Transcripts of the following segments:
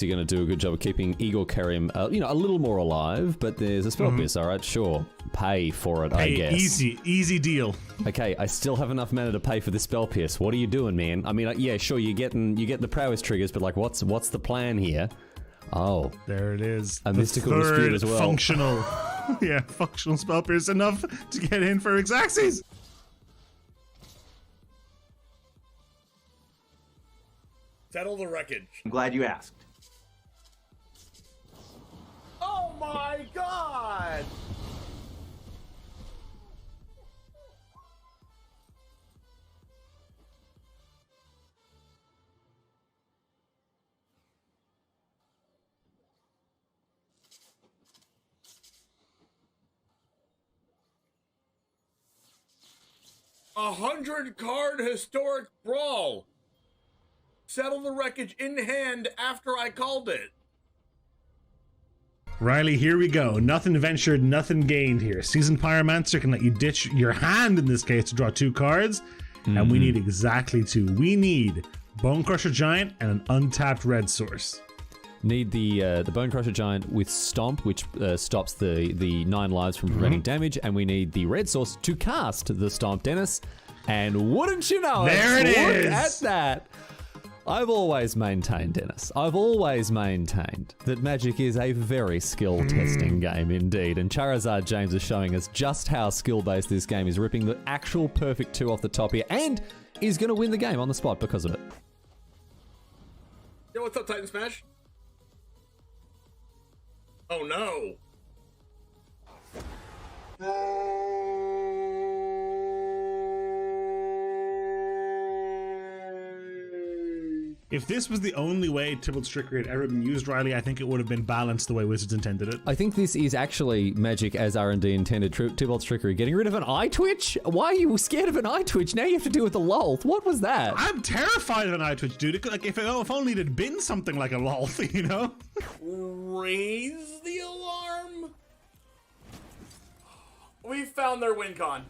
You're going to do a good job of keeping Igor Kerim, a little more alive, but there's a spell pierce, all right, sure. Pay for it, I guess. Easy deal. Okay, I still have enough mana to pay for this spell pierce. What are you doing, man? I mean, yeah, sure, you get the prowess triggers, but like, what's the plan here? Oh, there it is. A mystical dispute as well. Functional, yeah, functional spell pierce enough to get in for Xaxes. Settle the wreckage. I'm glad you asked. Oh my god! A 100-card historic brawl. Settle the wreckage in hand after I called it. Riley, here we go. Nothing ventured, nothing gained here. Seasoned Pyromancer can let you ditch your hand, in this case, to draw 2 cards. And we need exactly 2. We need Bone Crusher Giant and an untapped red source. Need the Bone Crusher Giant with Stomp, which stops the 9 lives from preventing damage, and we need the red source to cast the Stomp, Dennis. And wouldn't you know there it is! Look at that! I've always maintained, Dennis, I've always maintained that Magic is a very skill-testing game indeed, and Charizard James is showing us just how skill-based this game is, ripping the actual perfect 2 off the top here, and is going to win the game on the spot because of it. Yo, what's up, Titan Smash? Oh no! If this was the only way Tybalt's Trickery had ever been used, Riley, I think it would have been balanced the way Wizards intended it. I think this is actually Magic as R&D intended. Tybalt's Trickery. Getting rid of an eye twitch? Why are you scared of an eye twitch? Now you have to deal with the lolth. What was that? I'm terrified of an eye twitch, dude. Like, if only it had been something like a lolth, you know? Raise the alarm. We found their win con.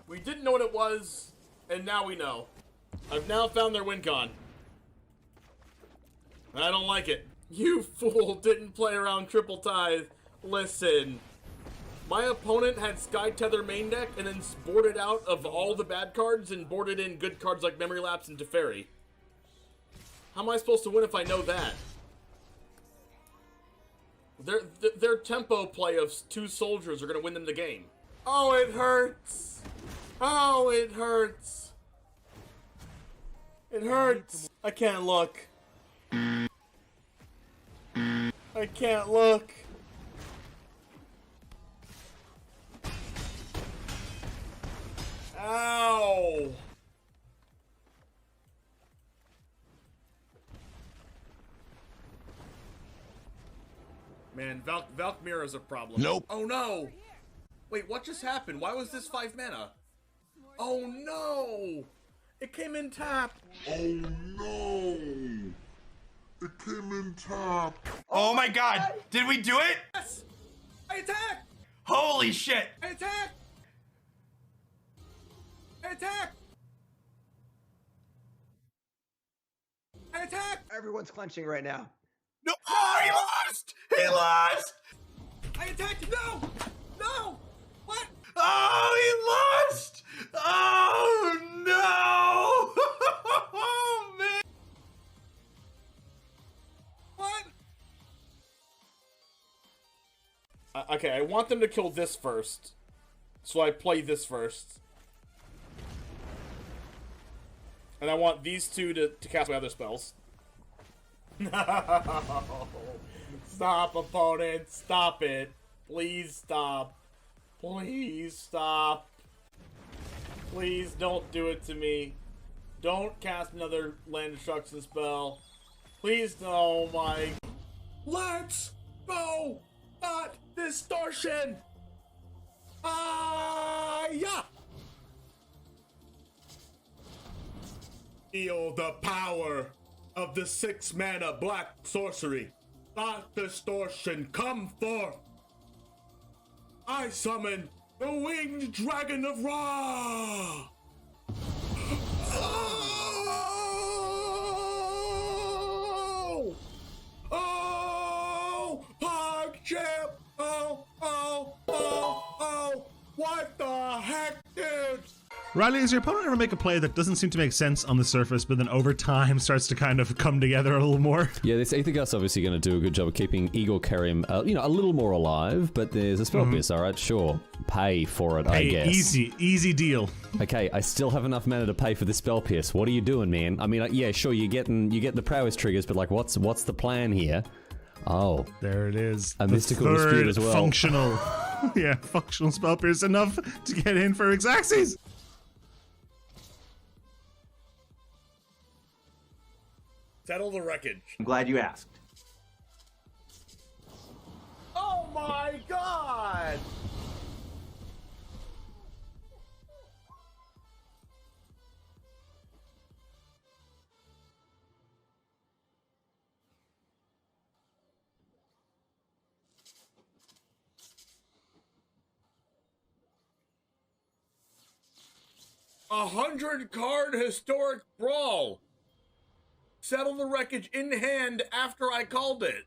We didn't know what it was, and now we know. I've now found their win con. I don't like it. You fool didn't play around Triple Tithe. Listen. My opponent had Sky Tether main deck and then boarded out of all the bad cards and boarded in good cards like Memory Lapse and Teferi. How am I supposed to win if I know that? Their tempo play of 2 soldiers are going to win them the game. Oh, it hurts. Oh, it hurts. It hurts. I can't look. I can't look. Ow. Man, Valkmir is a problem. Nope. Oh no. Wait, what just happened? Why was this 5 mana? Oh no. It came in tap. Oh no! It came in tap. Oh my god! Did we do it? Yes! I attack! Holy shit! I attack! I attack! I attack! Everyone's clenching right now. No! Oh, he lost! He lost! I attacked! No! No! What? Oh, he lost! Oh no! Oh man! What? Okay, I want them to kill this first. So I play this first. And I want these 2 to cast my other spells. No! Stop, opponent! Stop it! Please stop! Please stop! Please don't do it to me. Don't cast another land destruction spell. Please, oh my... Let's go! Not distortion! Yeah! Feel the power of the 6 mana black sorcery. Not distortion, come forth! I summon the winged dragon of Ra! Riley, does your opponent ever make a play that doesn't seem to make sense on the surface, but then over time starts to kind of come together a little more? Yeah, this Aether Gust obviously going to do a good job of keeping Igor Kerim, a little more alive, but there's a spell pierce, alright, sure. Pay for it, I guess. Easy deal. Okay, I still have enough mana to pay for the spell pierce. What are you doing, man? I mean, yeah, sure, you get the prowess triggers, but like, what's the plan here? Oh. There it is. A the mystical third dispute as well. Functional. Yeah, functional spell pierce enough to get in for Xaxes. Settle the wreckage. I'm glad you asked. Oh my god! A 100-card historic brawl. Settle the wreckage in hand after I called it.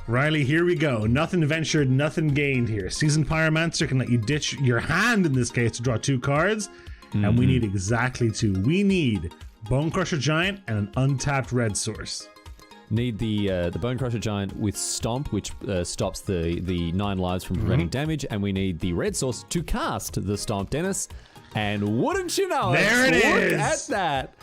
Riley, here we go. Nothing ventured, nothing gained here. Seasoned Pyromancer can let you ditch your hand in this case to draw 2 cards. And we need exactly 2. We need Bone Crusher Giant and an untapped red source. Need the Bone Crusher Giant with Stomp, which stops the 9 lives from preventing damage, and we need the red source to cast the Stomp, Dennis. And wouldn't you know There it look is! at that.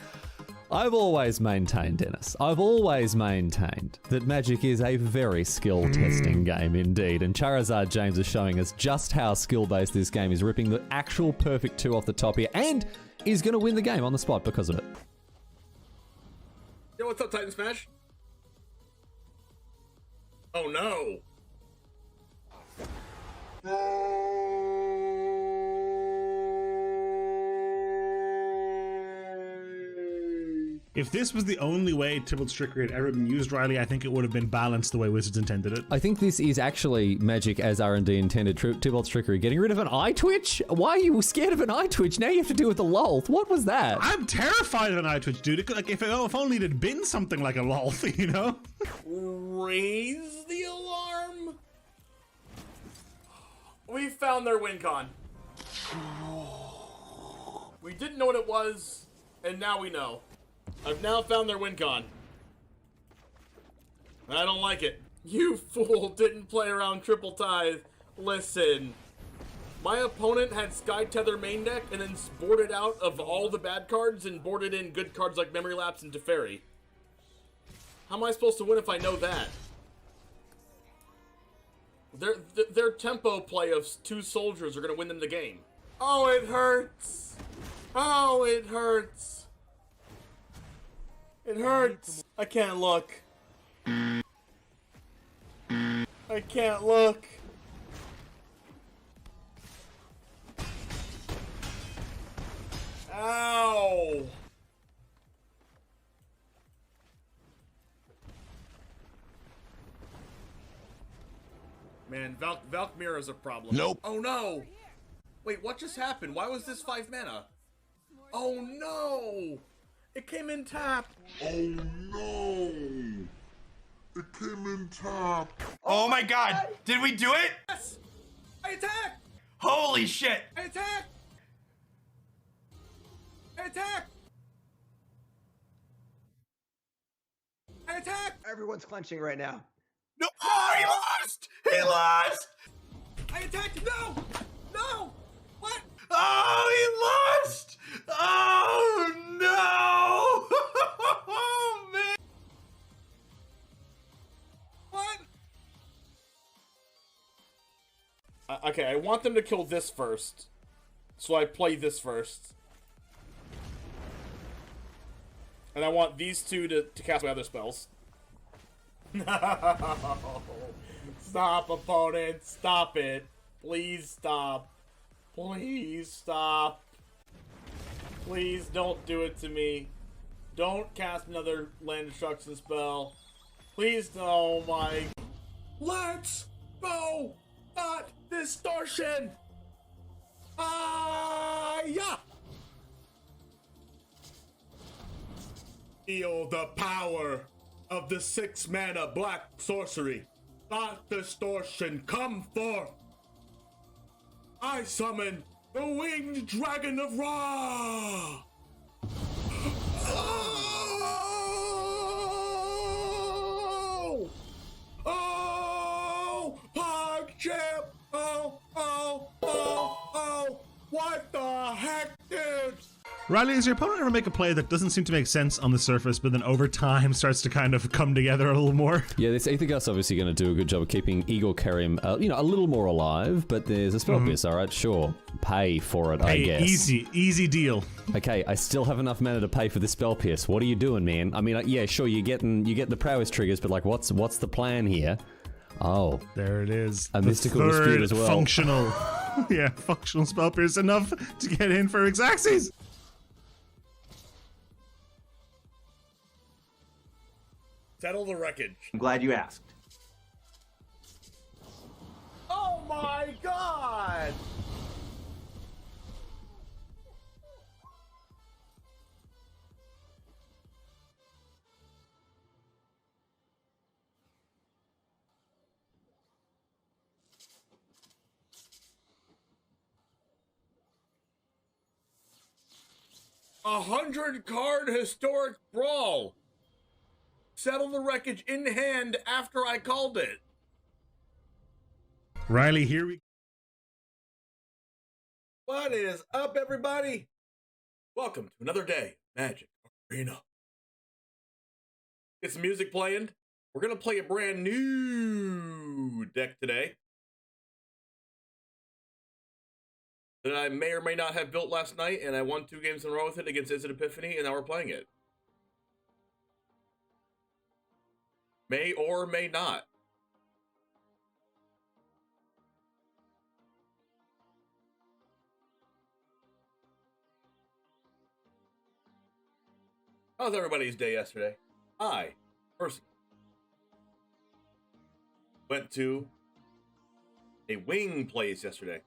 I've always maintained, Dennis, I've always maintained that Magic is a very skill-testing game indeed, and Charizard James is showing us just how skill-based this game is, ripping the actual perfect 2 off the top here, and is going to win the game on the spot because of it. Yo, what's up, Titan Smash? Oh no! If this was the only way Tybalt's Trickery had ever been used, Riley, I think it would have been balanced the way Wizards intended it. I think this is actually Magic as R&D intended. Tybalt's Trickery. Getting rid of an eye twitch? Why are you scared of an eye twitch? Now you have to deal with the lol. What was that? I'm terrified of an eye twitch, dude. Like, if only it had been something like a lol, you know? Raise the alarm. We found their win con. We didn't know what it was, and now we know. I've now found their win con. I don't like it. You fool didn't play around Triple Tithe. Listen. My opponent had Sky Tether main deck and then boarded out of all the bad cards and boarded in good cards like Memory Lapse and Teferi. How am I supposed to win if I know that? Their tempo play of 2 soldiers are going to win them the game. Oh, it hurts. Oh, it hurts. It hurts. I can't look. I can't look. Ow. Man, Valkmira's a problem. Nope. Oh no! Wait, what just happened? Why was this 5 mana? Oh no! It came in tap! Oh no! It came in top. Oh my god, did we do it? Yes! I attack! Holy shit! I attack! I attack! I attack! Everyone's clenching right now. No! Oh, he lost! He lost! I attacked! No! No! What? Oh, he lost! Oh no! Oh man! What? Okay, I want them to kill this first. So I play this first. And I want these 2 to cast my other spells. No! Stop, opponent! Stop it! Please stop! Please stop! Please don't do it to me. Don't cast another land destruction spell. Please, oh my... Let's go! Not distortion! Yeah! Feel the power of the 6 mana black sorcery. Thought distortion, come forth. I summon The winged dragon of Ra! Oh! Oh! PogChamp! Oh! What the heck, dude? Riley, does your opponent ever make a play that doesn't seem to make sense on the surface, but then over time starts to kind of come together a little more? Yeah, this Aether Gust obviously going to do a good job of keeping Eagle Karim, a little more alive, but there's a Spell Pierce, alright, sure. Pay for it, I guess. Easy deal. Okay, I still have enough mana to pay for the Spell Pierce. What are you doing, man? I mean, yeah, sure, you get the prowess triggers, but like, what's the plan here? Oh. There it is. A the mystical third dispute as well. Functional. Yeah, functional spell pierce enough to get in for Xaxes. Settle the wreckage. I'm glad you asked. Oh my god! A 100-card historic brawl. Settle the wreckage in hand after I called it. Riley, here we What is up, everybody? Welcome to another day, Magic Arena. Get some music playing. We're gonna play a brand new deck today that I may or may not have built last night, and I won 2 games in a row with it against Instant Epiphany, and now we're playing it. May or may not. How was everybody's day yesterday? I, personally, went to a wing place yesterday.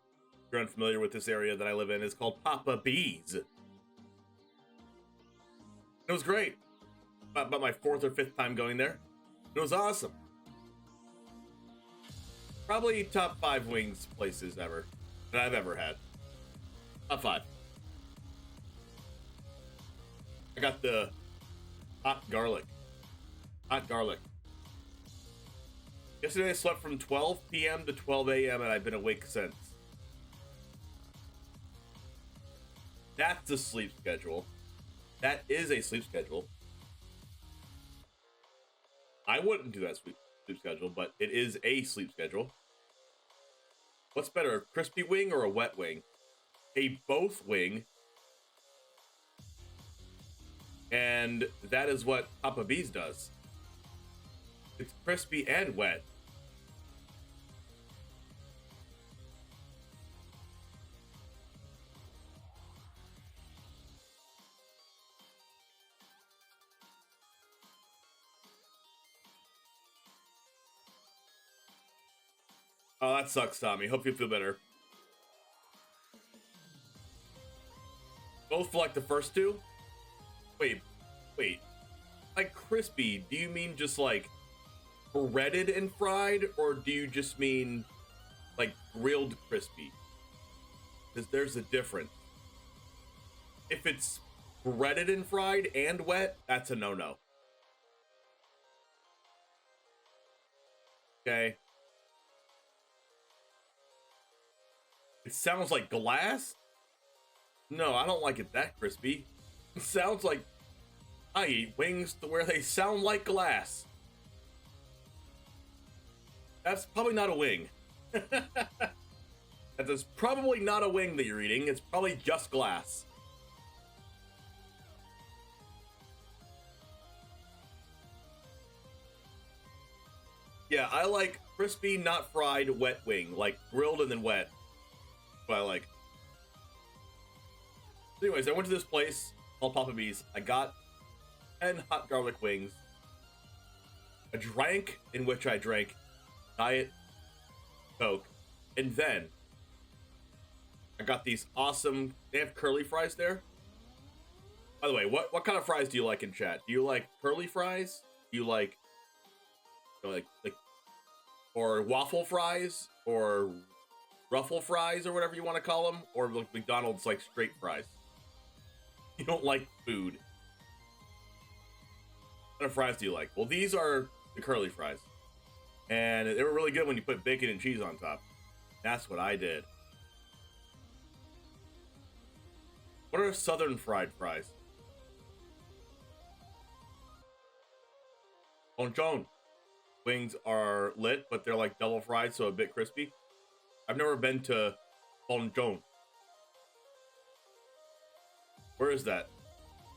If you're unfamiliar with this area that I live in, it's called Papa B's. It was great. About my 4th or 5th time going there. It was awesome. Probably top 5 wings places ever that I've ever had. Top 5. I got the hot garlic. Yesterday I slept from 12 p.m. to 12 a.m. and I've been awake since. That's a sleep schedule. That is a sleep schedule. I wouldn't do that sleep schedule, but it is a sleep schedule. What's better, a crispy wing or a wet wing? A both wing. And that is what Papa B's does. It's crispy and wet. Oh, that sucks, Tommy. Hope you feel better. Both for like the first 2? Wait. Like crispy, do you mean just like breaded and fried, or do you just mean like grilled crispy? Because there's a difference. If it's breaded and fried and wet, that's a no-no. Okay. It sounds like glass? No, I don't like it that crispy. It sounds like I eat wings to where they sound like glass. That's probably not a wing. That is probably not a wing that you're eating. It's probably just glass. Yeah, I like crispy, not fried, wet wing. Like grilled and then wet. What I like. Anyways, I went to this place called Papa B's. I got 10 hot garlic wings. A drink in which I drank Diet Coke. And then I got these awesome, they have curly fries there. By the way, what kind of fries do you like in chat? Do you like curly fries? Do you like, or waffle fries? Or ruffle fries or whatever you want to call them, or like McDonald's like straight fries. You don't like food. What kind of fries do you like? Well, these are the curly fries. And they were really good when you put bacon and cheese on top. That's what I did. What are southern fried fries? Bonchon. Wings are lit, but they're like double fried, so a bit crispy. I've never been to Bonchon. Where is that?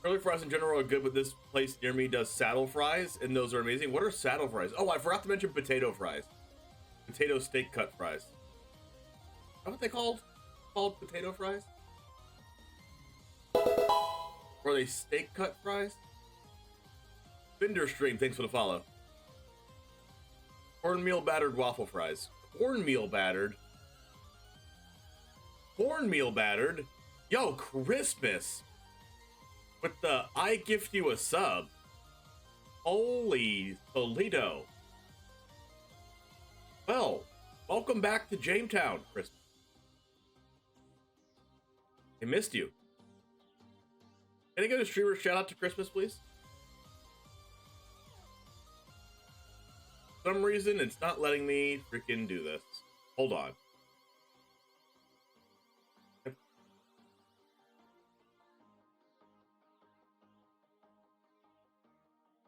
Curly fries in general are good, but this place near me does saddle fries, and those are amazing. What are saddle fries? Oh, I forgot to mention potato fries. Potato steak cut fries. Is that what they called? Called potato fries? Or are they steak cut fries? Bender Stream, thanks for the follow. Cornmeal battered waffle fries. Cornmeal battered? Cornmeal battered? Yo, Christmas! With the I gift you a sub. Holy Toledo. Well, welcome back to Jamestown, Christmas. I missed you. Can I get a streamer shout out to Christmas, please? For some reason, it's not letting me freaking do this. Hold on.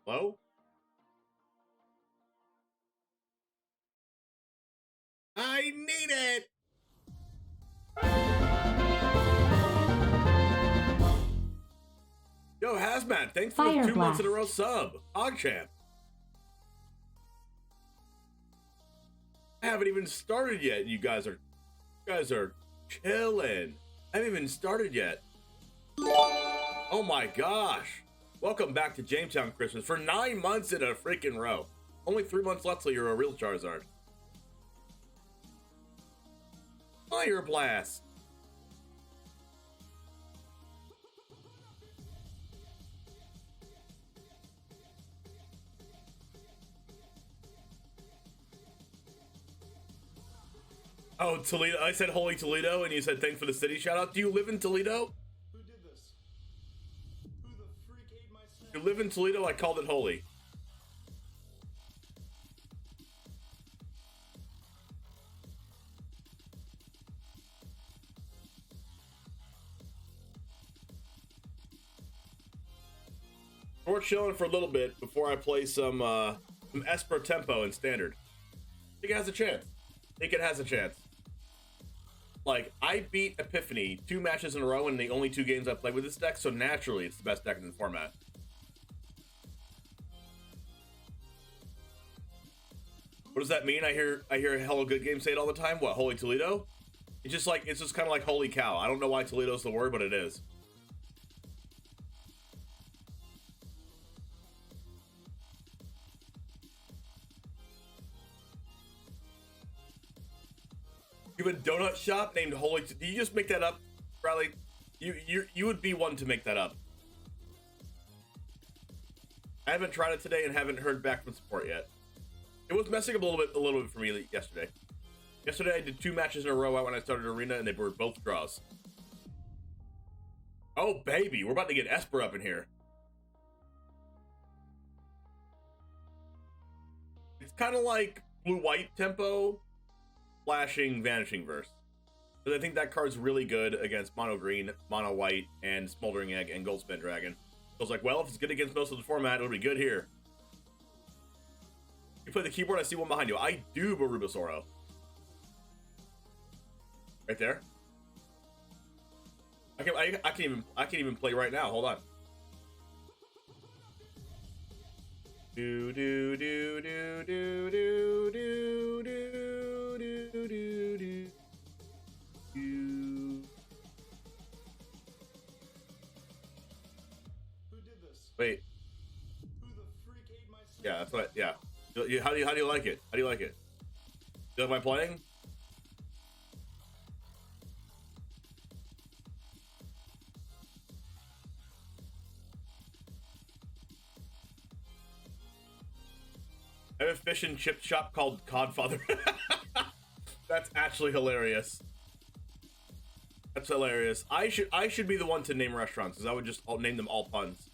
Hello? I need it! Yo, Hazmat, thanks for the 2 months in a row sub. PogChamp. I haven't even started yet. You guys are chilling. I haven't even started yet. Oh my gosh. Welcome back to Jamestown Christmas for 9 months in a freaking row. Only 3 months left till you're a real Charizard. Fire Blast. Oh, Toledo. I said Holy Toledo, and you said thanks for the city shout out. Do you live in Toledo? Who did this? Who the freak ate my snack? You live in Toledo? I called it Holy. We're chilling for a little bit before I play some Esper tempo in standard. I think it has a chance. I think it has a chance. Like, I beat Epiphany 2 matches in a row in the only 2 games I've played with this deck, so naturally it's the best deck in the format. What does that mean? I hear HelloGoodGame say it all the time. What, Holy Toledo? It's just kind of like holy cow. I don't know why Toledo's the word, but it is. You have a donut shop named Holy. Did you just make that up, Bradley? You would be one to make that up. I haven't tried it today and haven't heard back from support yet. It was messing up a little bit for me yesterday. Yesterday I did 2 matches in a row out when I started Arena, and they were both draws. Oh baby, we're about to get Esper up in here. It's kind of like blue-white tempo. Flashing Vanishing Verse. Because I think that card's really good against Mono Green, Mono White, and Smoldering Egg and Goldspin Dragon. So I was like, well, if it's good against most of the format, it'll be good here. You play the keyboard, I see one behind you. I do, Barubasoro. Right there. I can't even play right now. Hold on. Do do do do do do do do do do do. Who did this? Wait. Who the freak ate my snack? Yeah, that's what. Yeah. How do you like it? How do you like it? Do you like my playing? I have a fish and chip shop called Codfather. That's actually hilarious. That's hilarious. I should be the one to name restaurants, because I would just name them all puns.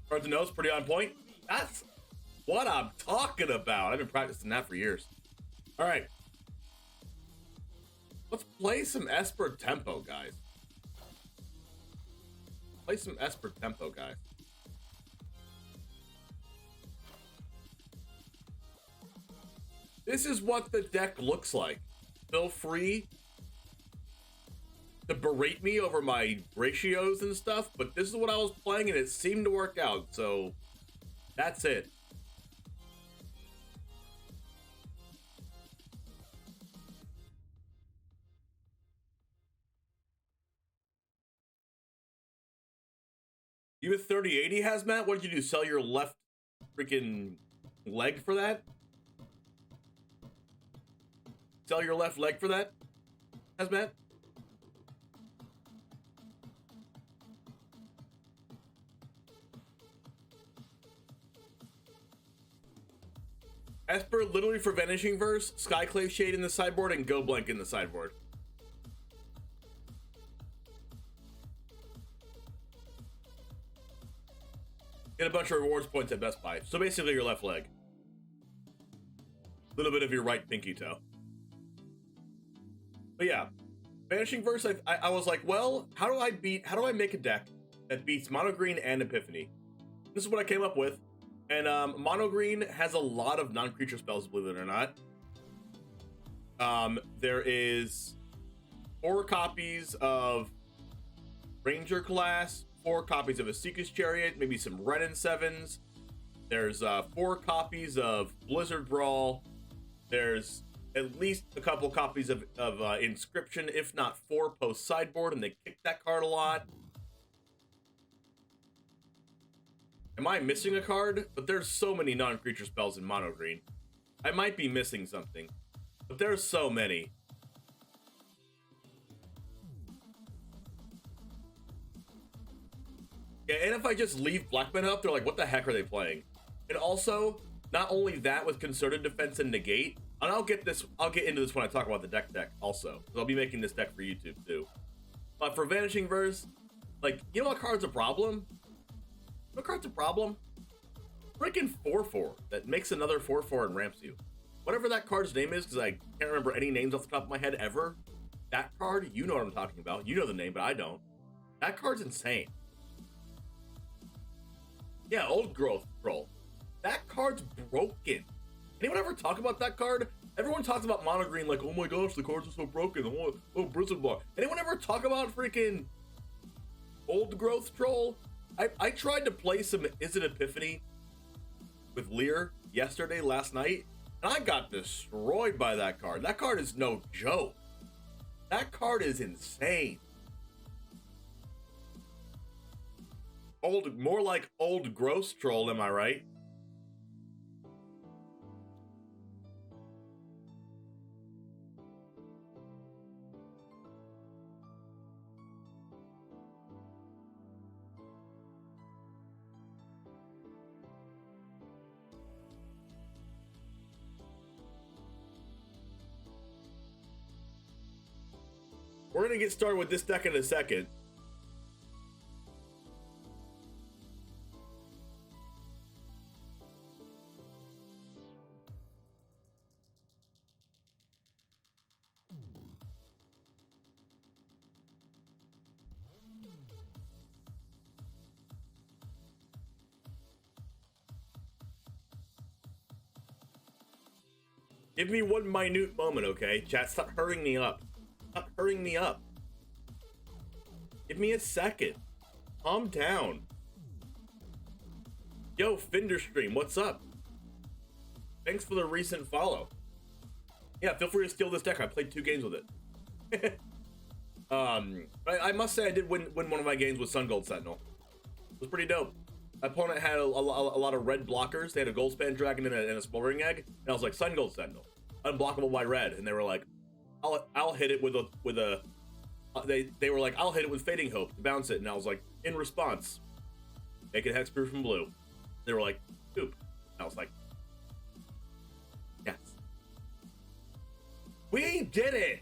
Hard to know, it's pretty on point. That's what I'm talking about. I've been practicing that for years. All right. Let's play some Esper tempo, guys. Play some Esper tempo, guys. This is what the deck looks like. Feel free to berate me over my ratios and stuff, but this is what I was playing and it seemed to work out, so that's it. You a 3080 hazmat? What did you do? Sell your left freaking leg for that? Sell your left leg for that, hazmat? Esper literally for Vanishing Verse, Skyclave Shade in the sideboard, and Go Blank in the sideboard. Get a bunch of rewards points at Best Buy. So basically your left leg. A little bit of your right pinky toe. But yeah, Vanishing Verse, I was like, well, how do I make a deck that beats Mono Green and Epiphany? This is what I came up with. And Mono Green has a lot of non-creature spells, believe it or not. There is 4 copies of Ranger class, 4 copies of a Seeker's Chariot, maybe some Ren and 7s. There's 4 copies of Blizzard Brawl. There's at least a couple copies of Inscription, if not 4 post sideboard, and they kick that card a lot. Am I missing a card? But there's so many non-creature spells in Mono Green. I might be missing something, but there's so many. Yeah, and if I just leave Black Men up, they're like, what the heck are they playing? And also, not only that with Concerted Defense and Negate, and I'll get into this when I talk about the deck also. So I'll be making this deck for YouTube too. But for Vanishing Verse, like, you know what card's a problem? What card's a problem? Freaking 4/4 that makes another 4/4 and ramps you. Whatever that card's name is, because I can't remember any names off the top of my head ever. That card, you know what I'm talking about. You know the name, but I don't. That card's insane. Yeah, Old Growth Troll. That card's broken. Anyone ever talk about that card? Everyone talks about Mono Green like, oh my gosh, the cards are so broken. Oh, Blizzard Block. Anyone ever talk about freaking Old Growth Troll? I tried to play some Is It Epiphany with Lear last night, and I got destroyed by that card. That card is no joke. That card is insane. More like Old Gross Troll, am I right? We're gonna get started with this deck in a second. Give me one minute moment, okay? Chat, stop hurrying me up. Stop hurrying me up. Give me a second. Calm down. Yo, Finderstream, what's up? Thanks for the recent follow. Yeah, feel free to steal this deck. I played 2 games with it. I must say I did win one of my games with Sun Gold Sentinel. It was pretty dope. My opponent had a lot of red blockers. They had a Goldspan Dragon and a Smoldering Egg. And I was like, Sun Gold Sentinel, unblockable by red. And they were like, I'll hit it with a they were like, I'll hit it with Fading Hope to bounce it. And I was like, in response, make it hexproof from blue. They were like, poop. And I was like, yes. We did it!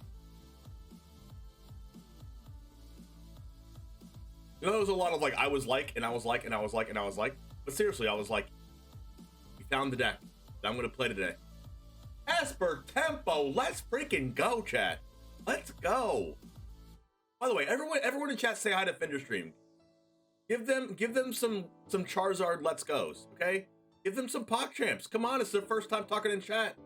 You know, there was a lot of like, I was like, and I was like, and I was like, and I was like. But seriously, I was like, we found the deck that I'm going to play today. Esper Tempo, let's freaking go, chat. Let's go. By the way, everyone in chat say hi to Fenderstream. Give them some Charizard let's goes, okay? Give them some PogChamps. Come on, it's their first time talking in chat.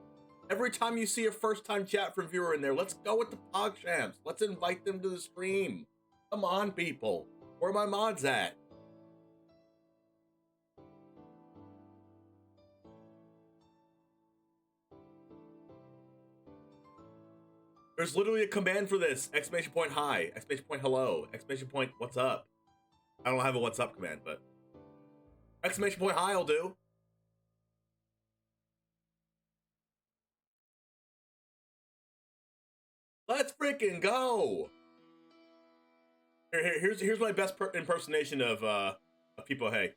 Every time you see a first time chat from viewer in there, let's go with the PogChamps. Let's invite them to the stream. Come on, people. Where are my mods at? There's literally a command for this. Exclamation point hi, exclamation point hello, exclamation point what's up. I don't have a what's up command, but exclamation point hi will do. Let's freaking go. Here's my best impersonation of people. Hey.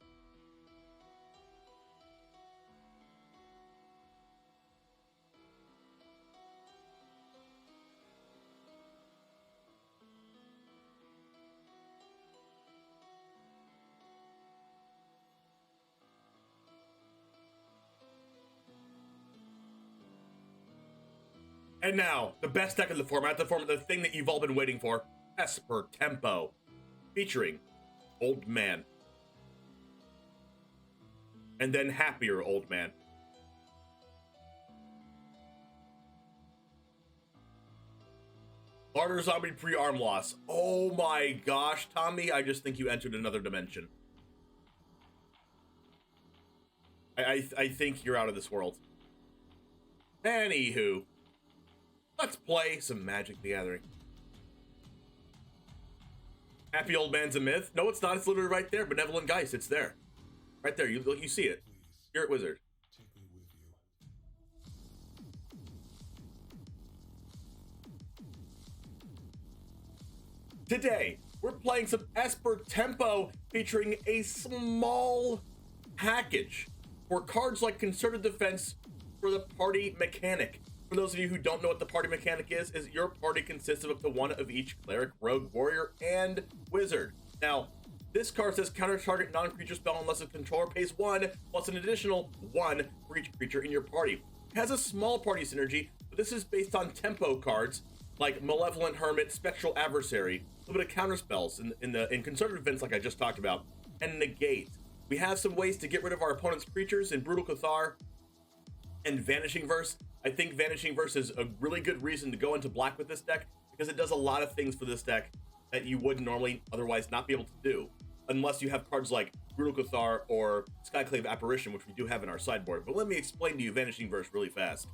And now, the best deck in the format, the thing that you've all been waiting for, Esper Tempo, featuring Old Man. And then Happier Old Man. Larder Zombie pre-arm loss. Oh my gosh, Tommy, I just think you entered another dimension. I think you're out of this world. Anywho. Let's play some Magic the Gathering. Happy Old Man's a myth? No, it's not. It's literally right there. Benevolent Geist. It's there. Right there. You see it. Spirit Wizard. Today, we're playing some Esper Tempo featuring a small package for cards like Concerted Defense for the party mechanic. For those of you who don't know what the party mechanic is your party consists of up to one of each cleric, rogue, warrior, and wizard. Now, this card says counter target non-creature spell unless a controller pays 1, plus an additional 1 for each creature in your party. It has a small party synergy, but this is based on tempo cards like Malevolent Hermit, Spectral Adversary, a little bit of counter spells in Concerted Defense like I just talked about, and Negate. We have some ways to get rid of our opponent's creatures in Brutal Cathar and Vanishing Verse. I think Vanishing Verse is a really good reason to go into black with this deck because it does a lot of things for this deck that you would normally otherwise not be able to do unless you have cards like Brutal Cathar or Skyclave Apparition, which we do have in our sideboard. But let me explain to you Vanishing Verse really fast.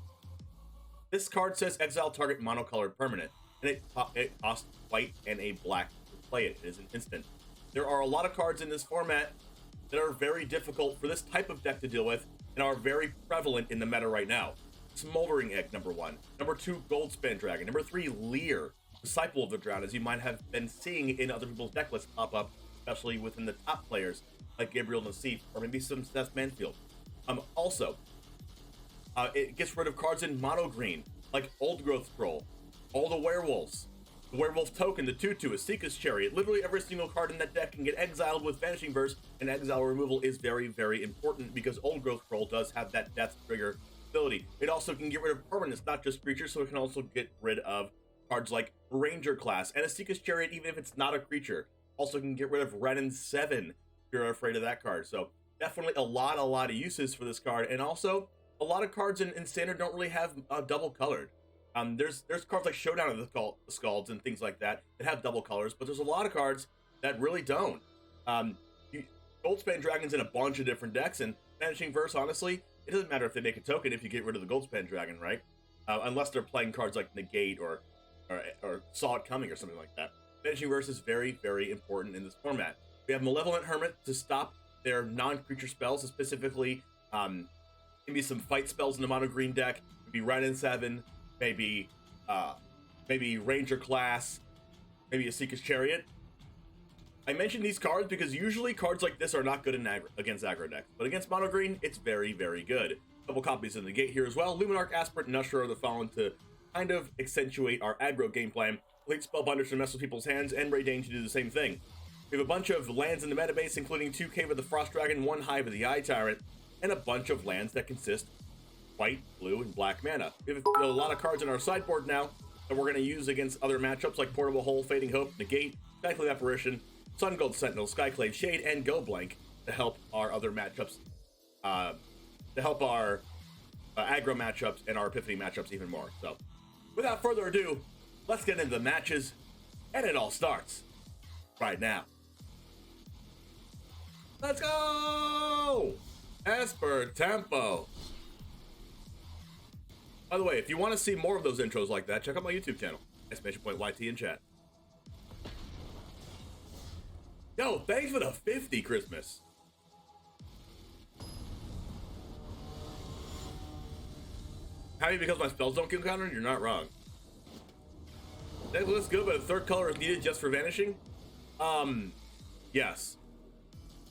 This card says exile target monocolored permanent, and it costs white and a black to play it. It is an instant. There are a lot of cards in this format that are very difficult for this type of deck to deal with and are very prevalent in the meta right now. Smoldering Egg, number 1. Number 2, Goldspan Dragon. Number 3, Leer, Disciple of the Drown, as you might have been seeing in other people's deck lists pop up, especially within the top players like Gabriel Nassif or maybe some Seth Manfield. It gets rid of cards in mono green like Old Growth Scroll, all the werewolves, the werewolf token, the 2/2, a Seeker's Chariot. Literally every single card in that deck can get exiled with Vanishing Verse, and exile removal is very, very important because Old Growth Scroll does have that death trigger ability. It also can get rid of permanents, not just creatures, so it can also get rid of cards like Ranger class and a Seeker's Chariot, even if it's not a creature. Also can get rid of Renin 7 if you're afraid of that card. So definitely a lot of uses for this card, and also a lot of cards in Standard don't really have double colored. There's cards like Showdown of the Scalds and things like that have double colors, but there's a lot of cards that really don't. Goldspan Dragon's in a bunch of different decks, and Vanishing Verse, honestly, it doesn't matter if they make a token if you get rid of the Goldspan Dragon, right? Unless they're playing cards like Negate or Saw It Coming or something like that. Vanishing Verse is very, very important in this format. We have Malevolent Hermit to stop their non-creature spells, specifically maybe some fight spells in the mono green deck, maybe Renin 7, maybe Ranger class, maybe a Seeker's Chariot. I mentioned these cards because usually cards like this are not good in against aggro decks, but against mono green, it's very, very good. Couple copies of the Negate here as well. Luminarch, Esper, and Usher are the following to kind of accentuate our aggro game plan. Elite Spellbinders to mess with people's hands, and Ray Dane to do the same thing. We have a bunch of lands in the metabase, including 2 Cave of the Frost Dragon, 1 Hive of the Eye Tyrant, and a bunch of lands that consist white, blue, and black mana. We have a lot of cards in our sideboard now that we're going to use against other matchups like Portable Hole, Fading Hope, Negate, Skyclave Apparition, Sun Gold Sentinel, Skyclave Shade, and Go Blank to help our other matchups, to help our aggro matchups and our Epiphany matchups even more. So, without further ado, let's get into the matches, and it all starts right now. Let's go! Esper Tempo. By the way, if you want to see more of those intros like that, check out my YouTube channel, !YT in chat. Yo, thanks for the 50, Christmas. Happy because my spells don't get countered? You're not wrong. That looks good, but a third color is needed just for vanishing? Yes.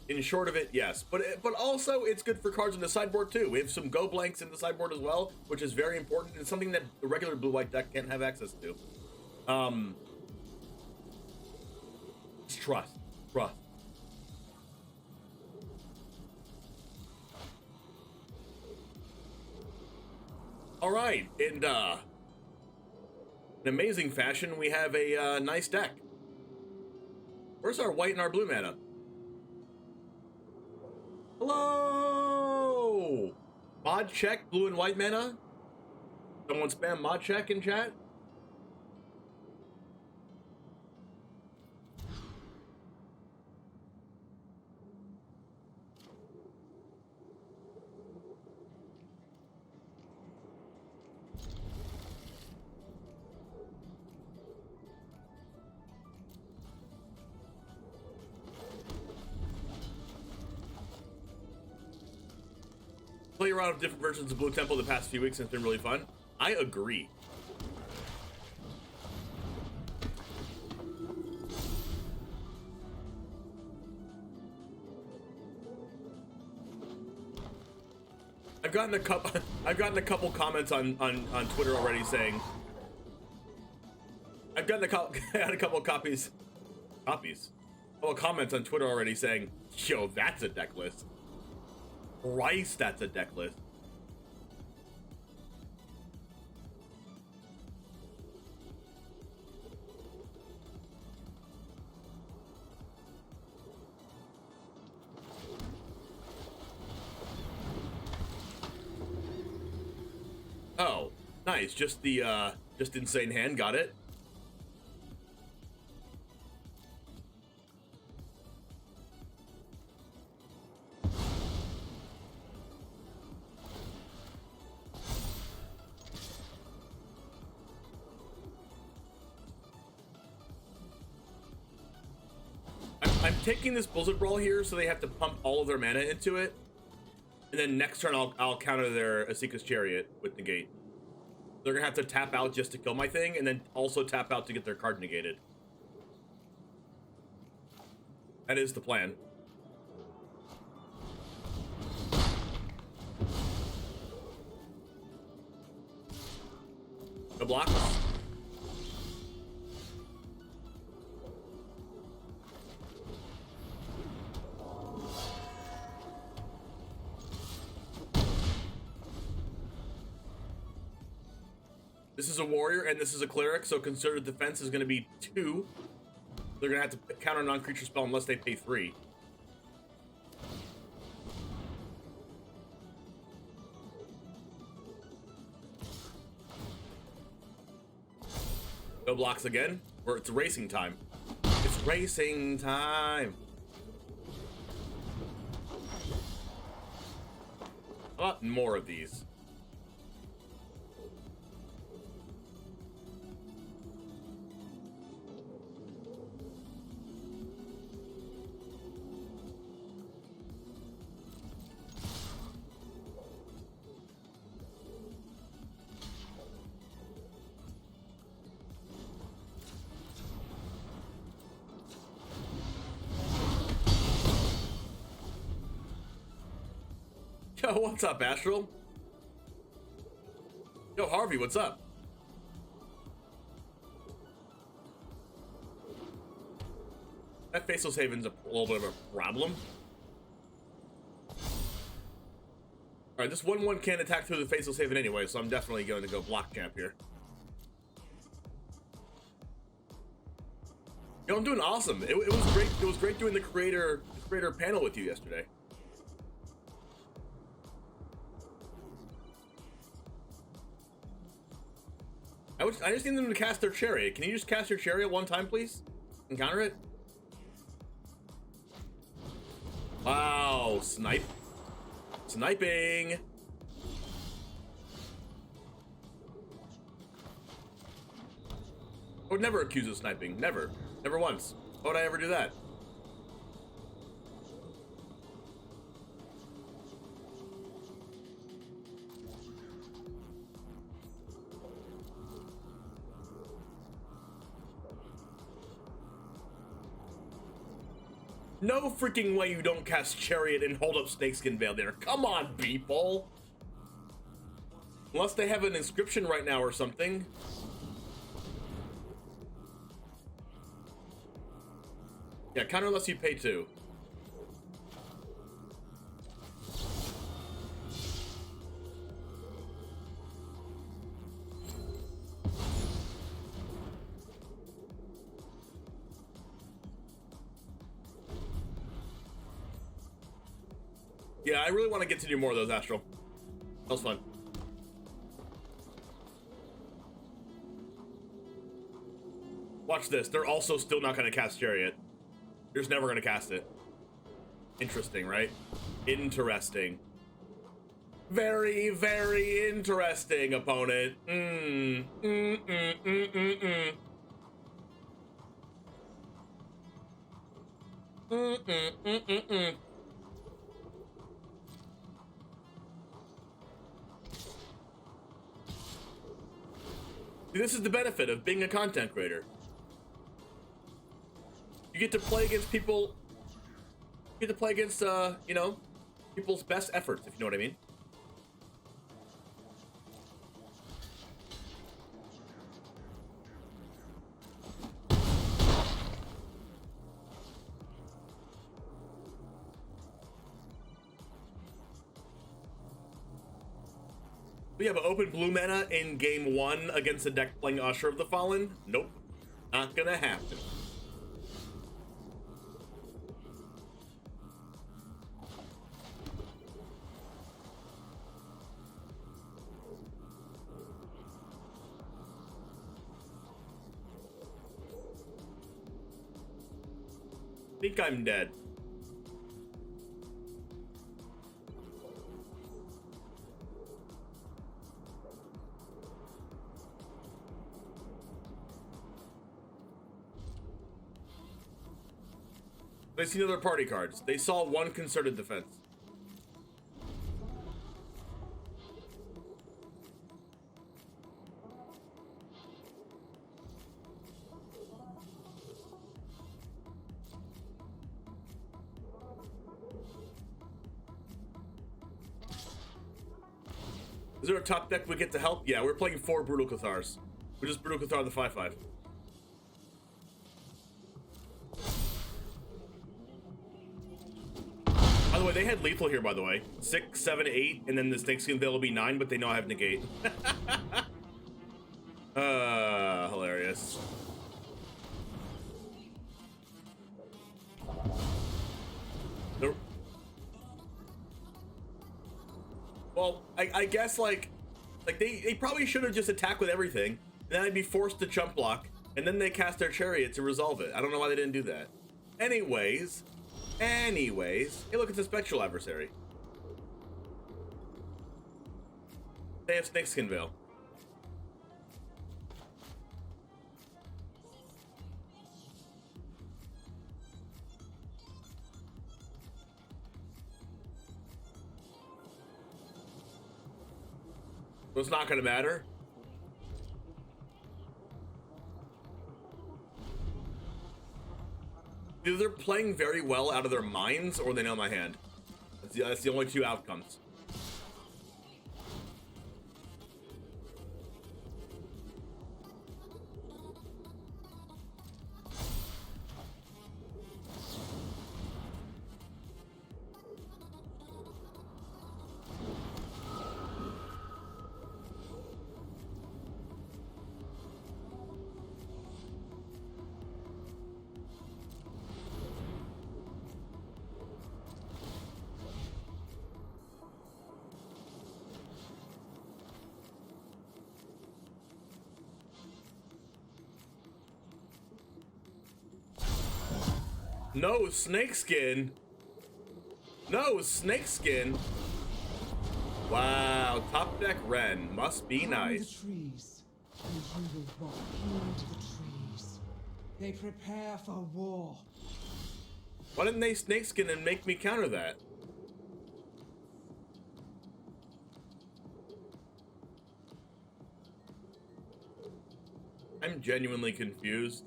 In short of it, yes. But also, it's good for cards in the sideboard, too. We have some Go Blanks in the sideboard as well, which is very important. It's something that the regular blue-white deck can't have access to. Just trust. Trust. All right, in an amazing fashion, we have a nice deck. Where's our white and our blue mana? Hello! Mod check, blue and white mana? Someone spam mod check in chat? Play around with different versions of Blue Temple the past few weeks and it's been really fun. I agree. I've gotten a couple comments on Twitter already saying I've gotten a couple comments on Twitter already saying, yo, that's a deck list. Christ, that's a deck list. Oh, nice. Just insane hand, got it. I'm taking this Blizzard Brawl here, so they have to pump all of their mana into it, and then next turn I'll counter their Asika's Chariot with Negate. They're gonna have to tap out just to kill my thing, and then also tap out to get their card negated. That is the plan. The block. This is a warrior and this is a cleric, so concerted defense is going to be 2. They're going to have to counter a non-creature spell unless they pay 3. No blocks again, or it's racing time. It's racing time. A lot more of these. Yo, what's up, Astral? Yo, Harvey, what's up? That faceless haven's a little bit of a problem. Alright, this 1-1 can't attack through the faceless haven anyway, so I'm definitely going to go block camp here. Yo, I'm doing awesome. It was great. It was great doing the creator panel with you yesterday. I just need them to cast their chariot. Can you just cast your chariot one time, please? And counter it? Wow, snipe. Sniping. I would never accuse of sniping. Never. Never once. Why would I ever do that? No freaking way you don't cast Chariot and hold up Snakeskin Veil there. Come on, people. Unless they have an inscription right now or something. Yeah, counter unless you pay 2. Yeah, I really want to get to do more of those, Astral. That was fun. Watch this. They're also still not going to cast Chariot. They're just never going to cast it. Interesting, right? Interesting. Very, very interesting, opponent. This is the benefit of being a content creator. You get to play against people. You get to play against, you know, people's best efforts, if you know what I mean. We have an open blue mana in game 1 against a deck playing Usher of the Fallen? Nope. Not gonna happen. I think I'm dead. They see other party cards. They saw one concerted defense. Is there a top deck we get to help? Yeah, we're playing 4 Brutal Cathars. We just Brutal Cathar the 5/5. By the way, they had lethal here, by the way. 6, 7, 8, and then the Snakeskin Veil will be 9, but they know I have negate. Hilarious. Well, I guess like they probably should have just attacked with everything, and then I'd be forced to chump block, and then they cast their Chariot to resolve it. I don't know why they didn't do that. Anyways, hey look, it's a Spectral Adversary. They have Snakeskin Veil. So it's not gonna matter. Either they're playing very well out of their minds, or they know my hand. That's the only 2 outcomes. No snakeskin. No snakeskin. Wow, top deck Ren must be nice. The trees, and you will walk into the trees. They prepare for war. Why didn't they snakeskin and make me counter that? I'm genuinely confused.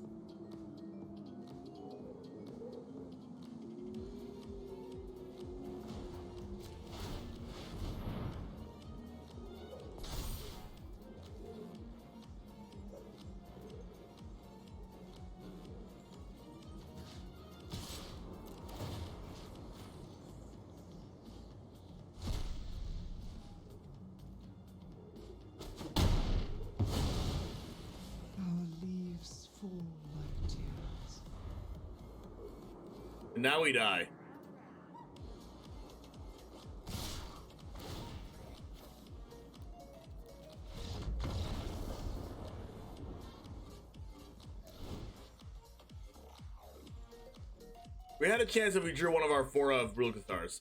And now we die. We had a chance if we drew one of our 4 of Brule Cathars.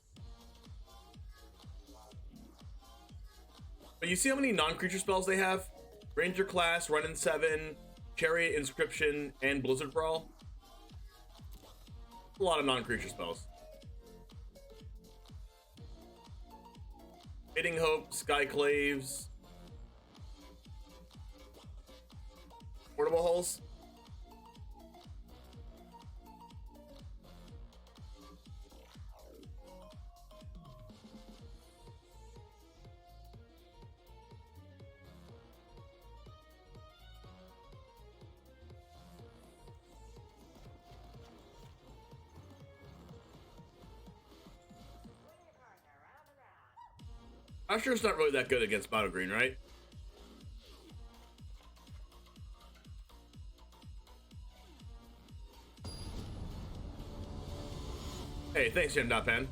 But you see how many non-creature spells they have? Ranger class, Run in 7, Chariot, Inscription, and Blizzard Brawl. A lot of non-creature spells. Hitting Hope, Skyclaves, Portable Hulls. I'm sure it's not really that good against Mono Green, right? Hey, thanks, Jim.Pen.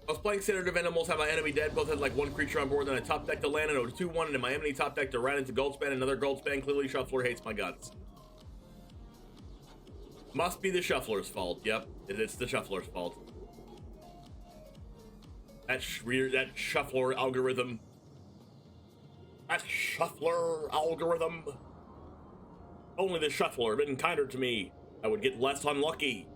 I was playing Standard of Animals, had my enemy dead, both had like 1 creature on board, then I top decked to land and it was 2-1, and then my enemy top decked to ran into Goldspan, another Goldspan, clearly Shuffler hates my guts. Must be the Shuffler's fault, yep, it's the Shuffler's fault. That Shuffler algorithm. That Shuffler algorithm. Only the Shuffler had been kinder to me, I would get less unlucky.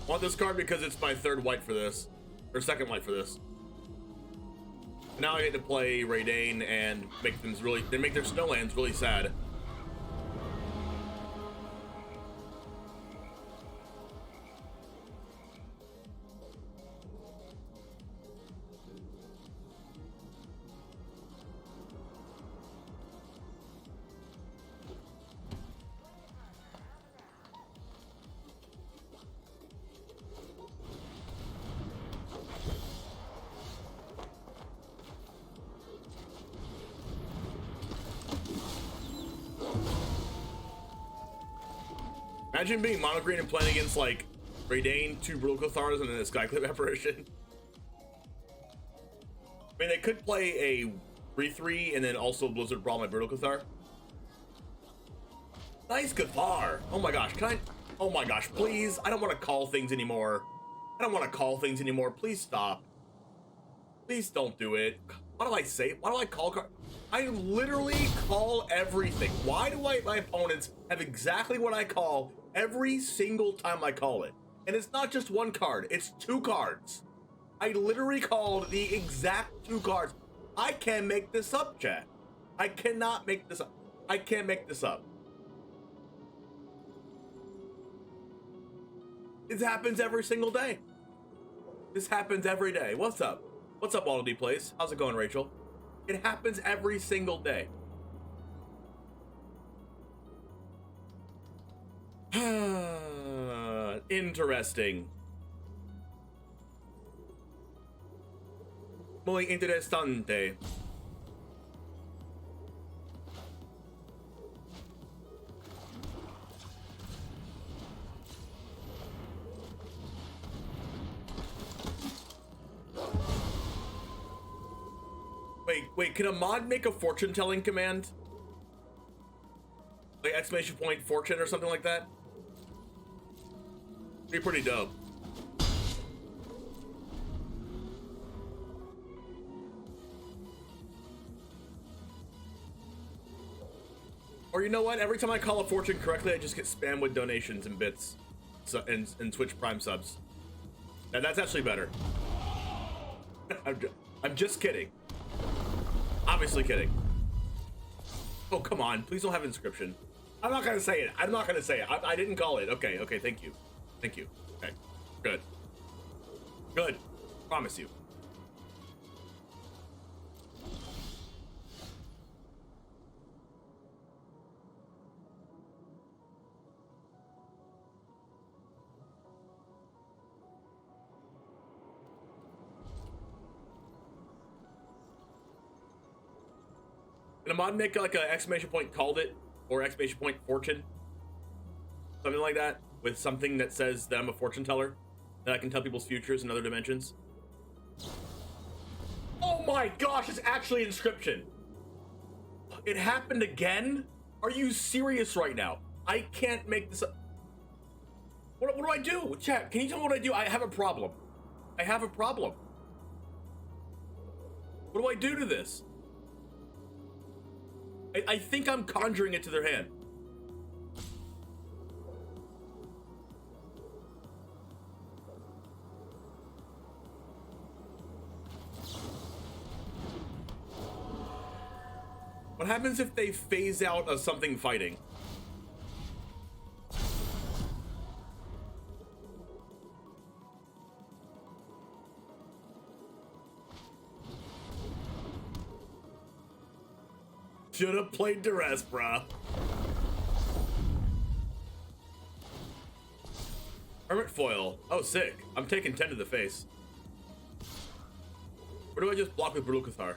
I want this card because it's my 3rd white for this, or 2nd white for this. Now I get to play Raidane and make them make their snowlands really sad. Imagine being mono green and playing against like Raidane, 2 Brule Cathars, and then a Skyclave Apparition. I mean, they could play a 3/3 and then also Blizzard Brawl my Brule Cathar. Nice Cathar. Oh my gosh, can I? Oh my gosh, please. I don't want to call things anymore. I don't want to call things anymore. Please stop. Please don't do it. What do I say? Why do I call cards? I literally call everything. Why do my opponents have exactly what I call every single time I call it? And it's not just 1 card, it's 2 cards. I literally called the exact 2 cards. I can't make this up, chat. I cannot make this up. I can't make this up. It happens every single day. This happens every day. What's up? What's up, Waddle D Place? How's it going, Rachel? It happens every single day. Interesting. Muy interesante. Wait, can a mod make a fortune-telling command? Like exclamation point fortune or something like that? Be pretty dope. Or you know what? Every time I call a fortune correctly, I just get spammed with donations and bits, so, and Twitch Prime subs. And that's actually better. I'm just kidding. Obviously kidding. Oh, come on. Please don't have inscription. I'm not gonna say it. I'm not gonna say it. I didn't call it. Okay, thank you. Thank you. Okay, good. Good. Promise you. Can a mod make like an exclamation point called it or exclamation point fortune? Something like that with something that says that I'm a fortune teller, that I can tell people's futures in other dimensions. Oh my gosh, it's actually inscription. It happened again? Are you serious right now? I can't make this up. What do I do? Chat, can you tell me what I do? I have a problem. I have a problem. What do I do to this? I think I'm conjuring it to their hand. What happens if they phase out of something fighting? Should have played duress, bruh. Hermit foil. Oh, sick. I'm taking 10 to the face. Or do I just block with Brutal Cathar?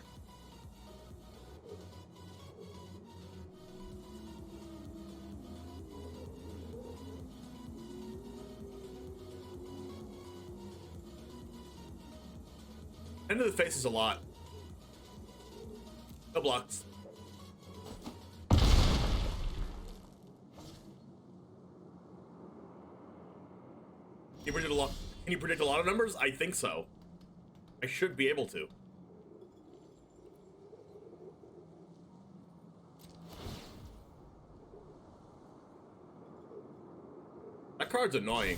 End of the face is a lot. No blocks. Can you predict a lot of numbers? I think so. I should be able to. That card's annoying.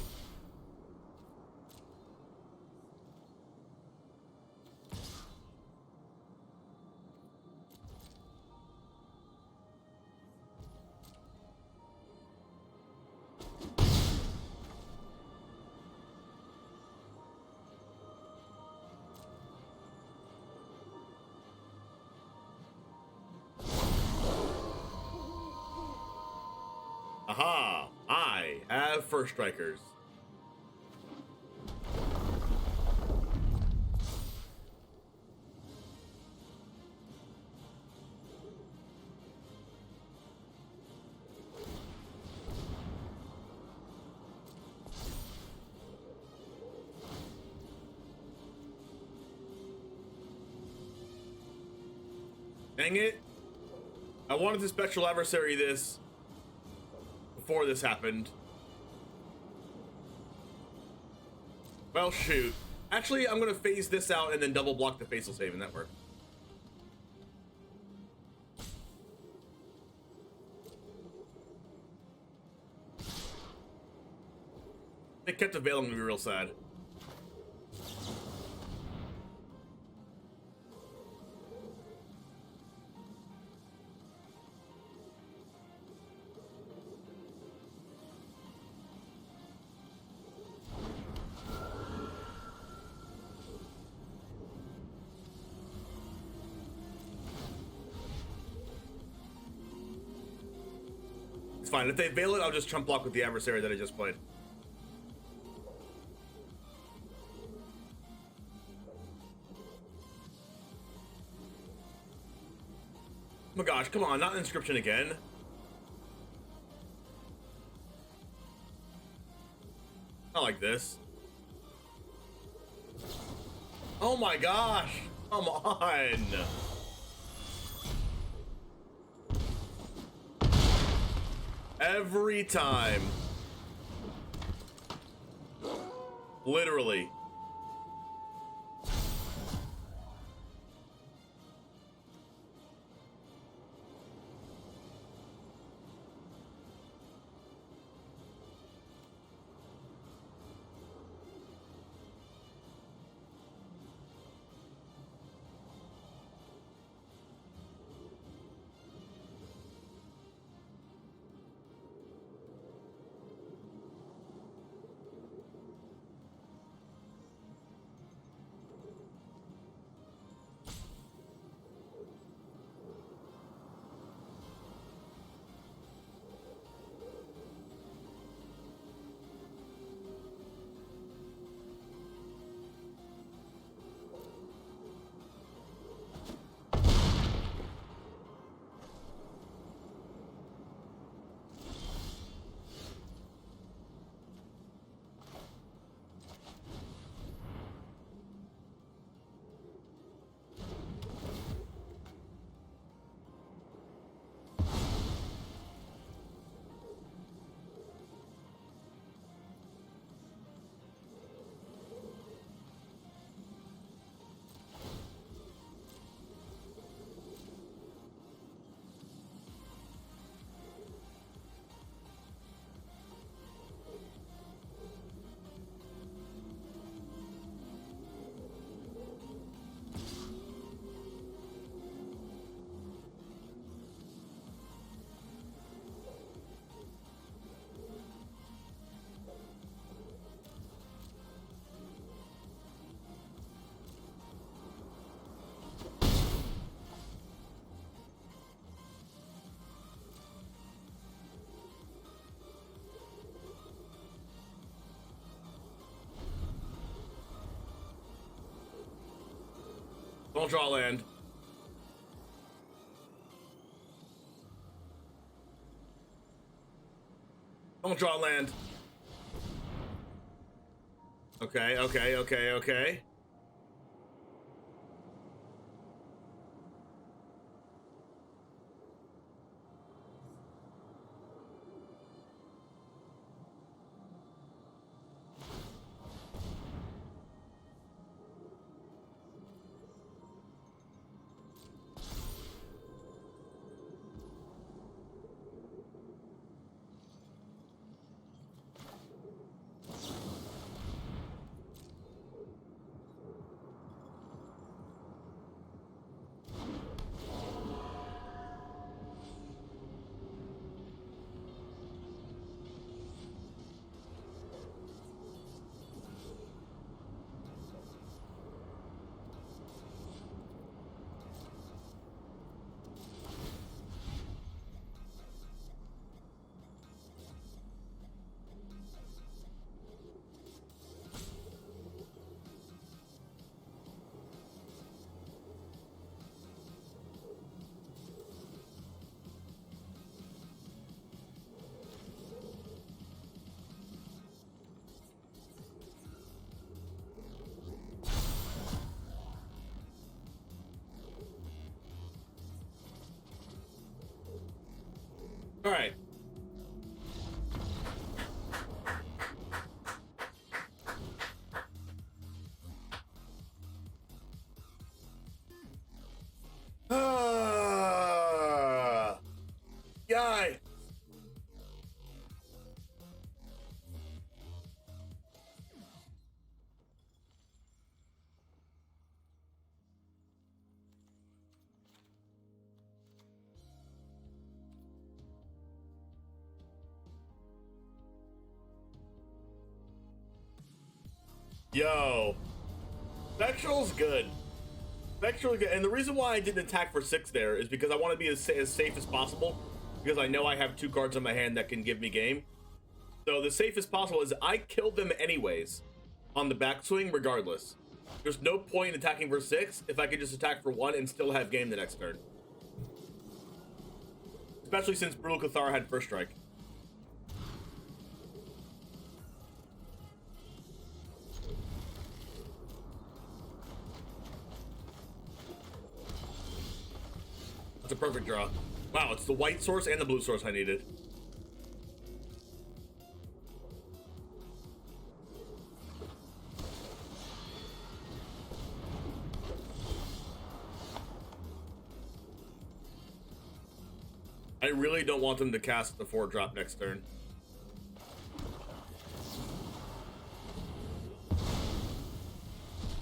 Aha! I have first strikers. Dang it. I wanted to Spectral Adversary this before this happened. Well, shoot. Actually, I'm gonna phase this out and then double block the facial save, and that worked. They kept availing me real sad. fine. If they veil it, I'll just trump block with the adversary that I just played. Oh my gosh, come on, not inscription again. Not like this. Oh my gosh, come on. Every time. Literally. Don't draw land. Don't draw land. Okay, okay, okay, okay. All right. Yay. Yo, Spectral's good. Spectral's good, and the reason why I didn't attack for 6 there is because I want to be as safe as possible. because I know I have 2 cards in my hand that can give me game. So the safest possible is I kill them anyways on the backswing regardless. There's no point in attacking for 6 if I could just attack for 1 and still have game the next turn. Especially since Brutal Cathar had first strike. That's a perfect draw. Wow, it's the white source and the blue source I needed. I really don't want them to cast the 4-drop next turn.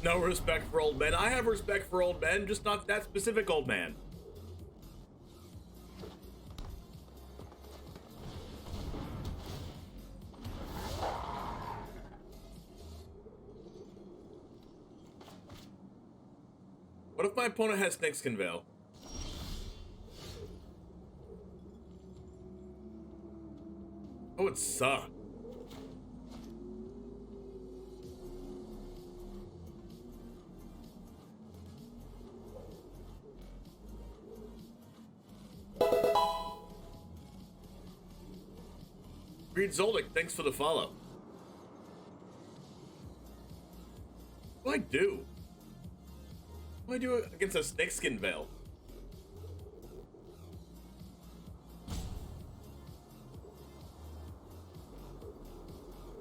No respect for old men. I have respect for old men, just not that specific old man. What if my opponent has Snakeskin Veil? Oh, it sucks. Reed Zoldyck, thanks for the follow. What do I do against a Snakeskin Veil?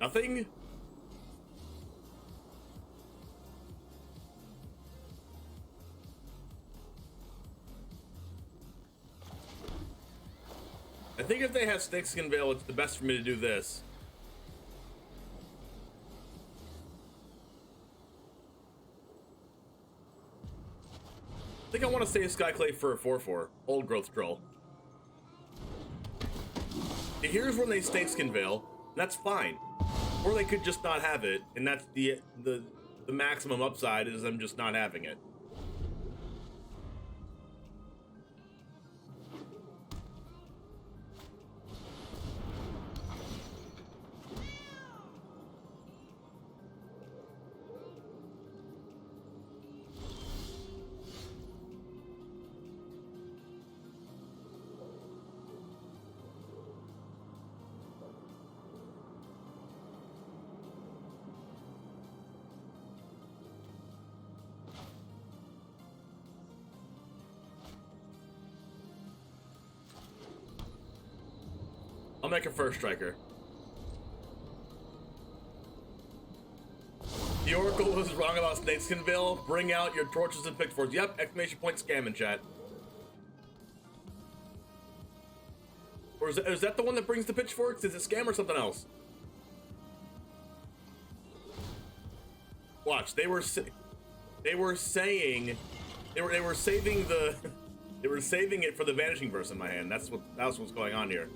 Nothing? I think if they have Snakeskin Veil, it's the best for me to do this. I think I want to save Skyclave for a 4/4. Old Growth Troll. Here's when they Snakeskin Veil. That's fine. Or they could just not have it, and that's the maximum upside is them just not having it. I'll make a first striker. The Oracle was wrong about Snakeskin Veil. Bring out your torches and pitchforks. Yep, exclamation point scam in chat. Or is that the one that brings the pitchforks? Is it scam or something else? Watch, they were saying they were saving the they were saving it for the Vanishing Verse in my hand. That's what's going on here.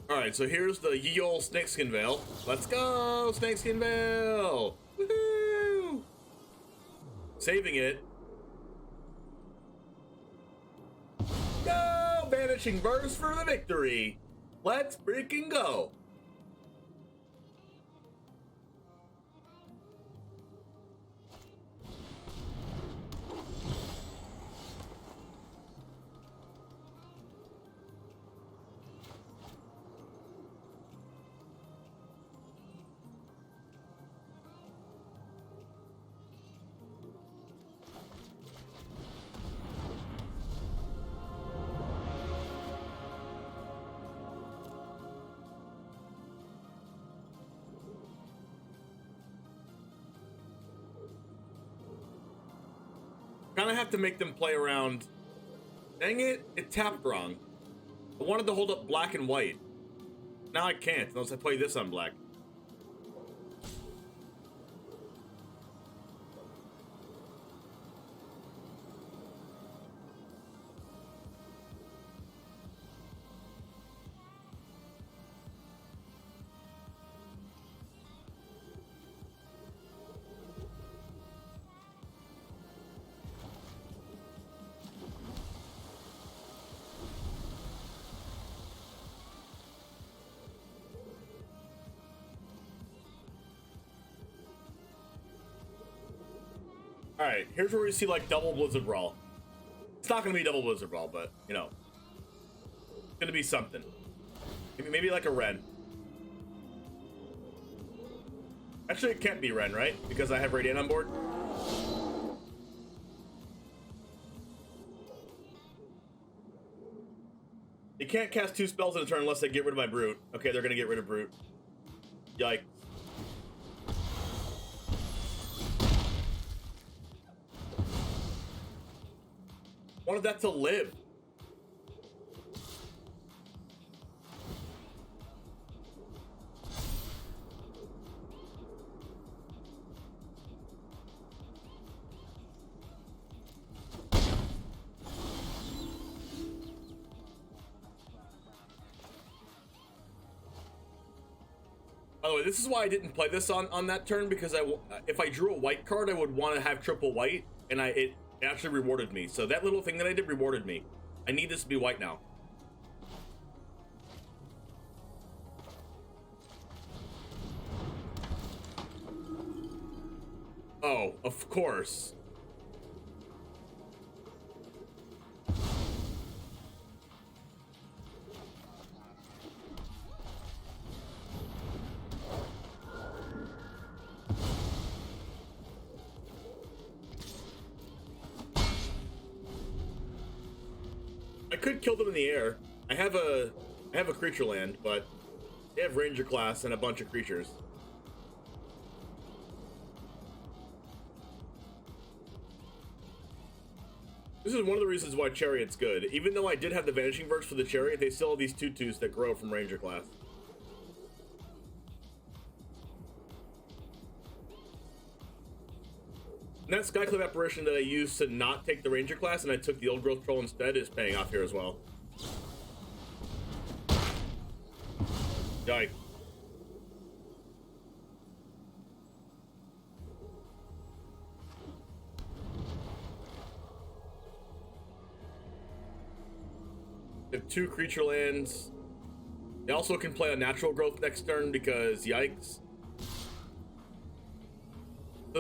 Alright, so here's the ye ol' Snakeskin Veil. Let's go, Snakeskin Veil! Woohoo! Saving it. Go! Vanishing Verse for the victory! Let's freaking go! Kind of have to make them play around. Dang it, it tapped wrong. I wanted to hold up black and white. Now I can't unless I play this on black. All right, here's where we see like double Blizzard Brawl. It's not gonna be double Blizzard Brawl, but you know, it's gonna be something. Maybe like a Ren. Actually, it can't be Ren, right? Because I have Radiant on board. You can't cast 2 spells in a turn unless they get rid of my Brute. Okay, they're gonna get rid of Brute. Yikes. Wanted that to live. By the way, this is why I didn't play this on that turn, because if I drew a white card, I would want to have triple white, and it actually rewarded me. So that little thing that I did rewarded me. I need this to be white now. Oh, of course. I could kill them in the air. I have a creature land, but they have ranger class and a bunch of creatures. This is one of the reasons why Chariot's good. Even though I did have the Vanishing Verge for the Chariot, they still have these 2/2s that grow from ranger class. And that Skyclave apparition that I used to not take the ranger class and I took the old growth troll instead is paying off here as well. Yikes. They have 2 creature lands. They also can play a natural growth next turn because yikes.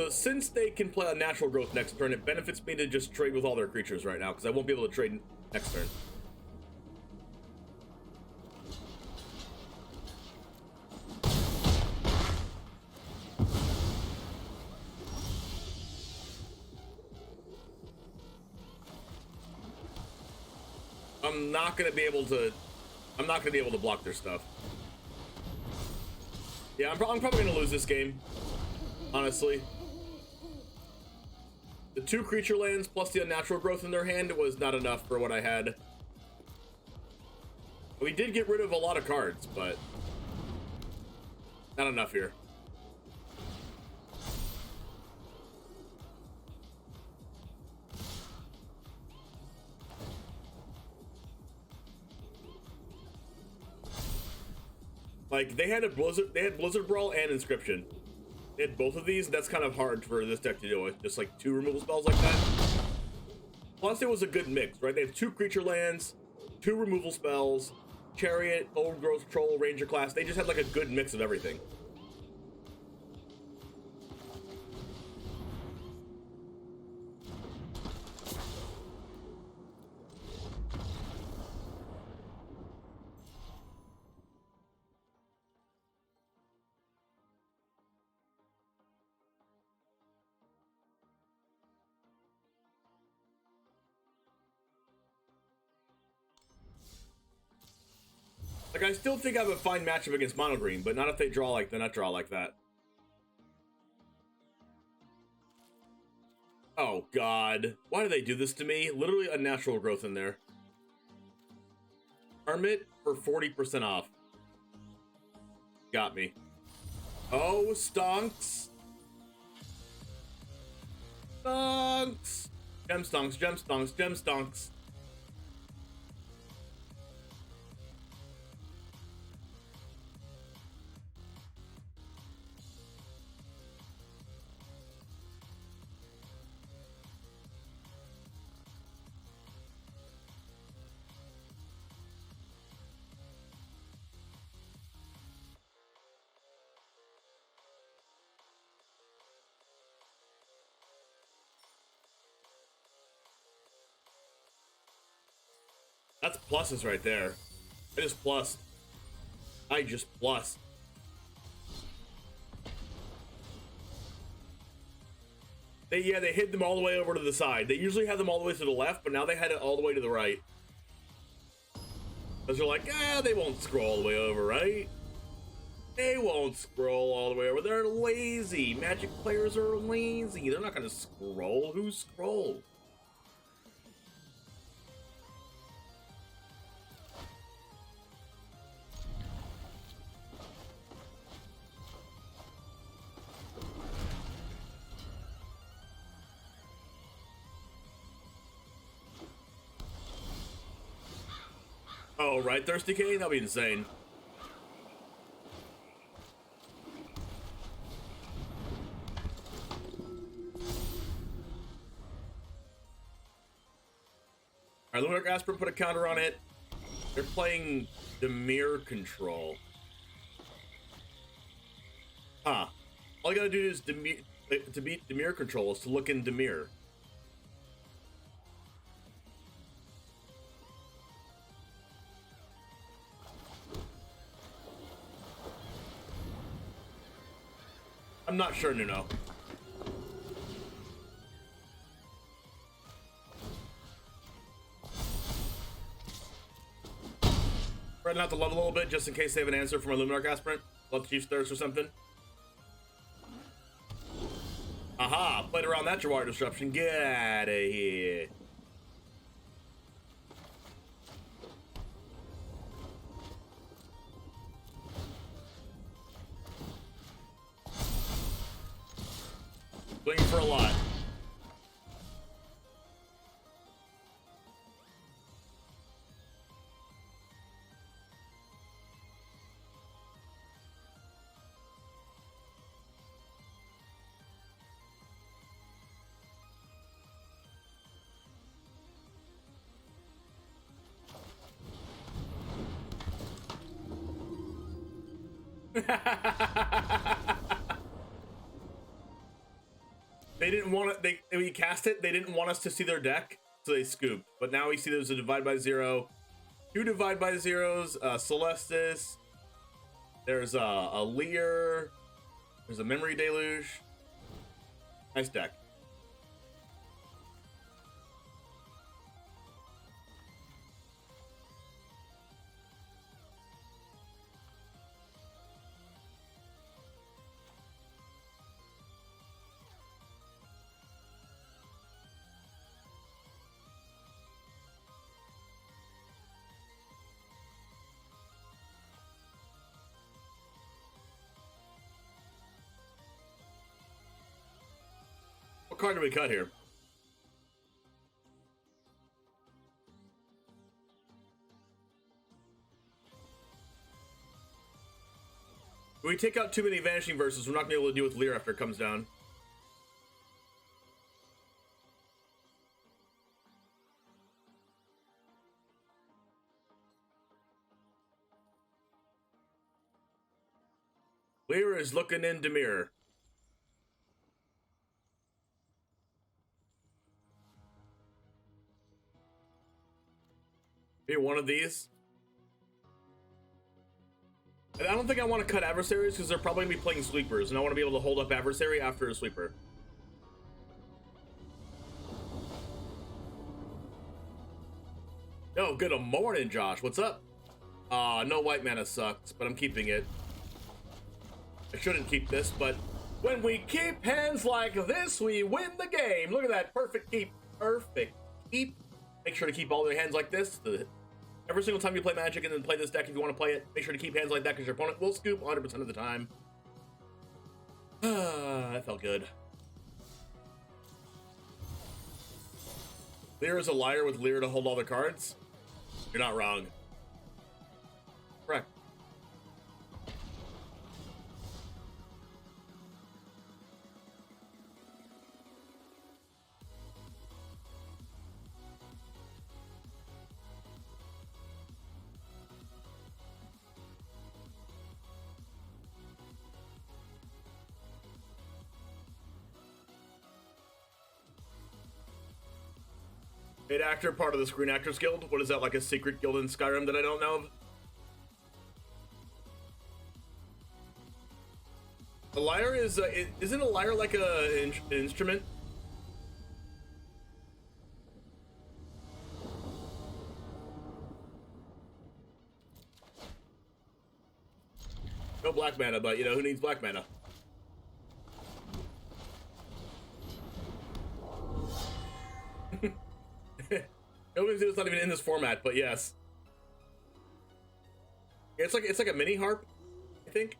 Since they can play a natural growth next turn, it benefits me to just trade with all their creatures right now, because I won't be able to trade next turn. I'm not gonna be able to block their stuff. Yeah, I'm probably gonna lose this game, honestly. The 2 creature lands plus the unnatural growth in their hand was not enough for what I had. We did get rid of a lot of cards, but not enough here. Like they had Blizzard Brawl and Inscription. They had both of these. That's kind of hard for this deck to deal with. Just like 2 removal spells like that. Plus, it was a good mix, right? They have 2 creature lands, 2 removal spells, Chariot, Old Growth Troll, Ranger class. They just had like a good mix of everything. Like, I still think I have a fine matchup against Mono Green, but not if they draw like that. Oh, God. Why do they do this to me? Literally unnatural growth in there. Hermit for 40% off. Got me. Oh, stonks. Stonks. Gem stonks, gem stonks, gem stonks. That's pluses right there. I just plus. I just plus. They hid them all the way over to the side. They usually have them all the way to the left, but now they had it all the way to the right. Because they're like, they won't scroll all the way over, right? They won't scroll all the way over. They're lazy. Magic players are lazy. They're not going to scroll. Who scrolls? Oh, right, Thirsty K? That'd be insane. Alright, Luminarch Esper put a counter on it. They're playing Dimir control. Huh. All you gotta do is to beat Dimir control is to look in Dimir. I'm not sure, Nuno. Spreading out the love a little bit just in case they have an answer from a Luminarch aspirant. Let the Chief's Thirst or something. Aha! Played around that Jawar disruption. Get out of here. Swing for a lot. They didn't want it. We cast it. They didn't want us to see their deck, so they scooped. But now we see there's a divide by zero, 2 divide by zeros, Celestis. There's a Leer. There's a Memory Deluge. Nice deck. What card do we cut here? If we take out too many Vanishing Verses, we're not going to be able to deal with Leer after it comes down. Leer is looking in Dimir. Maybe one of these. And I don't think I want to cut adversaries because they're probably going to be playing sweepers, and I want to be able to hold up adversary after a sweeper. Oh, good morning, Josh. What's up? No white mana sucks, but I'm keeping it. I shouldn't keep this, but when we keep hands like this, we win the game. Look at that. Perfect keep. Perfect keep. Make sure to keep all your hands like this. Every single time you play Magic and then play this deck, if you want to play it, make sure to keep hands like that because your opponent will scoop 100% of the time. That felt good. Leer is a liar with Leer to hold all the cards. You're not wrong. Correct. 8 actor, part of the Screen Actors Guild. What is that, like a secret guild in Skyrim that I don't know of? A lyre is, isn't a lyre like an instrument? No black mana, but you know, who needs black mana? It's not even in this format, but yes. It's like a mini harp, I think.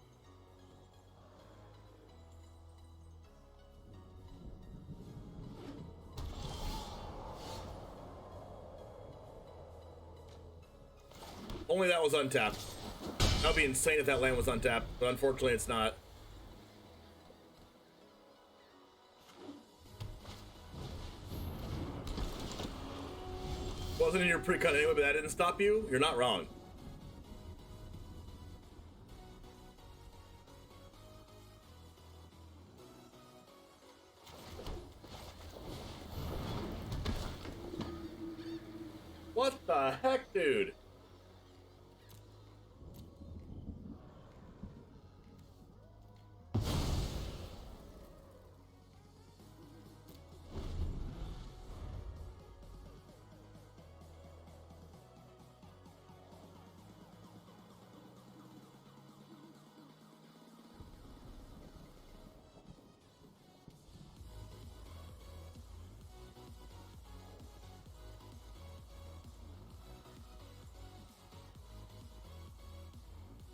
Only that was untapped. That would be insane if that land was untapped, but unfortunately it's not. Wasn't in your pre-cut anyway, but that didn't stop you? You're not wrong. What the heck, dude?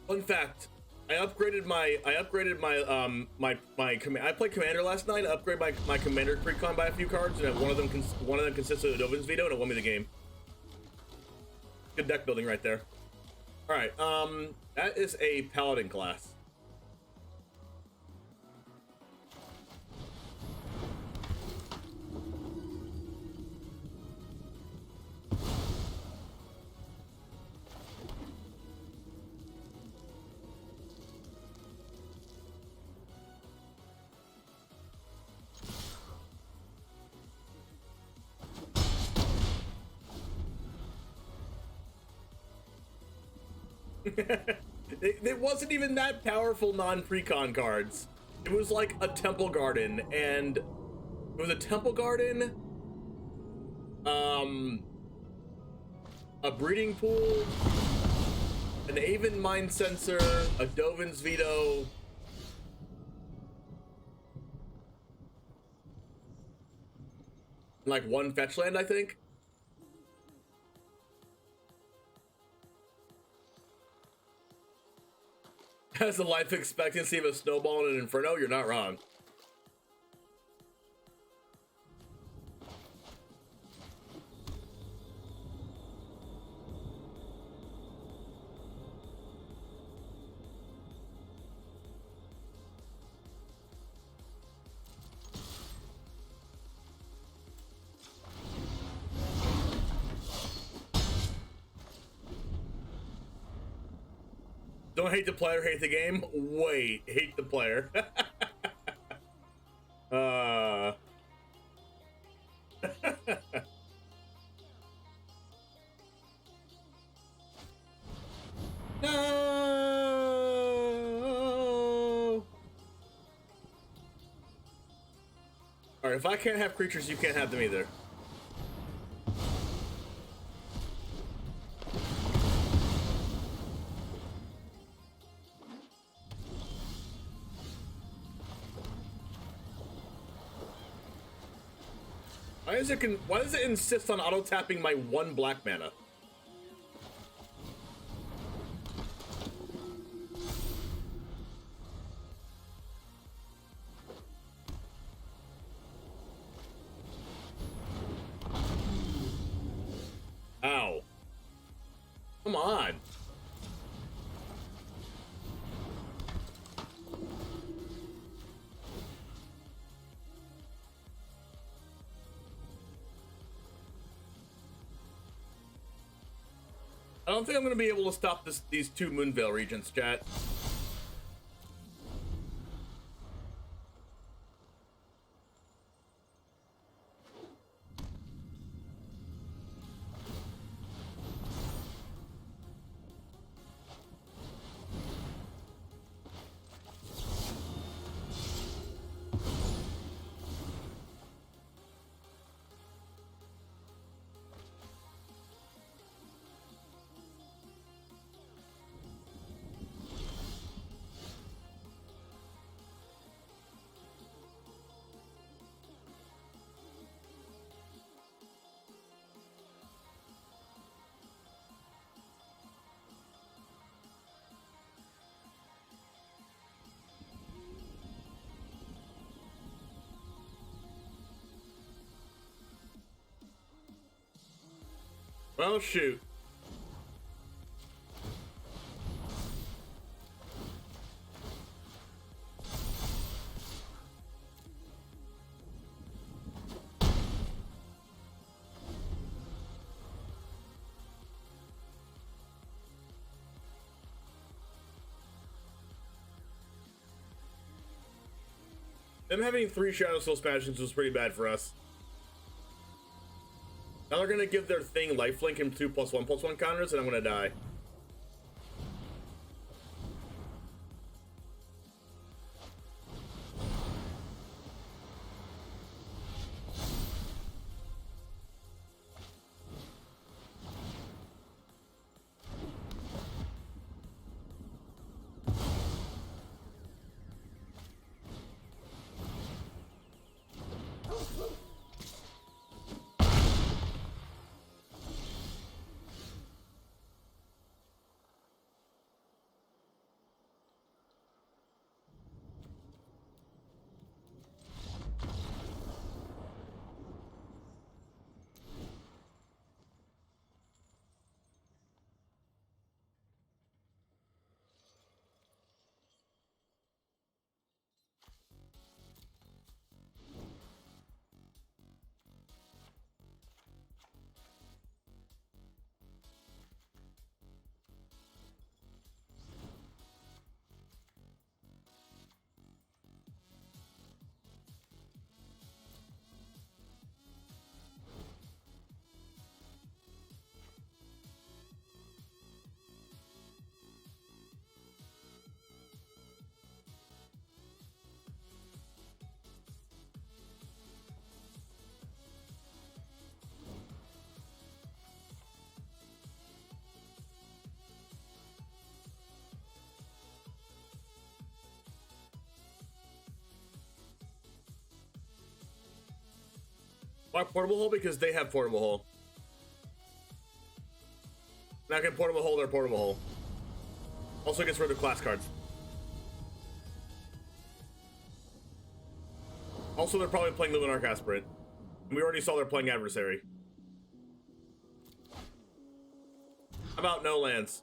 Fun fact, I upgraded my I played Commander last night. I upgraded my Commander precon by a few cards, and one of them consisted of Dovin's Veto, and it won me the game. Good deck building right there. All right, that is a Paladin class. It wasn't even that powerful non-precon cards. It was like a Temple Garden, and it was a Temple Garden, a Breeding Pool, an Aven Mind Sensor, a Dovin's Veto, like one fetch land, I think. Has the life expectancy of a snowball in an inferno? You're not wrong. Don't hate the player, hate the game. Wait, hate the player. No. All right, if I can't have creatures, you can't have them either. Why does it insist on auto tapping my one black mana? Ow. Come on. I don't think I'm going to be able to stop these two Moonveil Regents, chat. Well, shoot. Them having 3 Shadow Soul Smashings was pretty bad for us. Now they're gonna give their thing lifelink and 2+1/+1 counters, and I'm gonna die. Why portable hole? Because they have portable hole. Now can portable hole their portable hole. Also gets rid of class cards. Also, they're probably playing Luminarch Aspirant. And we already saw they're playing Adversary. How about no lands?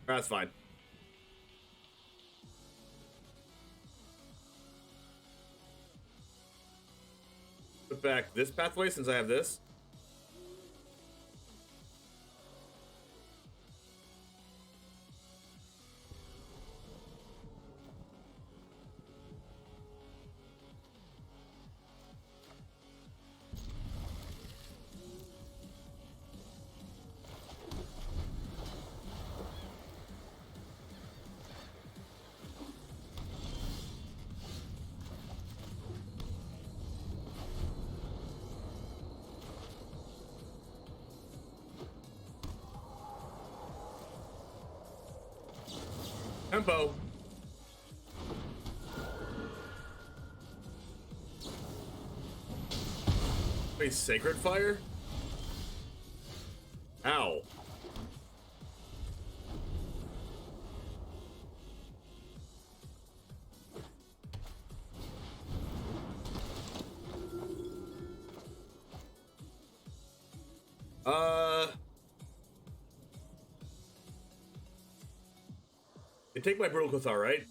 That's fine. Put back this pathway since I have this. Tempo. Wait, Sacred Fire? Ow. You take my Brutal Cathar, right?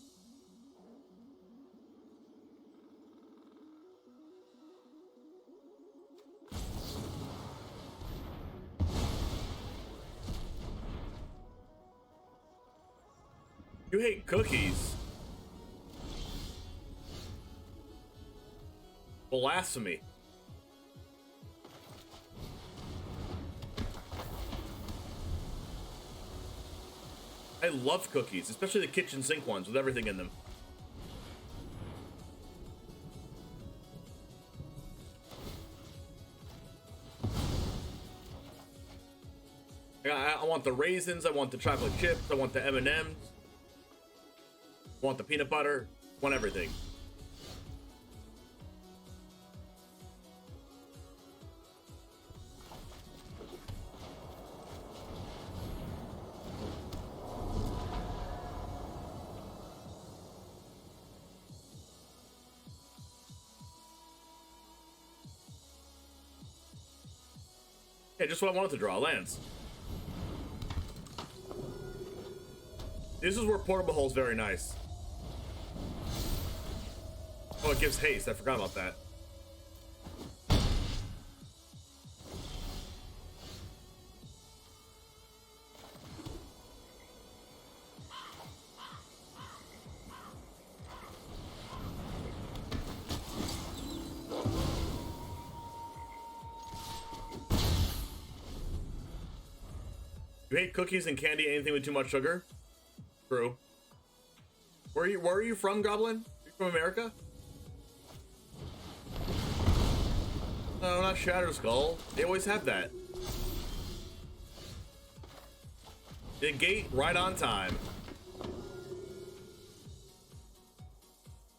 You hate cookies. Blasphemy. I love cookies, especially the kitchen sink ones with everything in them. I want the raisins, I want the chocolate chips, I want the M&Ms. I want the peanut butter, I want everything. Yeah, just what I wanted to draw, lands. This is where Portable Hole is very nice. Oh, it gives haste. I forgot about that. You hate cookies and candy, anything with too much sugar? True. Where are you from, Goblin? You from America? No, not Shatter Skull. They always have that. The gate right on time.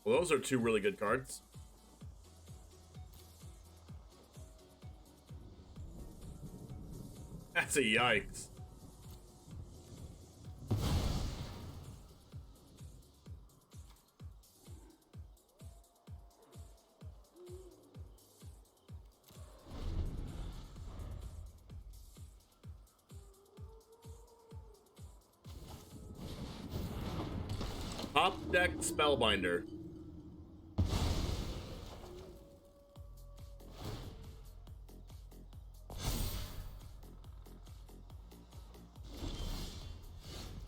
Well, those are two really good cards. That's a yikes. Top deck Spellbinder.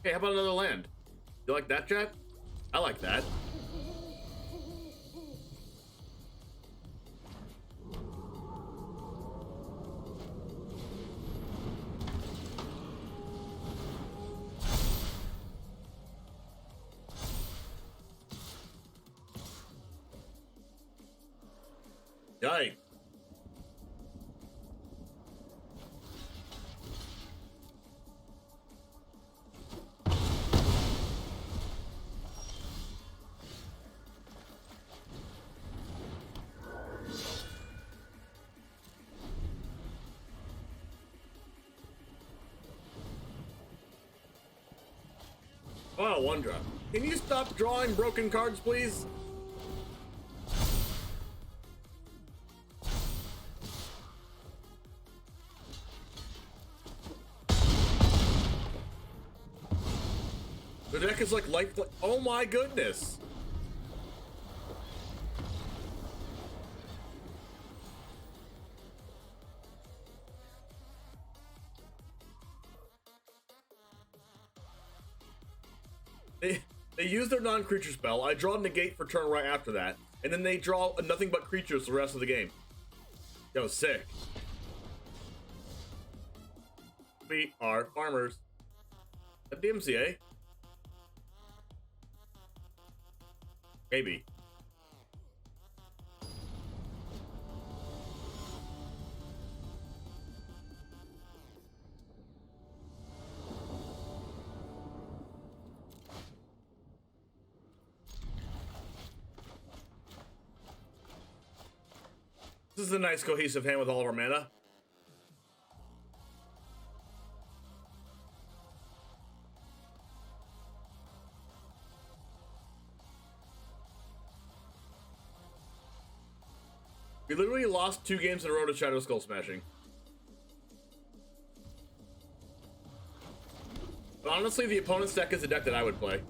Hey, how about another land? You like that, Jet? I like that. Yikes. Oh, one drop. Can you stop drawing broken cards, please? The deck is like oh my goodness. They use their non-creature spell. I draw negate for turn right after that, and then they draw nothing but creatures the rest of the game. That was sick. We are farmers. At DMCA. Maybe. This is a nice cohesive hand with all of our mana. We literally lost 2 games in a row to Shadow Skull Smashing. But honestly, the opponent's deck is a deck that I would play.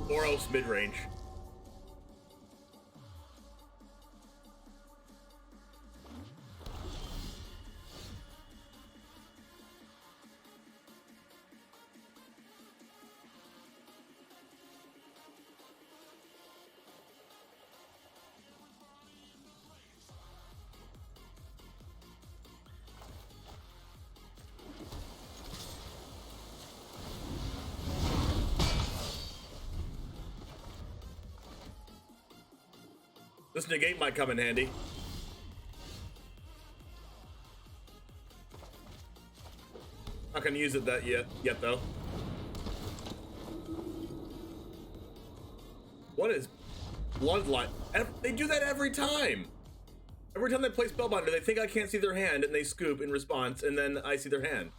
Boros mid-range. This negate might come in handy. Not gonna use it yet though. What is Bloodline? They do that every time. Every time they play Spellbinder, they think I can't see their hand, and they scoop in response, and then I see their hand.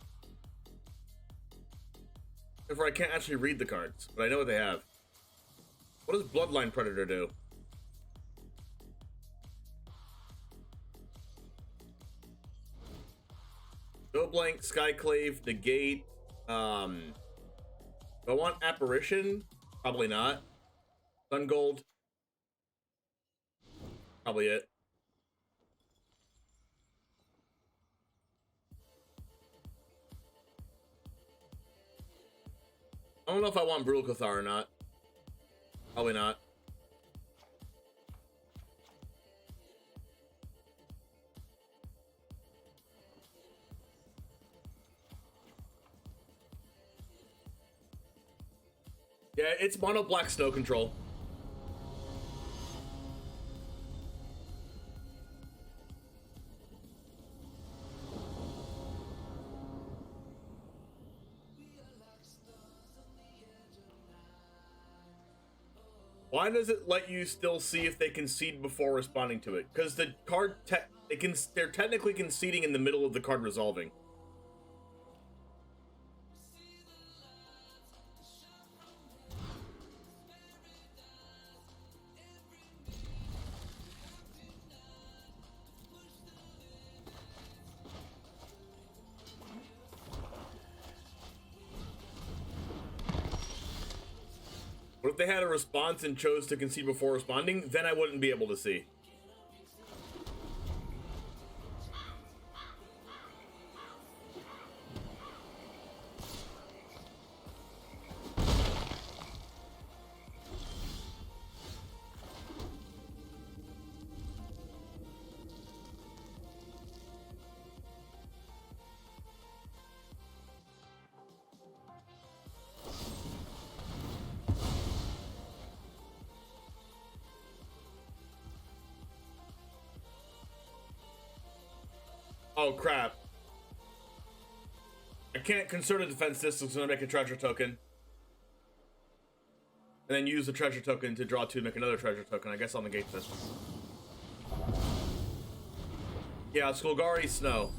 Therefore, I can't actually read the cards, but I know what they have. What does Bloodline Predator do? Go Blank, Skyclave, Negate. Do I want Apparition? Probably not. Sun Gold. Probably it. I don't know if I want Brutal Cathar or not. Probably not. Yeah, it's mono black snow control. Why does it let you still see if they concede before responding to it? Because the card, they're technically conceding in the middle of the card resolving. What if they had a response and chose to concede before responding? Then I wouldn't be able to see. Oh crap. I can't conserve a defense system, so I'm gonna make a treasure token. And then use the treasure token to draw 2 to make another treasure token. I guess I'll negate this. Yeah, Skulgari Snow.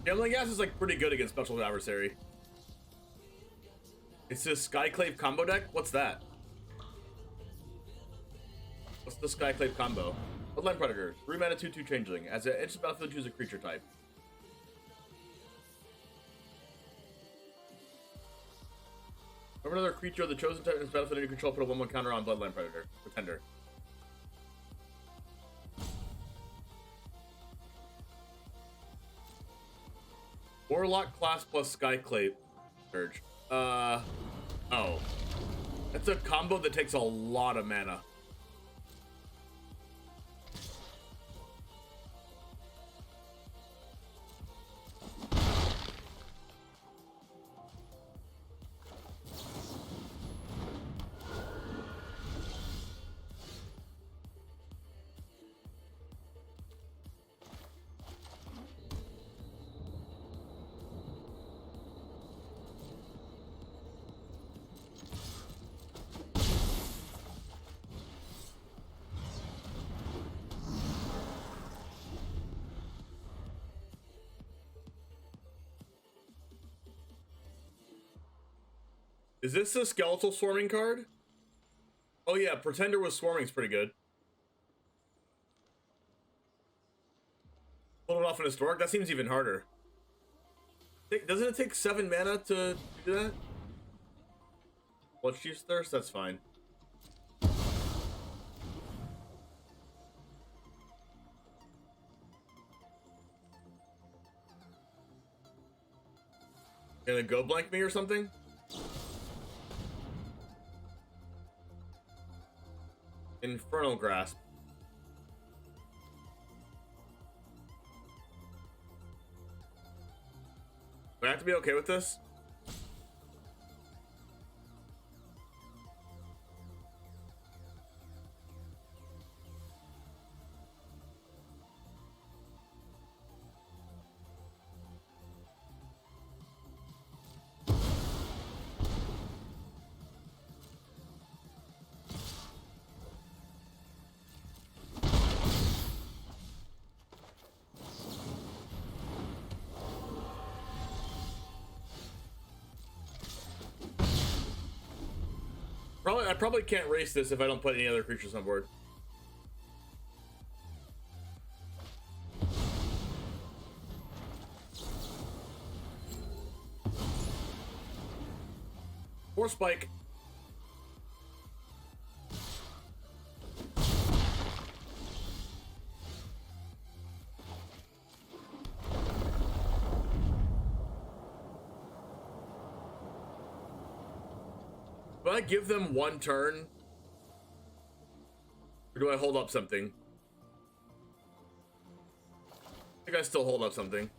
Gambling Gas is like pretty good against Special Adversary. It's a Skyclave combo deck? What's that? What's the Skyclave combo? Bloodline Predator, 3 mana 2/2 changeling. As an instant battlefield, choose a creature type. Remember another creature of the chosen type in this battlefield under control, put a 1/1 counter on Bloodline Predator. Pretender. Warlock class plus Skyclave Surge. Oh. That's a combo that takes a lot of mana. Is this a Skeletal Swarming card? Oh yeah, Pretender with Swarming is pretty good. Pull it off in Historic? That seems even harder. Doesn't it take 7 mana to do that? Blood Chief's Thirst? That's fine. Gonna go blank me or something? Infernal Grasp. Do I have to be okay with this? know what? I probably can't race this if I don't put any other creatures on board. More spike. Do I give them one turn? Or do I hold up something? I think I still hold up something.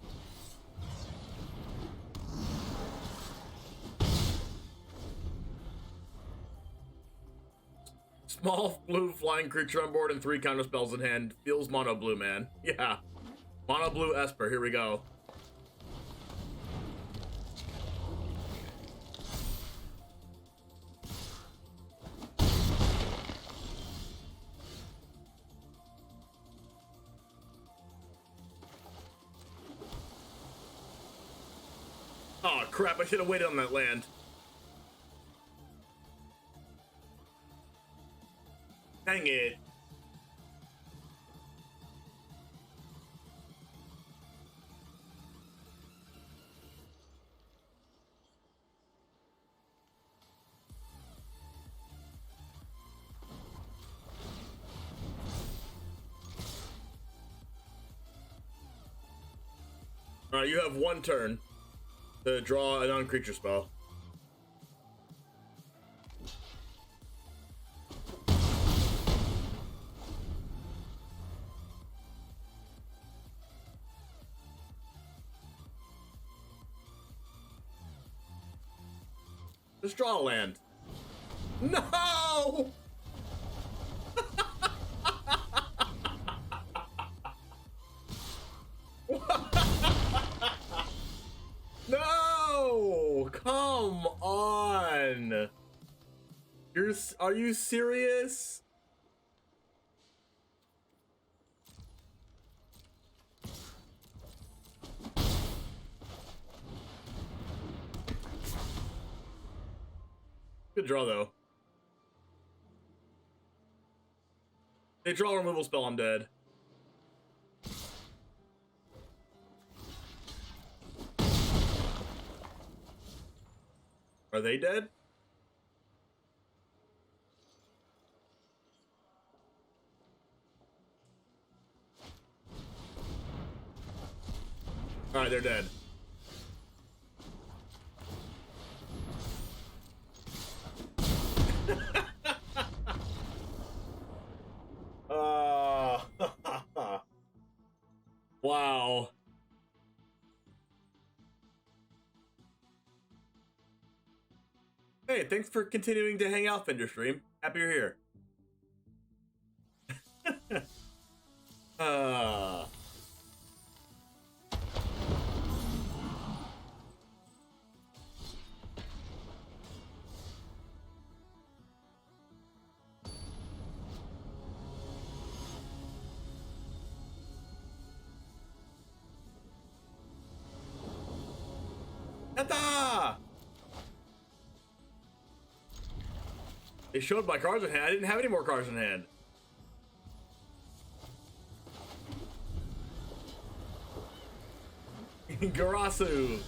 Small blue flying creature on board and 3 counter spells in hand. Feels mono blue, man. Yeah. Mono blue Esper. Here we go. Oh crap, I should have waited on that land. Dang it. Alright, you have one turn to draw a non-creature spell. Just draw a land. No! No! Come on! Are you serious? Good draw, though. They draw a removal spell, I'm dead. Are they dead? Alright, they're dead. Wow. Hey, thanks for continuing to hang out, Fender Stream. Happy you're here. Yatta! They showed my cards in hand. I didn't have any more cards in hand. Garasu.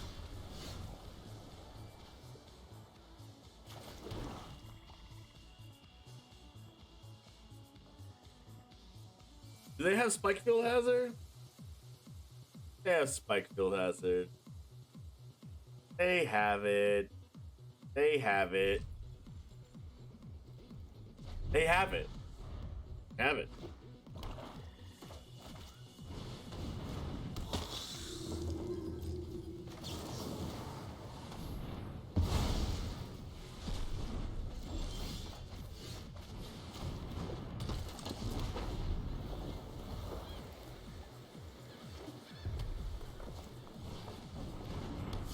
Do they have Spike Field Hazard? They have Spike Field Hazard. They have it. They have it. They have it. Have it.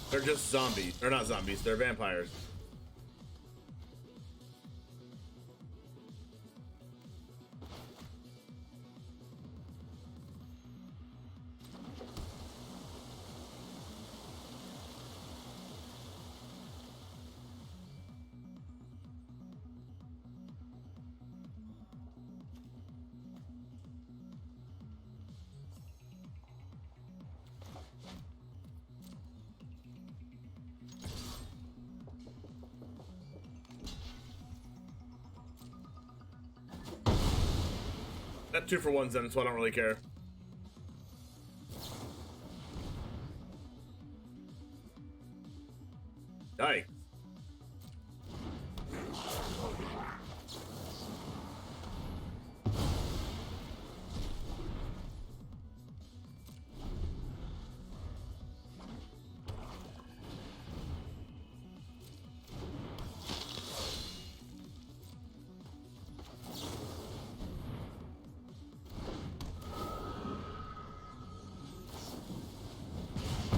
They're just zombies. They're not zombies. They're vampires. got 2-for-1s then, so I don't really care. Die.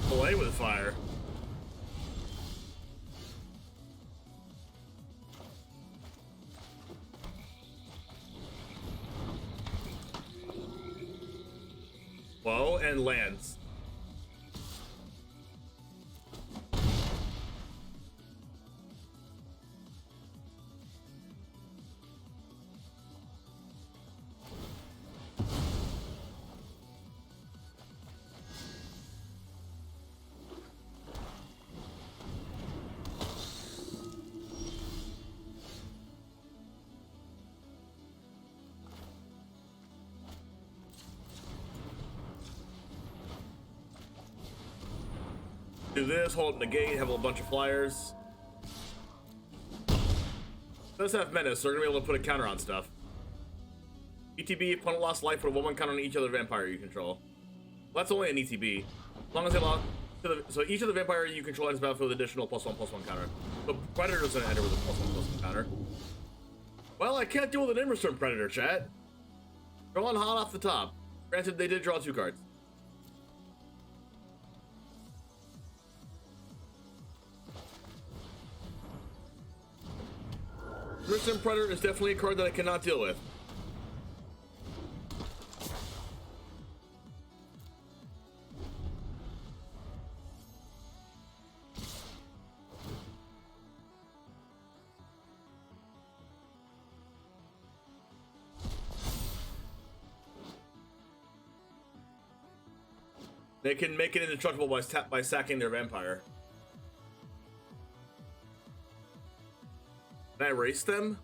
Play with fire. Whoa, and lands. Do this, hold up the gate, have a bunch of flyers. Does have menace, so they're gonna be able to put a counter on stuff. ETB, opponent lost life, put a 1/1 counter on each other vampire you control. Well, that's only an ETB. As long as they lost. So each of the vampire you control enters battlefield with additional +1/+1 counter. So Predator doesn't enter with a +1/+1 counter. Well, I can't deal with an Inverstorm Predator, chat. Drawing hot off the top. Granted, they did draw 2 cards. Inverstorm Predator is definitely a card that I cannot deal with. They can make it indestructible by sacking their vampire. Can I erase them?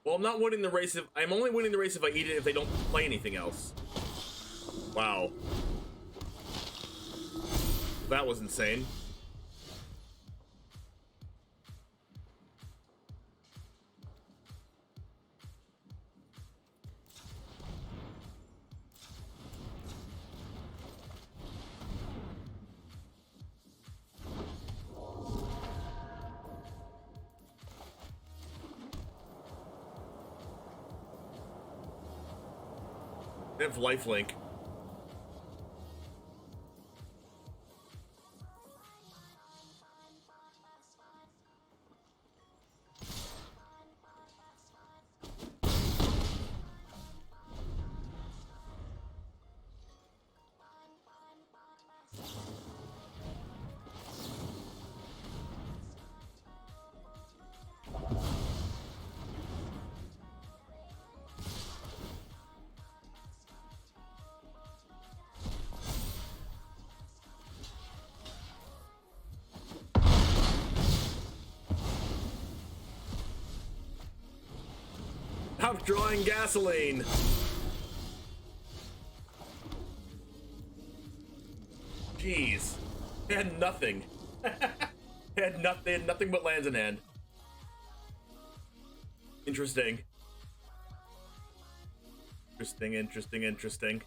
Well, I'm not winning the race if I'm only winning the race if I eat it if they don't play anything else. Wow. That was insane. They have lifelink. Stop drawing gasoline. Jeez. They had nothing. They had nothing but lands in hand. Interesting. Interesting.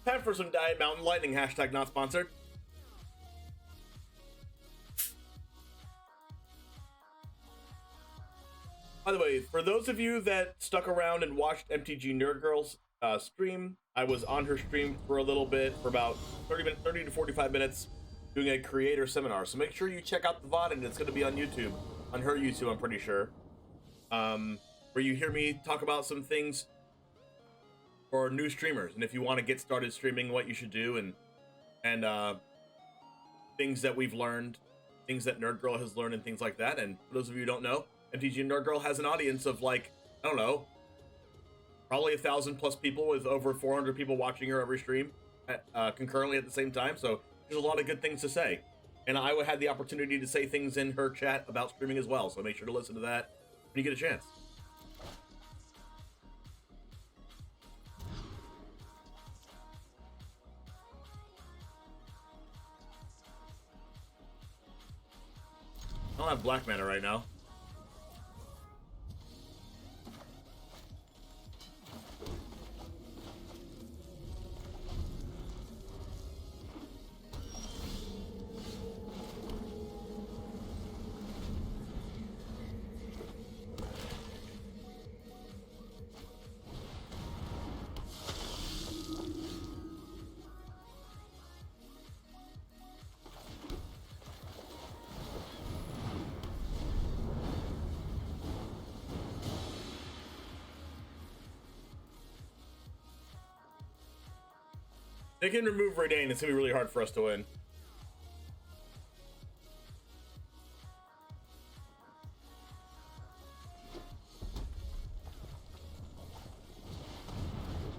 Time for some Diet Mountain Lightning, hashtag not sponsored. By the way, for those of you that stuck around and watched MTG Nerd Girl's stream, I was on her stream for a little bit, for about 30 to 45 minutes, doing a creator seminar. So make sure you check out the VOD, and it's going to be on YouTube, on her YouTube, I'm pretty sure, where you hear me talk about some things for new streamers, and if you want to get started streaming, what you should do, and things that we've learned, things that Nerd Girl has learned, and things like that. And for those of you who don't know, MTG Nerd Girl has an audience of, like, I don't know, probably 1,000+ people, with over 400 people watching her every stream concurrently at the same time. So there's a lot of good things to say, and I had the opportunity to say things in her chat about streaming as well. So make sure to listen to that when you get a chance. I don't have black mana right now. They can remove Raidane. It's gonna be really hard for us to win.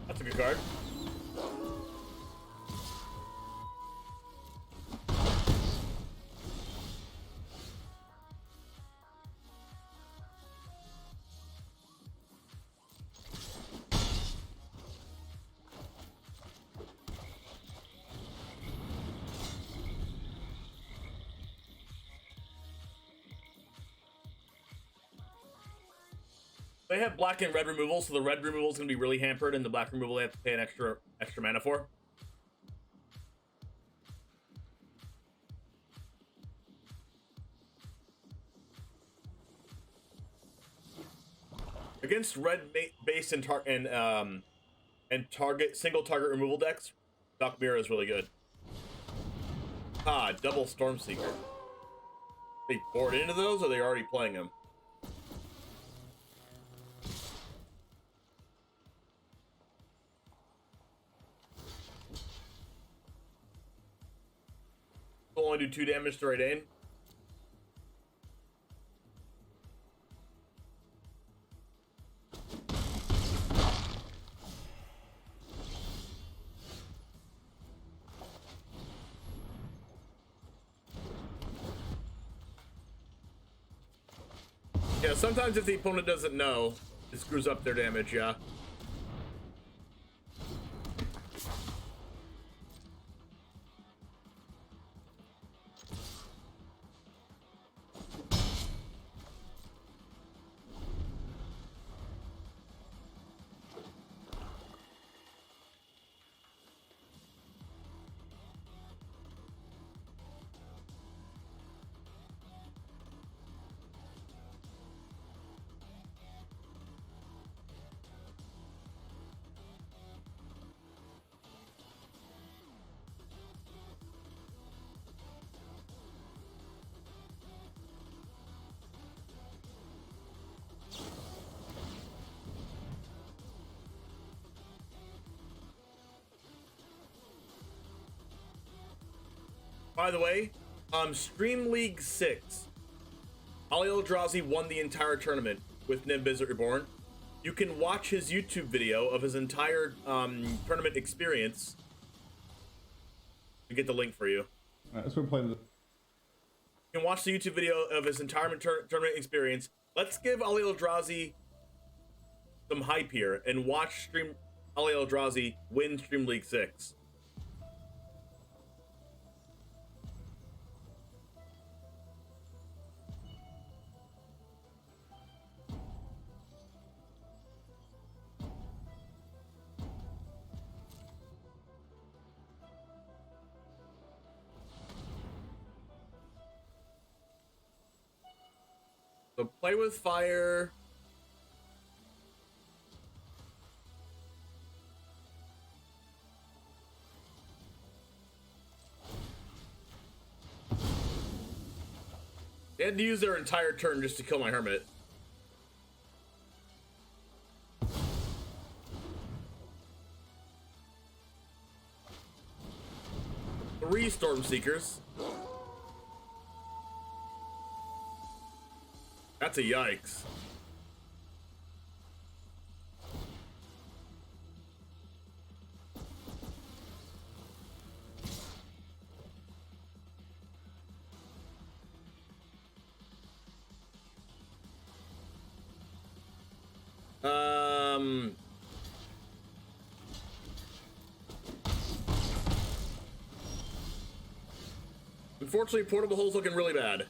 That's a good card. They have black and red removal, so the red removal is going to be really hampered, and the black removal they have to pay an extra mana for. Against red base and target single target removal decks, Doc Mirror is really good. Ah, double Stormseeker. They board into those, or are they already playing them? Only do 2 damage to Raidane. Yeah, sometimes if the opponent doesn't know, it screws up their damage, yeah. By the way, Stream League 6, Ali Eldrazi won the entire tournament with Nimbus Reborn. You can watch his YouTube video of his entire tournament experience. I'll get the link for you. Alright, let's go play the... You can watch the YouTube video of his entire tournament experience. Let's give Ali Eldrazi some hype here and watch Ali Eldrazi win Stream League 6. So play with fire. They had to use their entire turn just to kill my hermit. Three Storm Seekers. That's a yikes. Unfortunately, Portable Hole's looking really bad.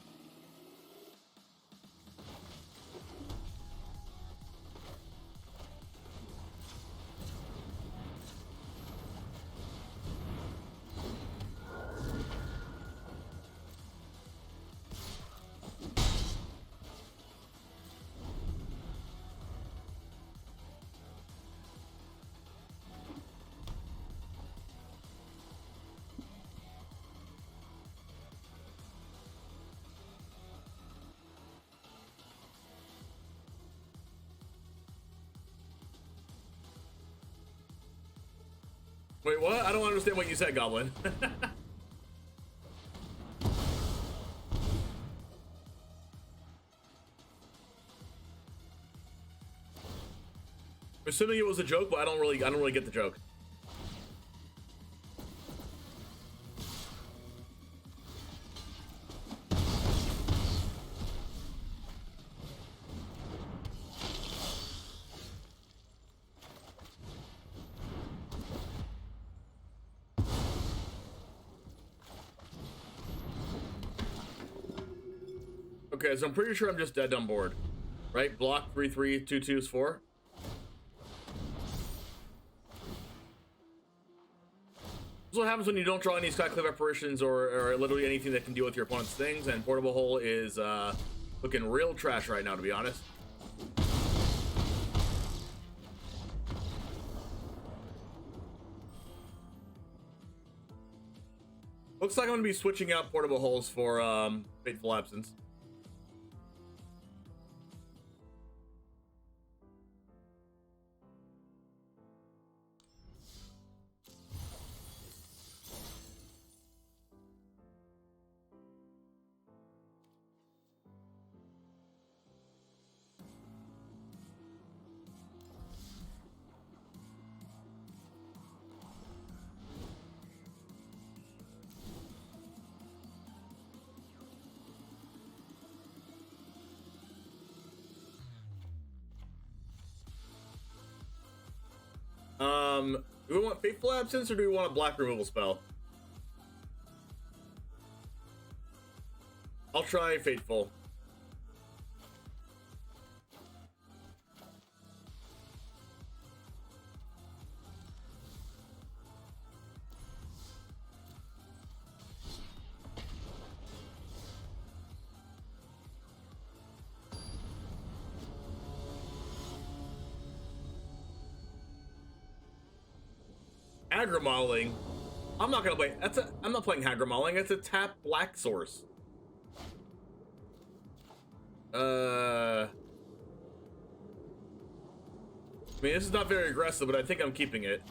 Wait, what? I don't understand what you said, Goblin. Assuming it was a joke, but I don't really get the joke. Okay, so I'm pretty sure I'm just dead on board. Right? Block 3, 3, 2, 2 is 4. This is what happens when you don't draw any Skyclave apparitions or literally anything that can deal with your opponent's things, and Portable Hole is looking real trash right now, to be honest. Looks like I'm going to be switching out Portable Holes for Fateful Absence. Do we want Fateful Absence or do we want a black removal spell? I'll try Fateful. Aggro Modeling. I'm not gonna play. I'm not playing Aggro Modeling. It's a tap black source. I mean, this is not very aggressive, but I think I'm keeping it.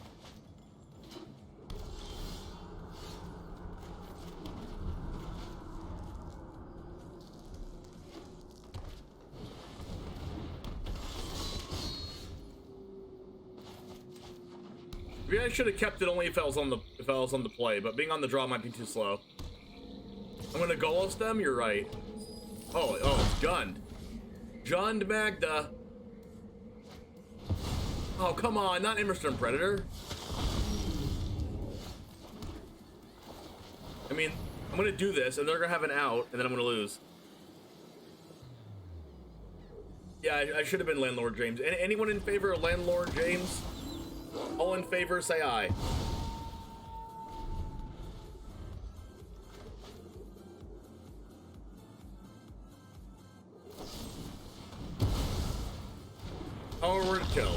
Maybe I should have kept it only if I was on the play, but being on the draw might be too slow. I'm gonna Golos them. You're right. Oh, it's Jund. Jund Magda. Oh, come on, not Immersturm Predator. I mean, I'm gonna do this, and they're gonna have an out, and then I'm gonna lose. Yeah, I should have been Landlord James. Anyone in favor of Landlord James? All in favor, say aye. Forward kill.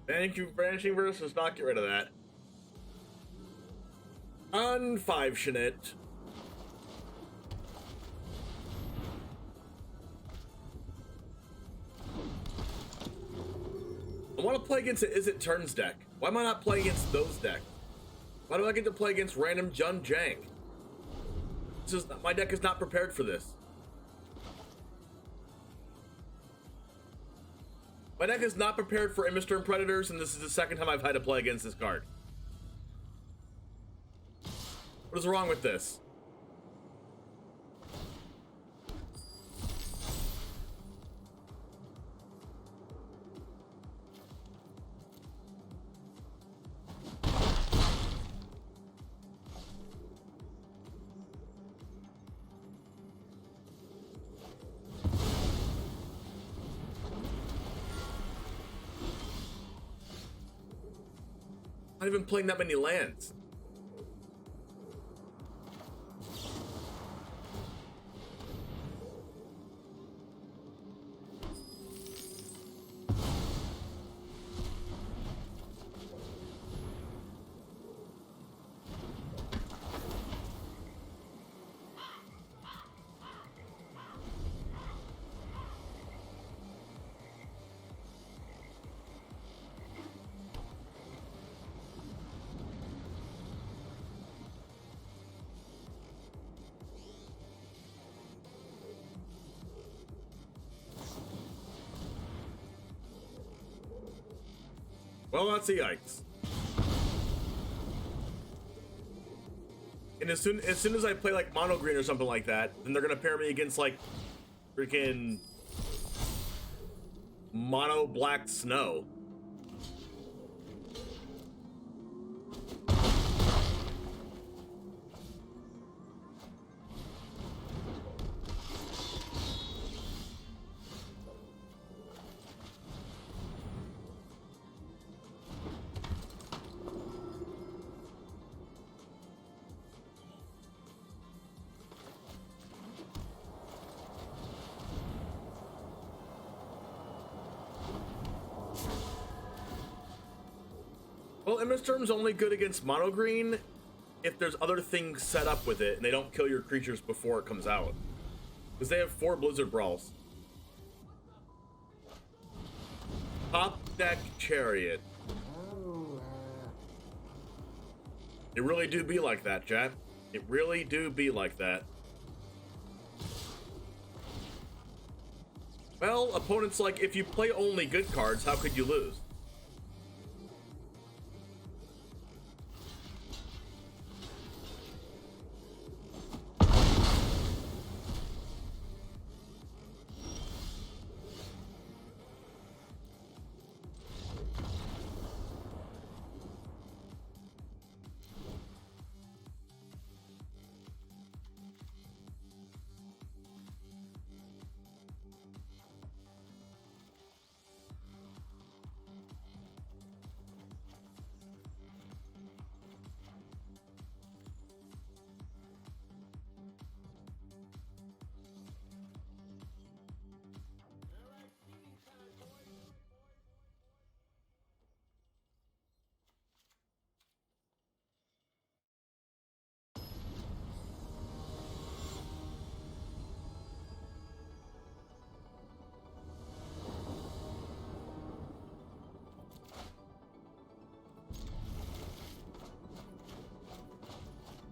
Thank you, Branching Verse. Let's not get rid of that. Unfortunate. I want to play against the Is It Turns deck. Why am I not playing against those decks? Why do I get to play against random Jun Jank? My deck is not prepared for this. My deck is not prepared for Image Turn Predators, and this is the second time I've had to play against this card. What is wrong with this? I'm not even playing that many lands. Well, that's a yikes. And as soon as I play like mono green or something like that, then they're gonna pair me against like freaking mono black snow. Well, Image Term's only good against mono green if there's other things set up with it and they don't kill your creatures before it comes out. Because they have 4 Blizzard Brawls. Top deck Chariot. It really do be like that, chat. It really do be like that. Well, opponents like, if you play only good cards, how could you lose?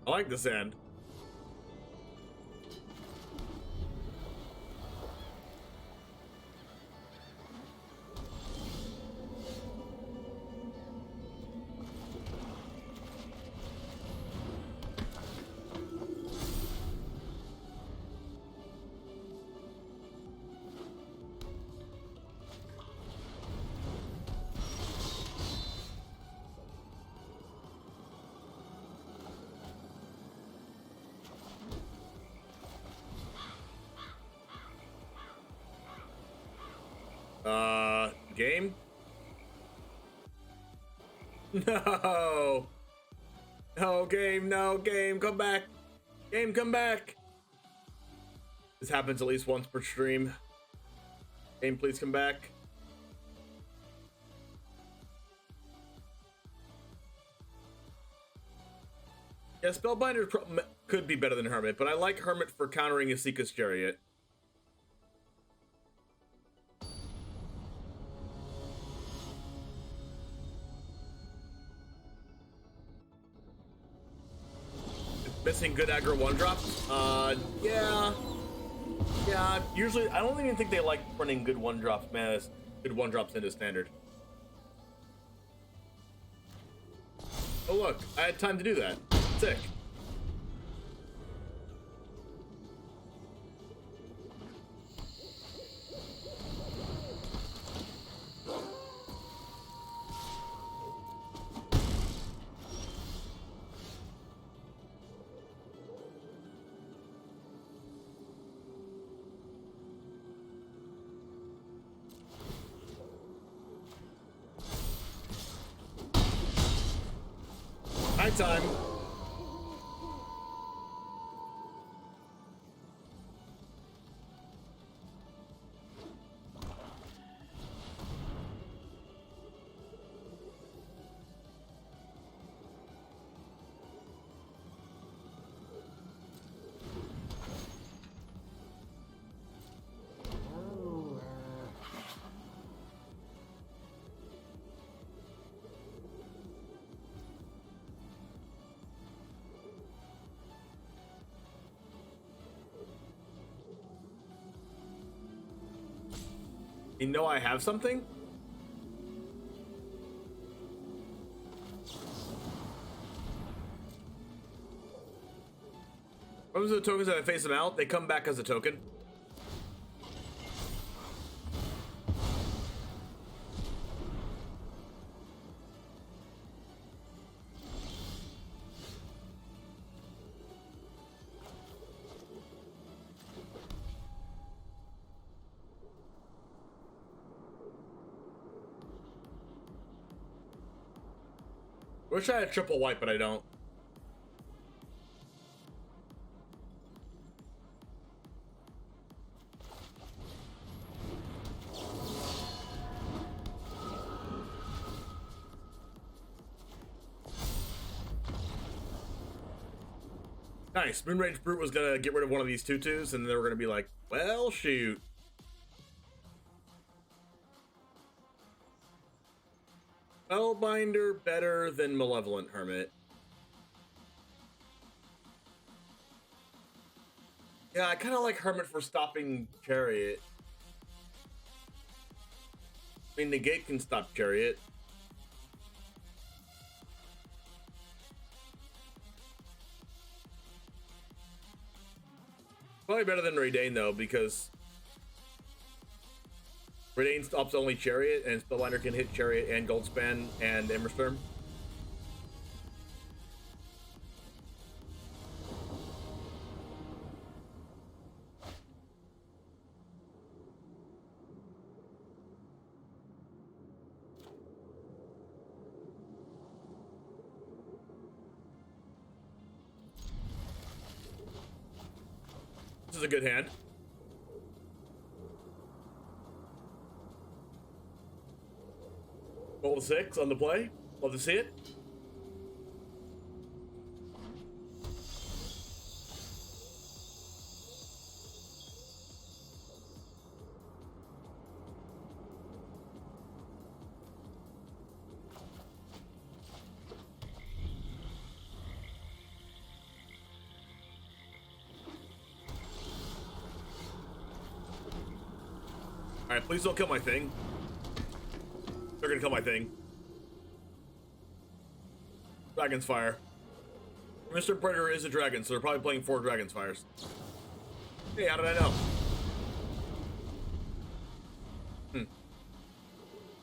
I like this end. Game? No. No, game, no, game, come back. Game, come back. This happens at least once per stream. Game, please come back. Yeah, Spellbinder could be better than Hermit, but I like Hermit for countering Isika's Chariot. Missing good aggro one drop? Yeah. Yeah, usually, I don't even think they like running good one drops, man. As good one drops into standard. Oh, look, I had time to do that. Sick. Night time. You know I have something? What was the tokens that I face them out? They come back as a token. Wish I had triple white, but I don't. Nice. Moonrage Brute was gonna get rid of one of these tutus, and they were gonna be like, well, shoot. Spellbinder better than Malevolent Hermit. Yeah, I kind of like Hermit for stopping Chariot. I mean, Negate can stop Chariot. Probably better than Raidane, though, because Raidane stops only Chariot, and Spellbinder can hit Chariot and Goldspan and Emberstorm. This is a good hand. Roll to 6 on the play. Love to see it. Alright, please don't kill my thing. They're gonna kill my thing. Dragon's Fire. Mr. Predator is a dragon, so they're probably playing 4 Dragon's Fires. Hey, how did I know?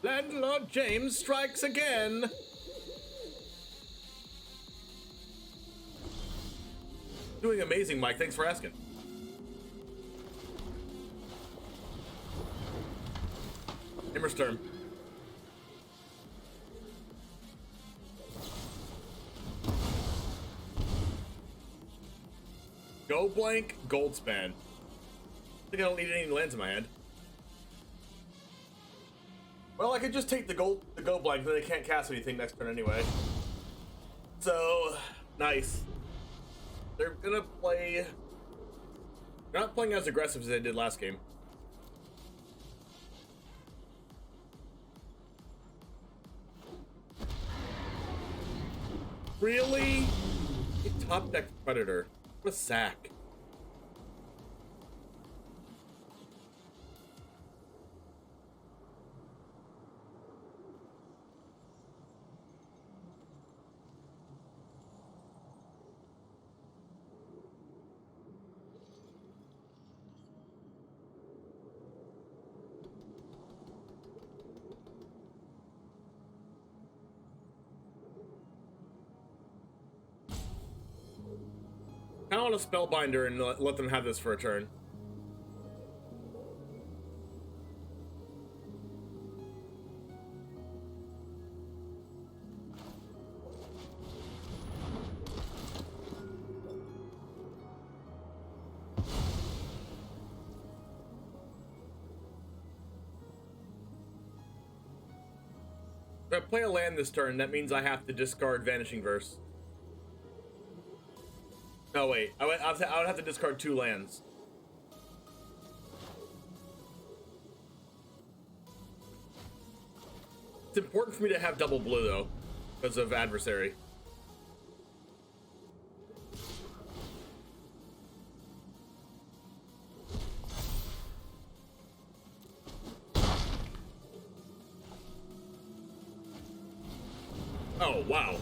Landlord James strikes again! Doing amazing, Mike. Thanks for asking. Hammer's turn. Go blank, gold span. I think I don't need any lands in my hand. Well, I could just take the go blank, then they can't cast anything next turn anyway. So, nice. They're gonna play... They're not playing as aggressive as they did last game. Really? A top deck Predator. What a sack. I don't want a Spellbinder and let them have this for a turn. If I play a land this turn, that means I have to discard Vanishing Verse. No, wait. I would have to discard 2 lands. It's important for me to have double blue, though, because of Adversary. Oh, wow.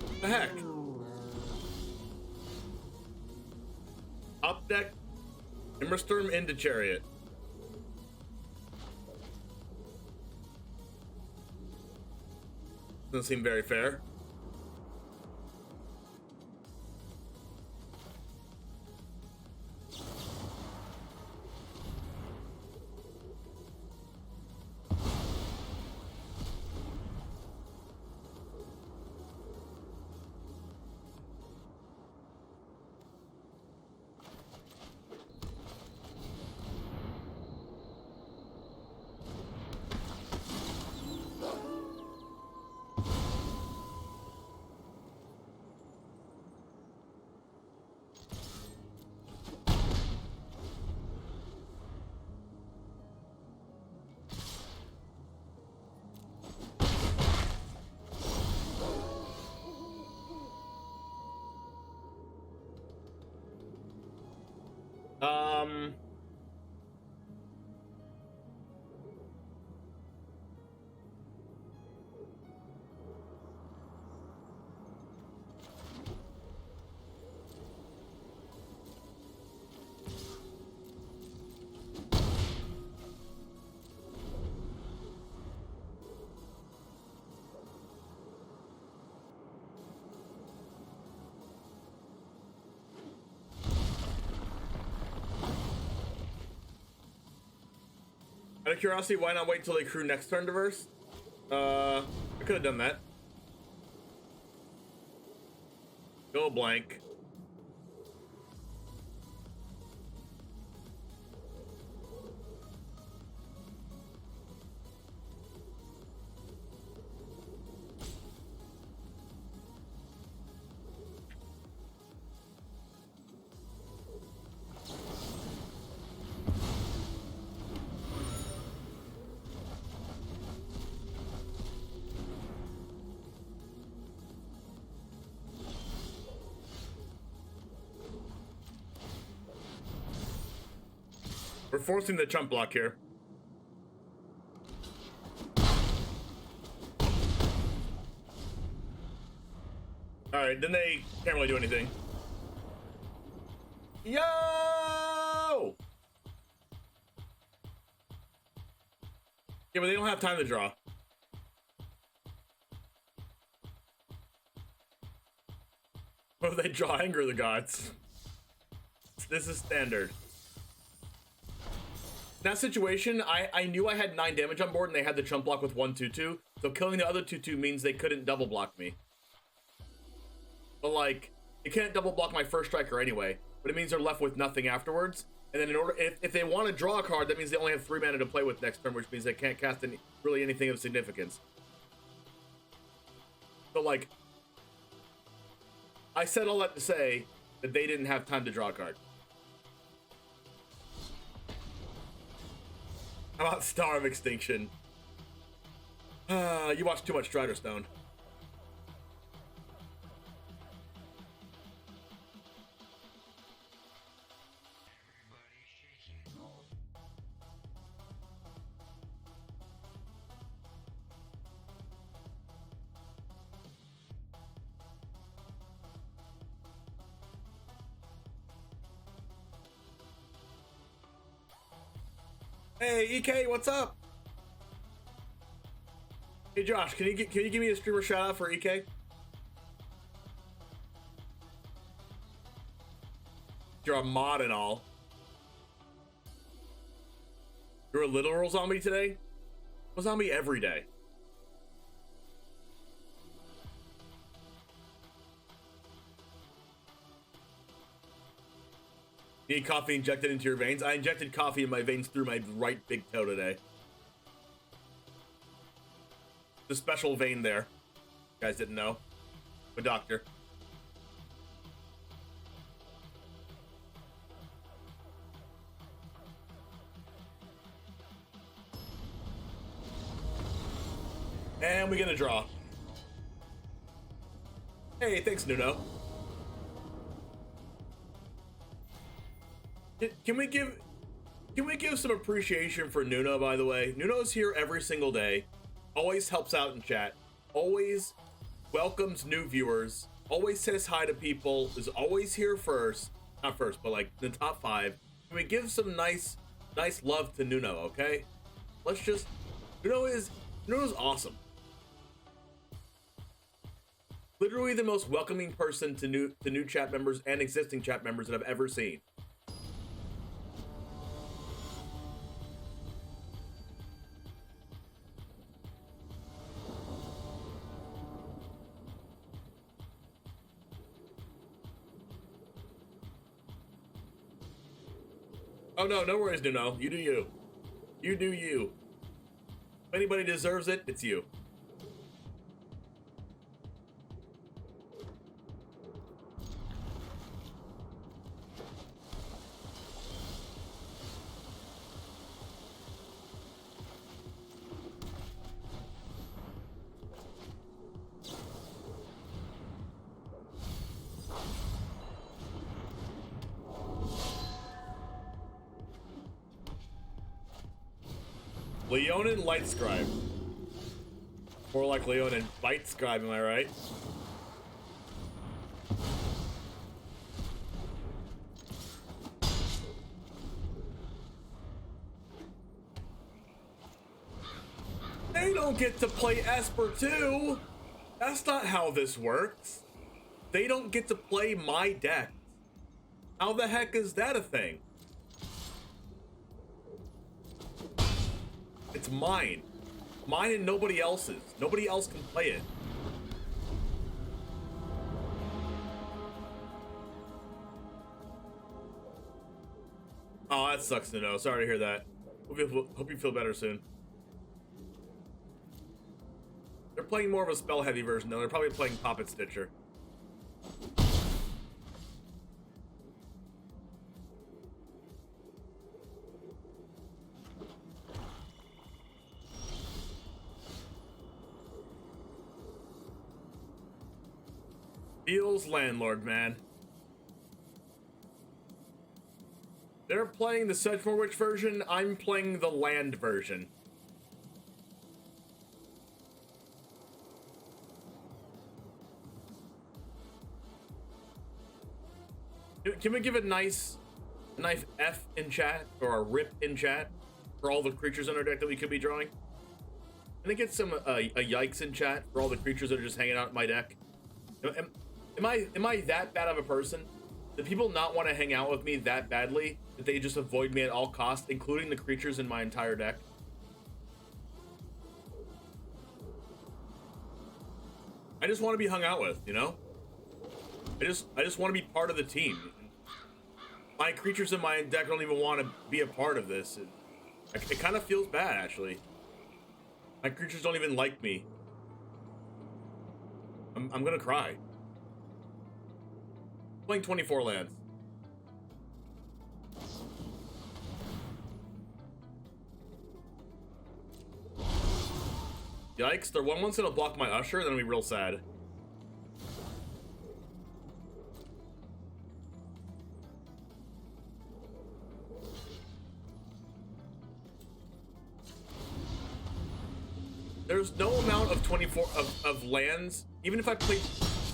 What the heck? Up deck, Immersturm into Chariot. Doesn't seem very fair. Out of curiosity, why not wait until they crew next turn to verse? I could have done that. Go blank. We're forcing the chump block here. Alright, then they can't really do anything. Yo! Yeah, but they don't have time to draw. What if they draw Anger of the Gods? This is standard. In that situation, I knew I had 9 damage on board and they had the chump block with 1/2/2, so killing the other 2/2 means they couldn't double block me. But like, they can't double block my first striker anyway, but it means they're left with nothing afterwards. And then in order, if they want to draw a card, that means they only have 3 mana to play with next turn, which means they can't cast really anything of significance. So like, I said all that to say that they didn't have time to draw a card. How about Star of Extinction? You watch too much Strider Stone. Hey EK, what's up? Hey Josh, can you give me a streamer shout out for EK? You're a mod and all. You're a literal zombie today? I'm a zombie every day. You need coffee injected into your veins? I injected coffee in my veins through my right big toe today. The special vein there. You guys didn't know. I'm a doctor. And we're gonna draw. Hey, thanks, Nuno. Can we give some appreciation for Nuno, by the way? Nuno's here every single day, always helps out in chat, always welcomes new viewers, always says hi to people, is always here first, not first, but like the top 5. Can we give some nice love to Nuno, okay? Let's just, Nuno's awesome. Literally the most welcoming person to new chat members and existing chat members that I've ever seen. Oh no, no worries, Nuno. You do you. You do you. If anybody deserves it, it's you. Leonin Light Scribe. More like Leonin Bite Scribe, am I right? They don't get to play Esper too! That's not how this works. They don't get to play my deck. How the heck is that a thing? It's mine. Mine and nobody else's. Nobody else can play it. Oh, that sucks to know. Sorry to hear that. Hope you feel better soon. They're playing more of a spell-heavy version, though. They're probably playing Poppet Stitcher. Feels landlord, man. They're playing the Sedgemoor Witch version. I'm playing the land version. Can we give a nice F in chat or a rip in chat for all the creatures in our deck that we could be drawing? Can I get some a yikes in chat for all the creatures that are just hanging out in my deck? Am I that bad of a person? Do people not want to hang out with me that badly that they just avoid me at all costs, including the creatures in my entire deck? I just want to be hung out with, you know? I just want to be part of the team. My creatures in my deck don't even want to be a part of this. It kind of feels bad, actually. My creatures don't even like me. I'm gonna cry. Playing 24 lands. Yikes, their 1/1's gonna block my Usher, then I'll be real sad. There's no amount of 24 of lands. Even if I played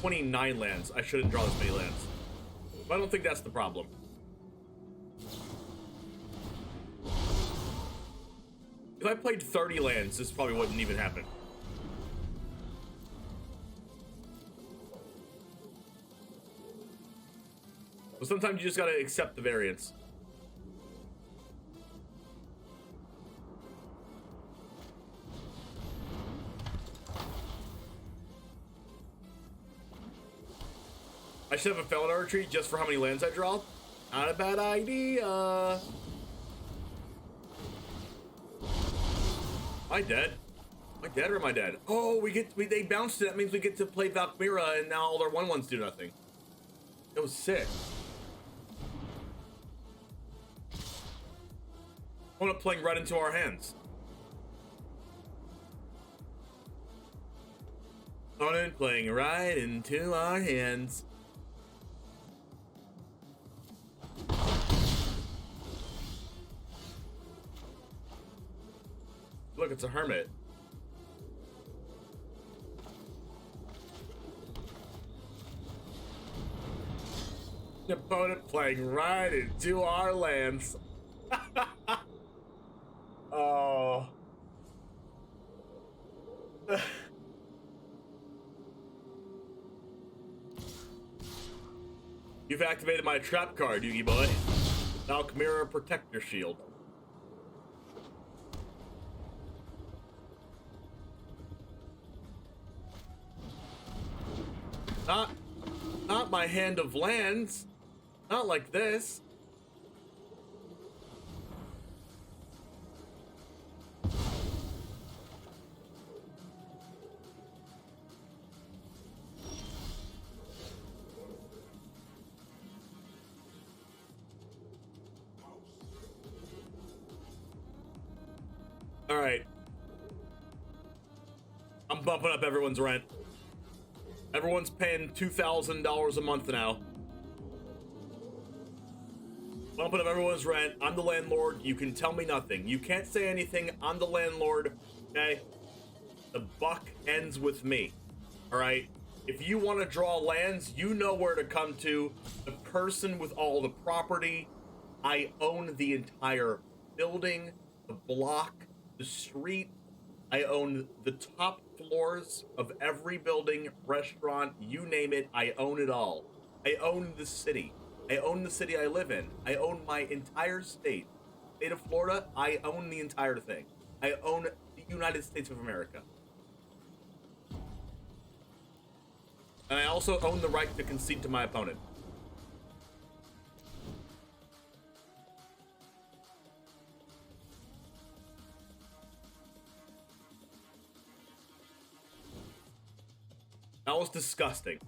29 lands, I shouldn't draw this many lands. But I don't think that's the problem. If I played 30 lands, this probably wouldn't even happen. But sometimes you just gotta accept the variance. I should have a Felidar retreat just for how many lands I draw. Not a bad idea. Am I dead? Am I dead or am I dead? Oh, they bounced it. That means we get to play Valkyria, and now all their 1/1s do nothing. That was sick. Opponent playing right into our hands. Opponent playing right into our hands. Look, it's a hermit. The opponent playing right into our lands. Oh. You've activated my trap card, Yugi boy. Now Chimera Protector Shield. Not my hand of lands. Not like this. All right. I'm bumping up everyone's rent. Everyone's paying $2,000 a month now. Bumping up everyone's rent. I'm the landlord. You can tell me nothing. You can't say anything. I'm the landlord. Okay? The buck ends with me. Alright? If you want to draw lands, you know where to come to. The person with all the property. I own the entire building, the block, the street. I own the top floors of every building, restaurant, you name it, I own it all. I own the city. I own the city I live in. I own my entire state. State of Florida, I own the entire thing. I own the United States of America. And I also own the right to concede to my opponent. That was disgusting.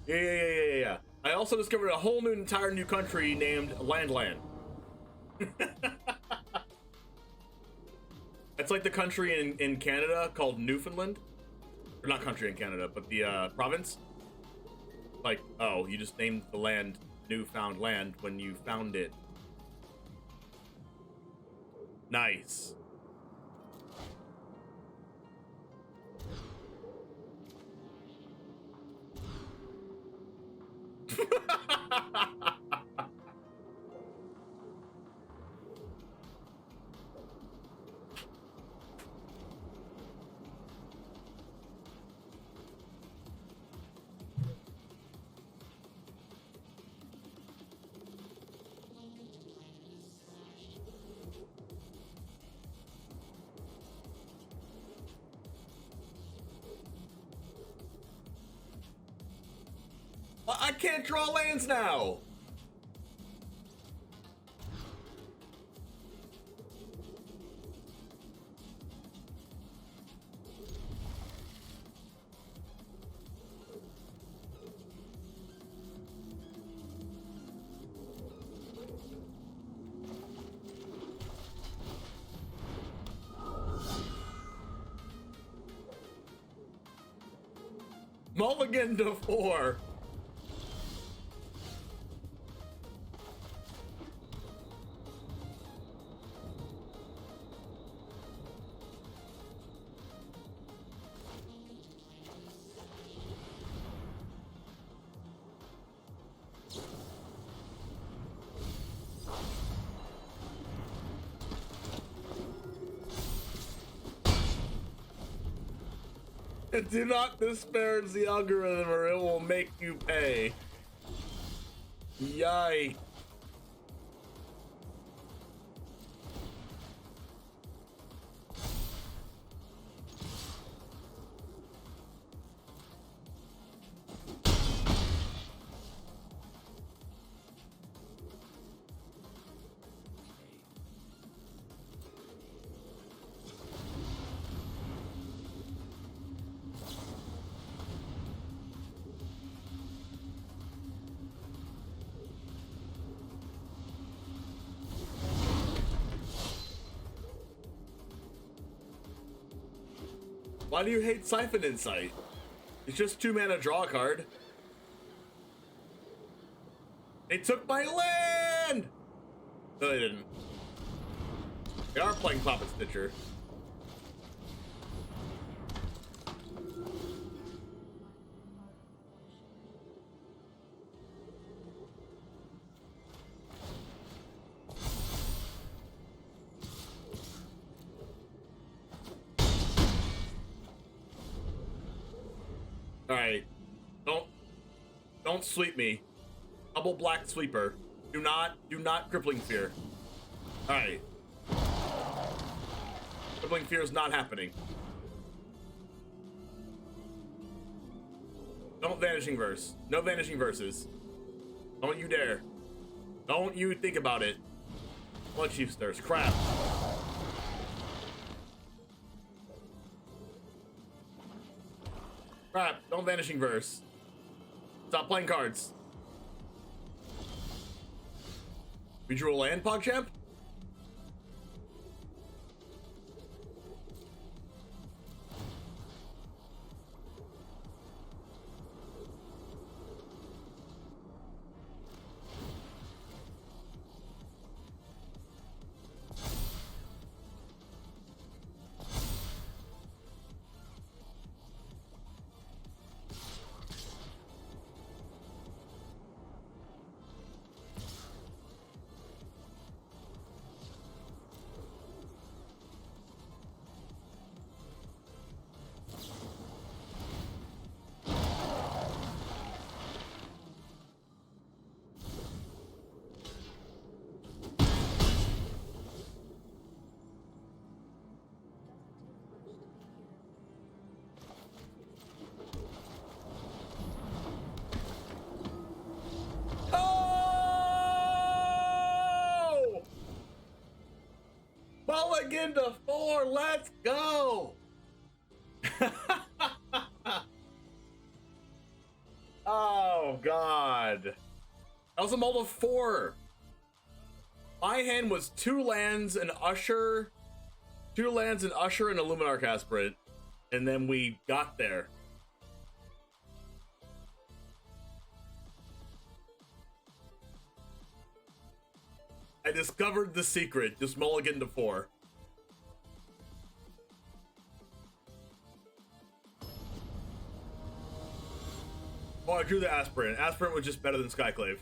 Yeah. I also discovered a whole entire new country named Landland. It's like the country in Canada called Newfoundland. Or not country in Canada, but the province. Like, oh, you just named the land newfound land when you found it. Nice. I can't draw lands now. Mulligan to 4. Do not disparage the algorithm or it will make you pay. Yikes. Why do you hate Siphon Insight? It's just 2 mana draw a card. They took my land! No, they didn't. They are playing Puppet Stitcher. Alright. Don't sweep me. Double black sweeper. Do not Crippling Fear. Alright. Crippling Fear is not happening. Don't Vanishing Verse. No Vanishing Verses. Don't you dare. Don't you think about it. Blood Chief Stirs. Crap. Crap. Don't Vanishing Verse. Stop playing cards. We drew a land, PogChamp? Mulligan to 4, let's go! Oh god. That was a mull of 4. My hand was 2 lands, an Usher, 2 lands, an Usher, and a Luminarch Aspirant. And then we got there. I discovered the secret. Just mulligan to 4. Oh, I drew the Aspirant. Aspirant was just better than Skyclave.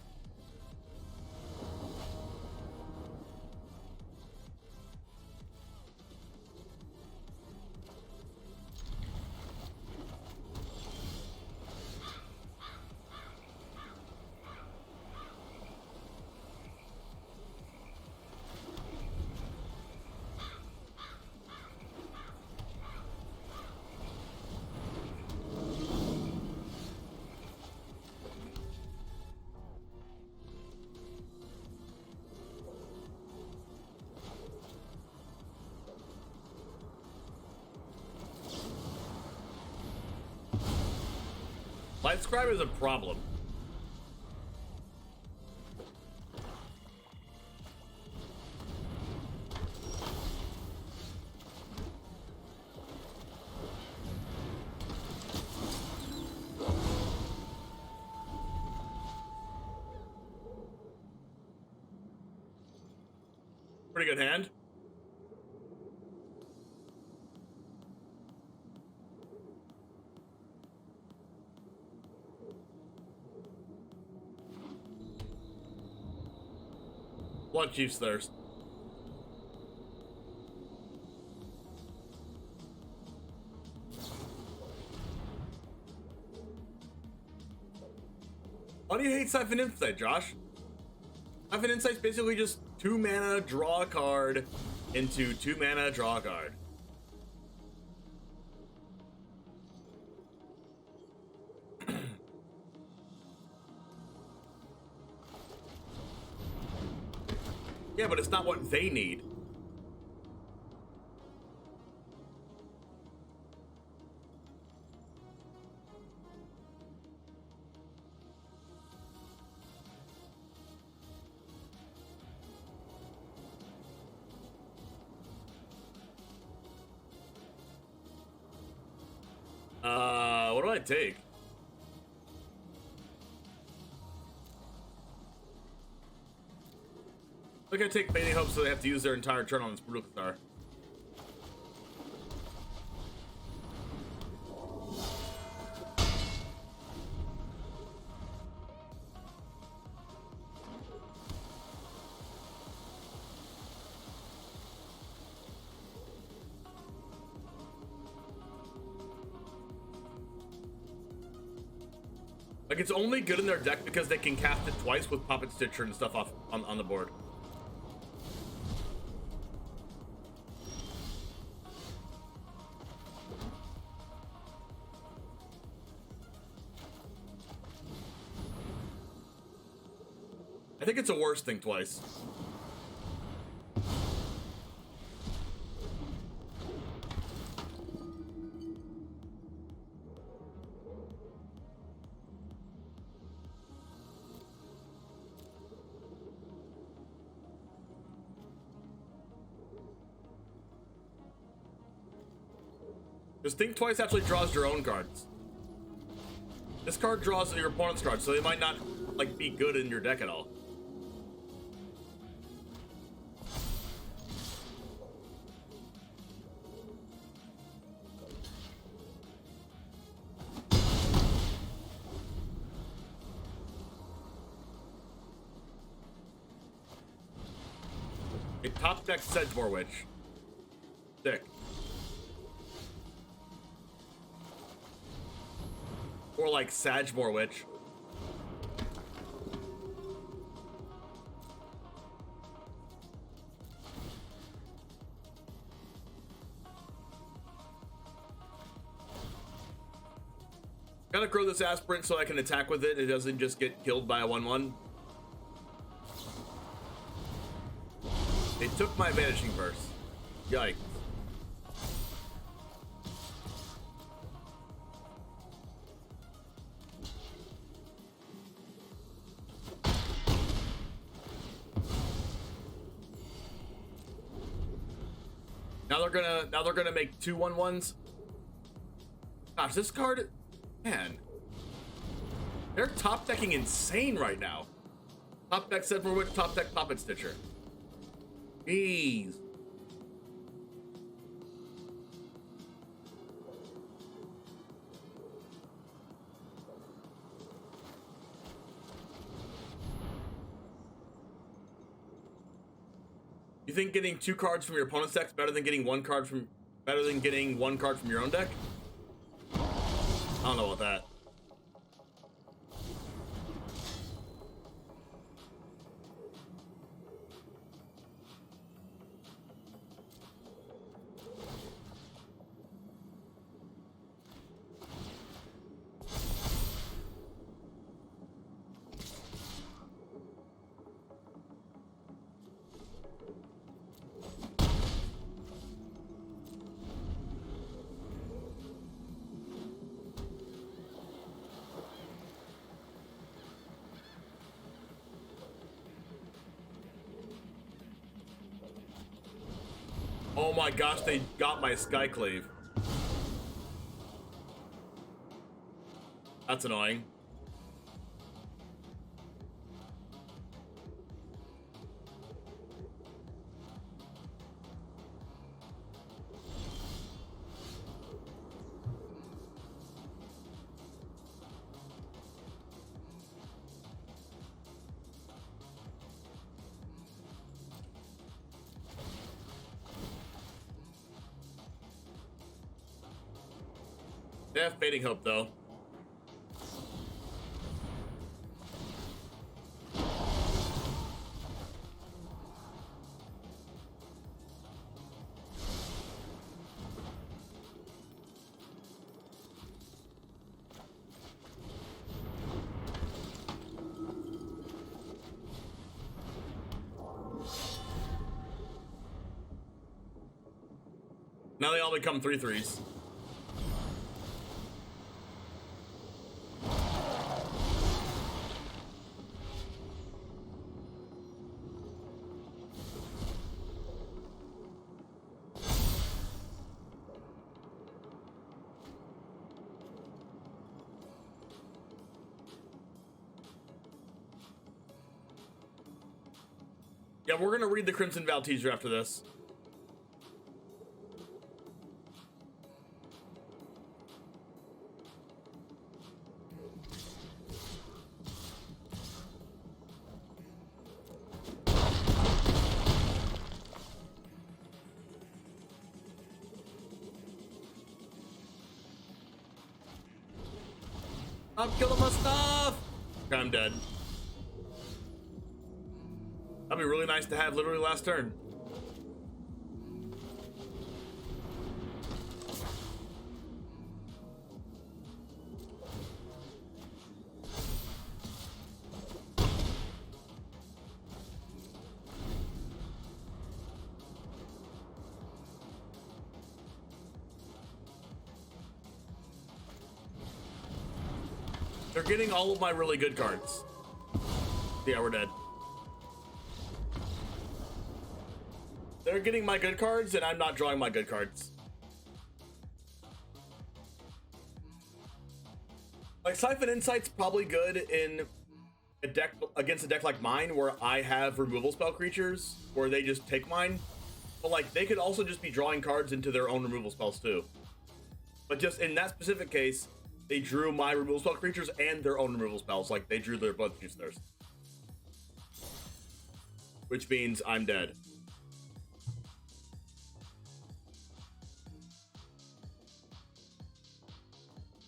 Light Scribe is a problem. Pretty good hand. Blood Chief's Thirst. Why do you hate Siphon Insight, Josh? Siphon Insight's basically just 2 mana, draw a card, into 2 mana, draw a card. Yeah, but it's not what they need. What do I take? I think I take Fading Hope so they have to use their entire turn on this Brutal Star. Like, it's only good in their deck because they can cast it twice with Puppet Stitcher and stuff off on the board. I think it's a worse thing twice. Because Think Twice actually draws your own cards. This card draws your opponent's cards, so they might not like be good in your deck at all. A top deck Sedgemoor Witch. Sick. Or like Sagmoor Witch. Gotta grow this Aspirant so I can attack with it. It doesn't just get killed by a 1/1. They took my Vanishing Verse. Yikes. Now they're gonna make 2 1/1s. Gosh, this card, man, they're top decking insane right now. Top deck Sedgemoor Witch, top deck Puppet Stitcher. Jeez. You think getting 2 cards from your opponent's deck is better than getting one card from your own deck? I don't know about that. Oh my gosh, they got my Skyclave. That's annoying. They have Fading Hope, though. Now they all become 3/3s. Yeah, we're gonna read the Crimson Vow teaser after this. I'm killing my stuff! Okay, I'm dead. That'd be really nice to have literally last turn. They're getting all of my really good cards. Yeah, we're dead. They're getting my good cards, and I'm not drawing my good cards. Like, Siphon Insight's probably good in a deck against a deck like mine, where I have removal spell creatures, where they just take mine. But, like, they could also just be drawing cards into their own removal spells, too. But just in that specific case, they drew my removal spell creatures and their own removal spells. Like, they drew their Bloodjuice Thirst. Which means I'm dead.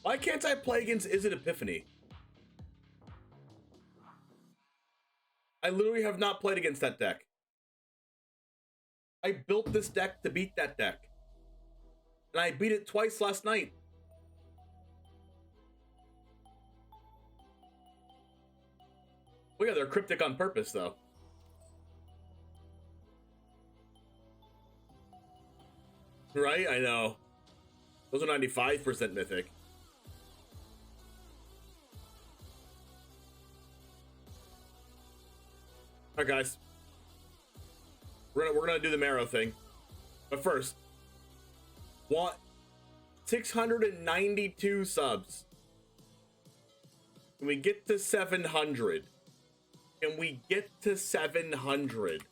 Why can't I play against Is It Epiphany? I literally have not played against that deck. I built this deck to beat that deck. And I beat it twice last night. Oh yeah, they're cryptic on purpose, though. Right? I know. Those are 95% mythic. Alright, guys. We're gonna do the Marrow thing. But first, want 692 subs. Can we get to 700? Can we get to 700?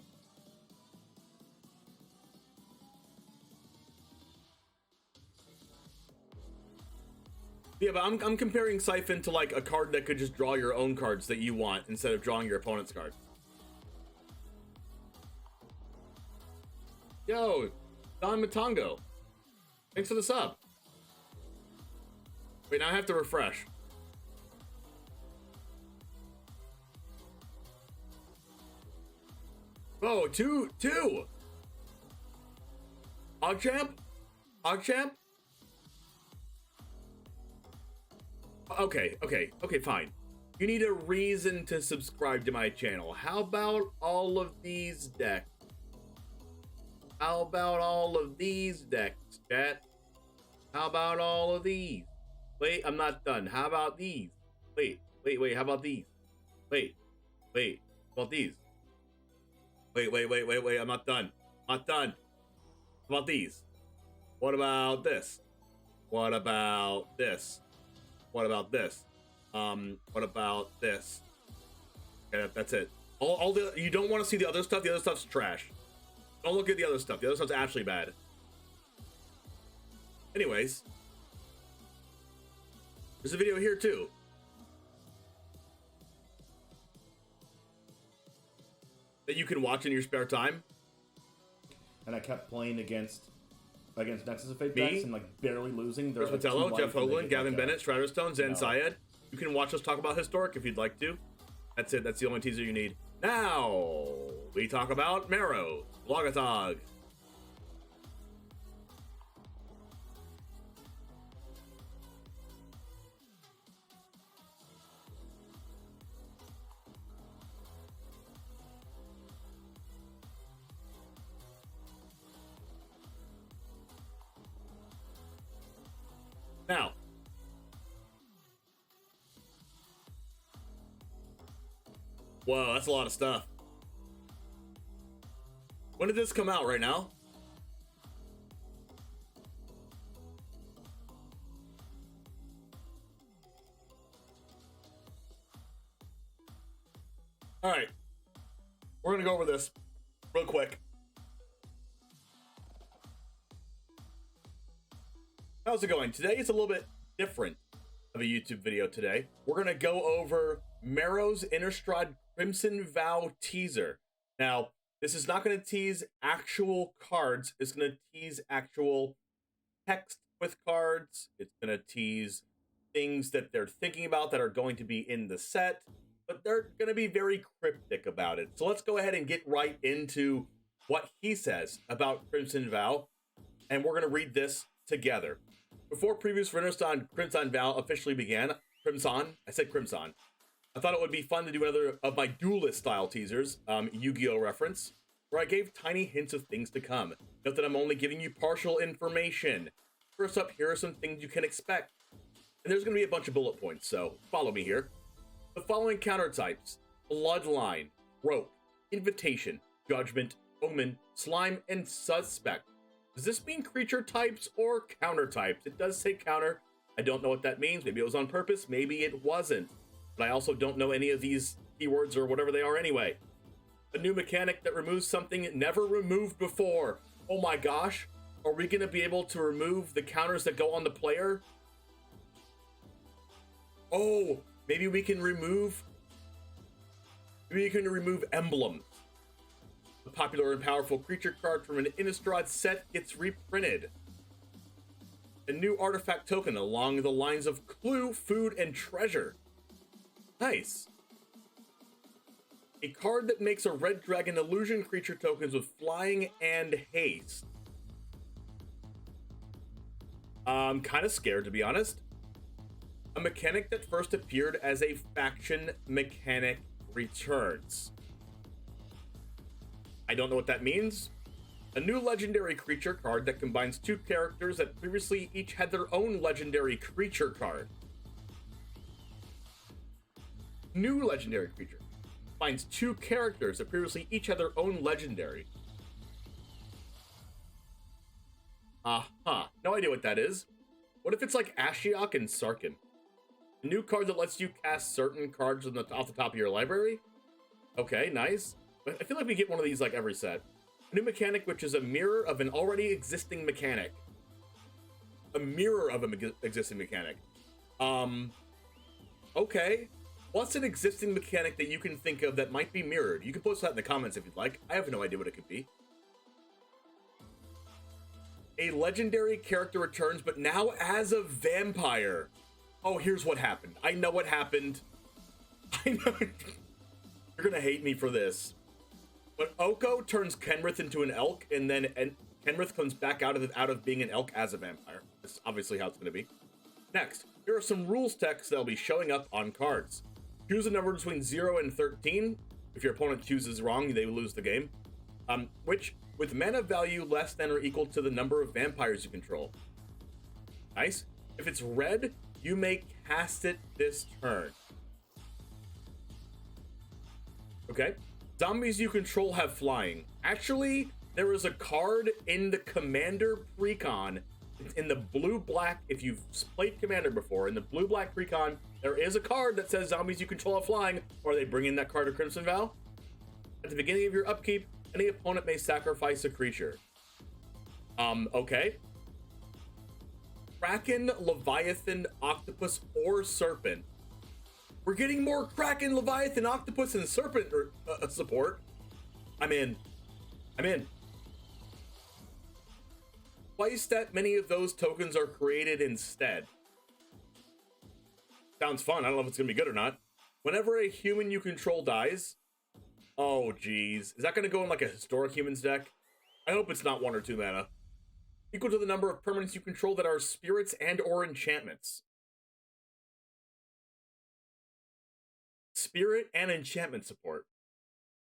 Yeah, but I'm comparing Siphon to like a card that could just draw your own cards that you want instead of drawing your opponent's card. Yo, Don Matango. Thanks for the sub. Wait, now I have to refresh. Oh, two. Ogchamp? Ogchamp? Okay, fine. You need a reason to subscribe to my channel. How about all of these decks? How about all of these decks, chat? How about all of these? Wait, I'm not done. How about these? Wait, how about these? Wait, how about these? Wait, I'm not done. How about these? What about this? What about this? What about this? What about this? Okay, that's it. All the you don't want to see the other stuff. The other stuff's trash. Don't look at the other stuff. The other stuff's actually bad. Anyways, there's a video here too. That you can watch in your spare time. And I kept playing against Nexus of Fate decks and like barely losing. Chris Patello, Jeff Hoogland, Gavin Bennett, Stratterstone, Zen Syed. You can watch us talk about Historic if you'd like to. That's it. That's the only teaser you need. Now we talk about Marrow, Logatog. Now, whoa, that's a lot of stuff. When did this come out? Right now? All right, we're gonna go over this real quick. How's it going? Today is a little bit different of a YouTube video today. We're going to go over Marrow's Innistrad Crimson Vow teaser. Now, this is not going to tease actual cards. It's going to tease actual text with cards. It's going to tease things that they're thinking about that are going to be in the set, but they're going to be very cryptic about it. So let's go ahead and get right into what he says about Crimson Vow, and we're going to read this together. Before previews for Innistrad Crimson Vow officially began, I said Crimson. I thought it would be fun to do another of my duelist style teasers, Yu-Gi-Oh reference, where I gave tiny hints of things to come. Note that I'm only giving you partial information. First up, here are some things you can expect. And there's going to be a bunch of bullet points, so follow me here. The following counter types: Bloodline, Rope, Invitation, Judgment, Omen, Slime, and Suspect. Does this mean creature types or counter types? It does say counter. I don't know what that means. Maybe it was on purpose. Maybe it wasn't. But I also don't know any of these keywords or whatever they are anyway. A new mechanic that removes something never removed before. Oh my gosh. Are we going to be able to remove the counters that go on the player? Oh, maybe we can remove emblems. A popular and powerful creature card from an Innistrad set gets reprinted. A new artifact token along the lines of Clue, Food, and Treasure. Nice. A card that makes a red dragon illusion creature tokens with flying and haste. I'm kind of scared, to be honest. A mechanic that first appeared as a faction mechanic returns. I don't know what that means. A new legendary creature card that combines two characters that previously each had their own legendary creature card. New legendary creature finds two characters that previously each had their own legendary. No idea what that is. What if it's like Ashiok and Sarkin? A new card that lets you cast certain cards off the top of your library? Okay, nice. I feel like we get one of these like every set. A new mechanic which is a mirror of an already existing mechanic. A mirror of an existing mechanic. Okay. What's an existing mechanic that you can think of that might be mirrored? You can post that in the comments if you'd like. I have no idea what it could be. A legendary character returns, but now as a vampire. Oh, here's what happened. I know what happened. I know. You're gonna hate me for this. But Oko turns Kenrith into an elk, and then Kenrith comes back out of being an elk as a vampire. That's obviously how it's gonna be. Next, here are some rules text that'll be showing up on cards. Choose a number between 0 and 13. If your opponent chooses wrong, they will lose the game. Which, with mana value less than or equal to the number of vampires you control. Nice. If it's red, you may cast it this turn. Okay. Zombies you control have flying. Actually, there is a card in the Commander Precon, in the blue-black, if you've played Commander before, in the blue-black Precon, there is a card that says zombies you control have flying, or they bring in that card to Crimson Vow. At the beginning of your upkeep, any opponent may sacrifice a creature. Okay. Kraken, Leviathan, Octopus, or Serpent. We're getting more Kraken, Leviathan, Octopus, and Serpent support. I'm in. Twice that many of those tokens are created instead. Sounds fun. I don't know if it's gonna be good or not. Whenever a human you control dies. Oh, geez. Is that gonna go in like a historic humans deck? I hope it's not 1 or 2 mana. Equal to the number of permanents you control that are spirits and or enchantments. Spirit and enchantment support.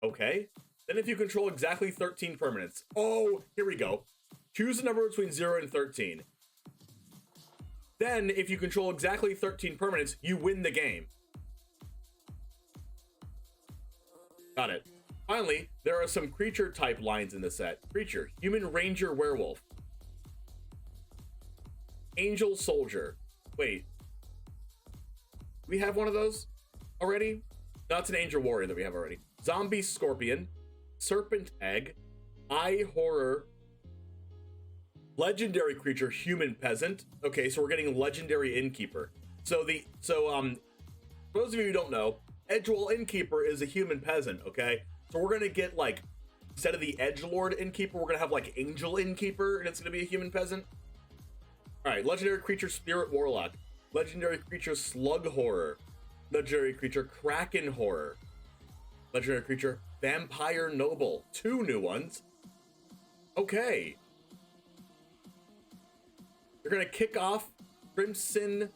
Okay. Then if you control exactly 13 permanents. Oh, here we go. Choose a number between 0 and 13. Then, if you control exactly 13 permanents, you win the game. Got it. Finally, there are some creature type lines in the set. Creature, human, ranger, werewolf. Angel, soldier. Wait. Do we have one of those already? No, it's an angel warrior that we have already. Zombie, scorpion. Serpent, egg. Eye, horror. Legendary creature, human peasant. Okay, so we're getting legendary innkeeper. For those of you who don't know, Edgewall Innkeeper is a human peasant, okay? So we're gonna get like, instead of the Edgelord Innkeeper, we're gonna have like Angel Innkeeper, and it's gonna be a human peasant. Alright, legendary creature, Spirit Warlock. Legendary creature, Slug Horror. Legendary creature, Kraken Horror. Legendary creature, Vampire Noble. 2 new ones. Okay. They're gonna kick off Crimson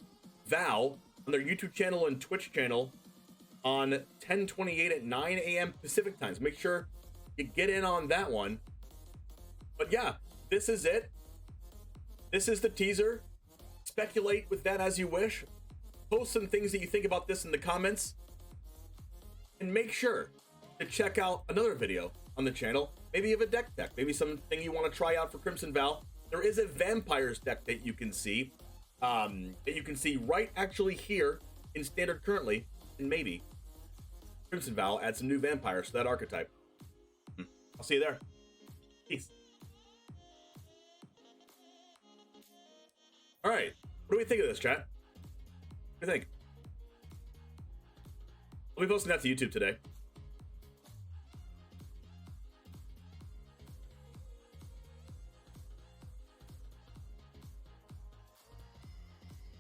Vow on their YouTube channel and Twitch channel on 10/28 at 9 a.m. Pacific times. Make sure you get in on that one. But yeah, this is it. This is the teaser. Speculate with that as you wish. Post some things that you think about this in the comments. And make sure to check out another video on the channel. Maybe you have a deck, maybe something you want to try out for Crimson Vow. There is a vampires deck that you can see. Right actually here in standard currently. And maybe Crimson Vow adds some new vampires to that archetype. I'll see you there. Peace. Alright. What do we think of this, chat? What do you think? I'll be posting that to YouTube today.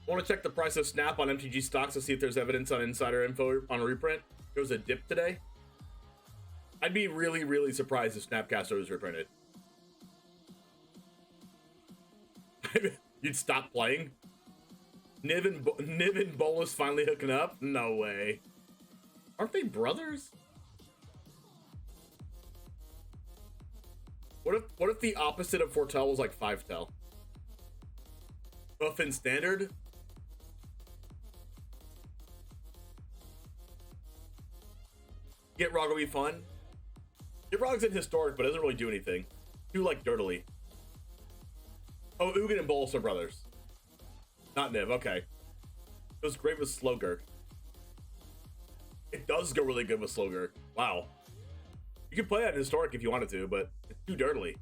I want to check the price of Snap on MTG stocks to see if there's evidence on insider info on a reprint. There was a dip today. I'd be really, really surprised if Snapcaster was reprinted. You'd stop playing? Niv and Bolus finally hooking up? No way. Aren't they brothers? What if the opposite of Foretell was like 5-Tell? Buff in standard? Get Rog will be fun. Get Rog's in historic, but doesn't really do anything. Do like dirtily. Oh, Ugin and Bolus are brothers. Not Niv, okay. It was great with Slogurk. It does go really good with Slogurk. Wow. You can play that in historic if you wanted to, but it's too dirtily.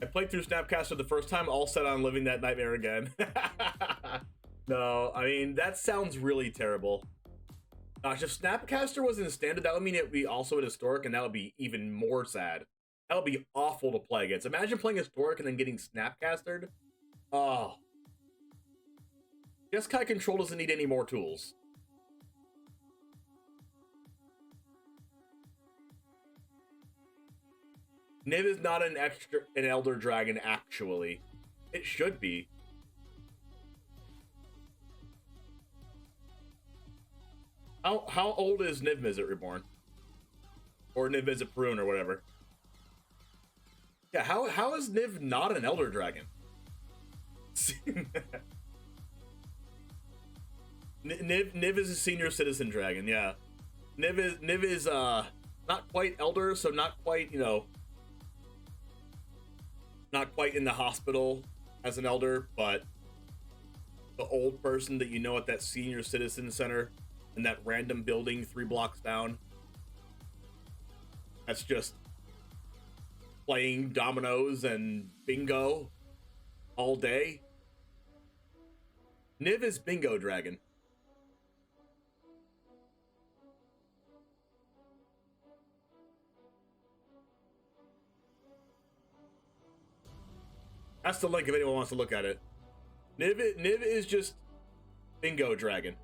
I played through Snapcaster the first time, all set on living that nightmare again. No, I mean, that sounds really terrible. Gosh, if Snapcaster was in standard, that would mean it would be also in historic, and that would be even more sad. That would be awful to play against. Imagine playing historic and then getting Snapcastered. Oh. Jeskai Control doesn't need any more tools. Niv is not an Elder Dragon, actually. It should be. How old is Niv Mizzet Reborn? Or Niv Mizzet Prune or whatever. Yeah, how is Niv not an Elder Dragon? Niv is a senior citizen dragon, yeah. Niv is not quite elder, so not quite, you know, not quite in the hospital as an elder, but the old person that you know at that senior citizen center in that random building 3 blocks down. That's just playing dominoes and bingo all day. Niv is Bingo Dragon. That's the link if anyone wants to look at it. Niv is just Bingo Dragon.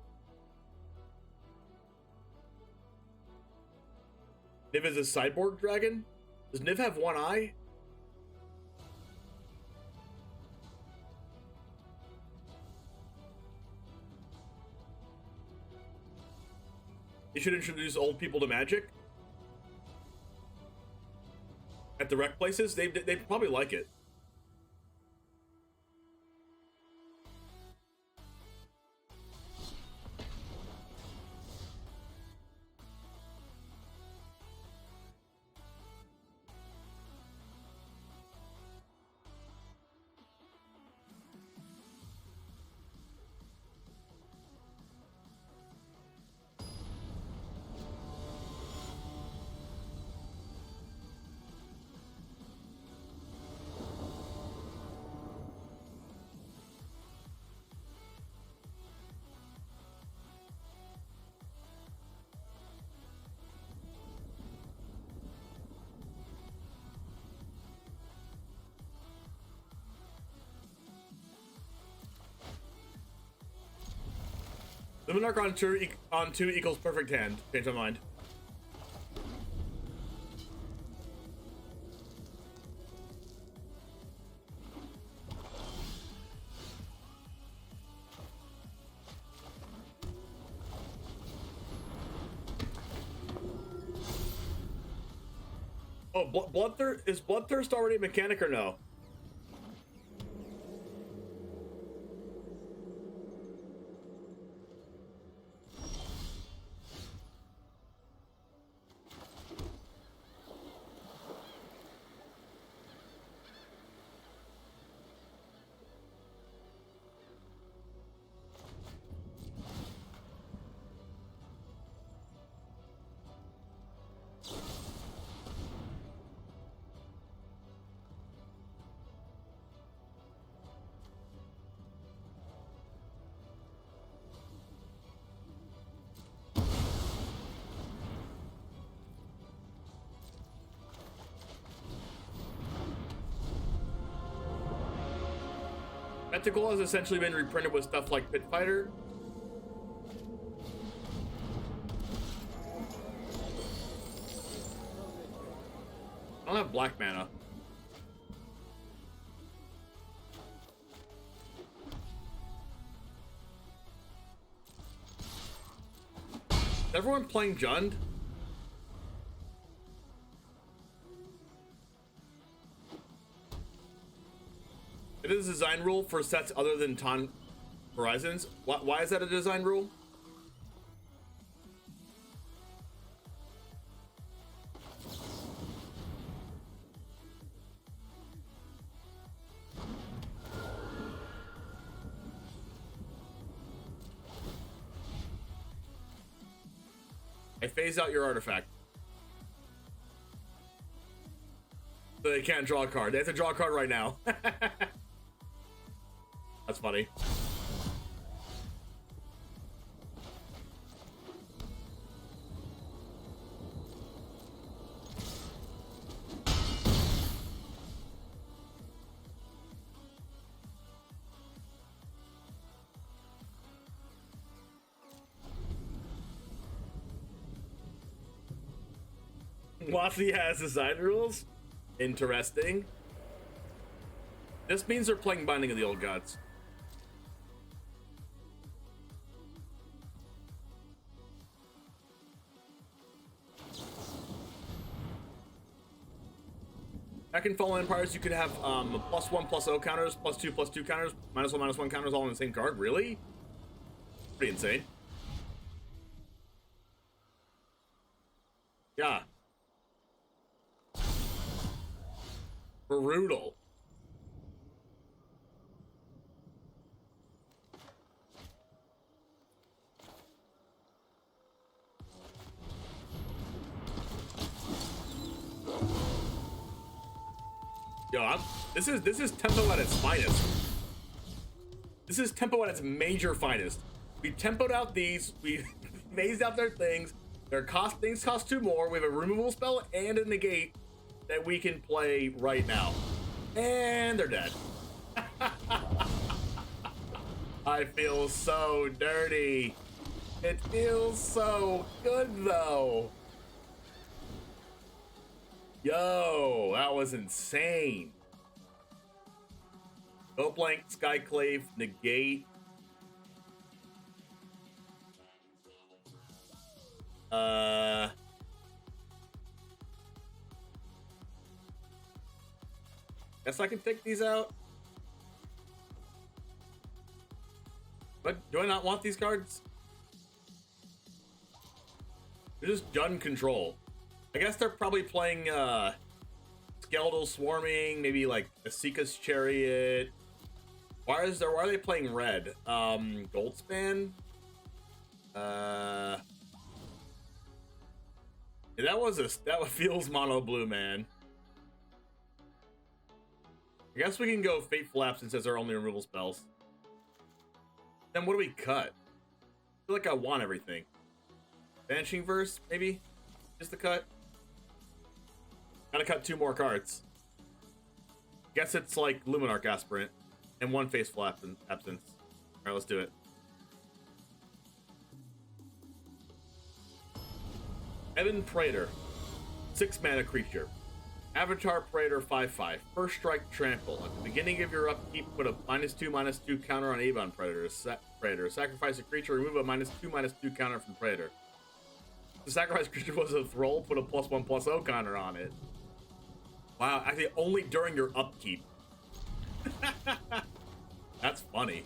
Niv is a cyborg dragon? Does Niv have one eye? You should introduce old people to magic at the rec places. They'd probably like it. Luminarch on 2 equals perfect hand. Change my mind. Oh, Bloodthirst is Bloodthirst already a mechanic or no? Tentacle has essentially been reprinted with stuff like Pit Fighter. I don't have black mana. Is everyone playing Jund? It is a design rule for sets other than Ton Horizons. Why is that a design rule? I phase out your artifact. So they can't draw a card. They have to draw a card right now. That's funny. Watsy has design rules. Interesting. This means they're playing Binding of the Old Gods. Back in Fallen Empires, you could have +1/+0 counters, +2/+2 counters, -1/-1 counters all on the same card. Really? Pretty insane. Yeah. Brutal. Yo, this is tempo at its finest. This is tempo at its major finest. We tempoed out these. We phased out their things. Things cost 2 more. We have a removal spell and a negate that we can play right now, and they're dead. I feel so dirty. It feels so good though. Yo, that was insane. Go blank, Skyclave, negate. Guess I can take these out. But do I not want these cards? They're just gun control. I guess they're probably playing Skeletal Swarming, maybe like Asika's Chariot. Why are they playing red? Goldspan? Yeah, that feels mono blue, man. I guess we can go Fateful Absence as our only removal spells. Then what do we cut? I feel like I want everything. Vanishing Verse, maybe? Just the cut? Gotta cut 2 more cards. Guess it's like Luminarch Aspirant and 1 Fateful Absence. Alright, let's do it. Evan Praetor, 6 mana creature. Avatar Praetor 5/5. First strike trample. At the beginning of your upkeep, put a -2/-2 counter on Avon Praetor. Sacrifice a creature, remove a -2/-2 counter from Praetor. If the sacrifice creature was a Thrall, put a +1/+0 counter on it. Wow, actually only during your upkeep. That's funny.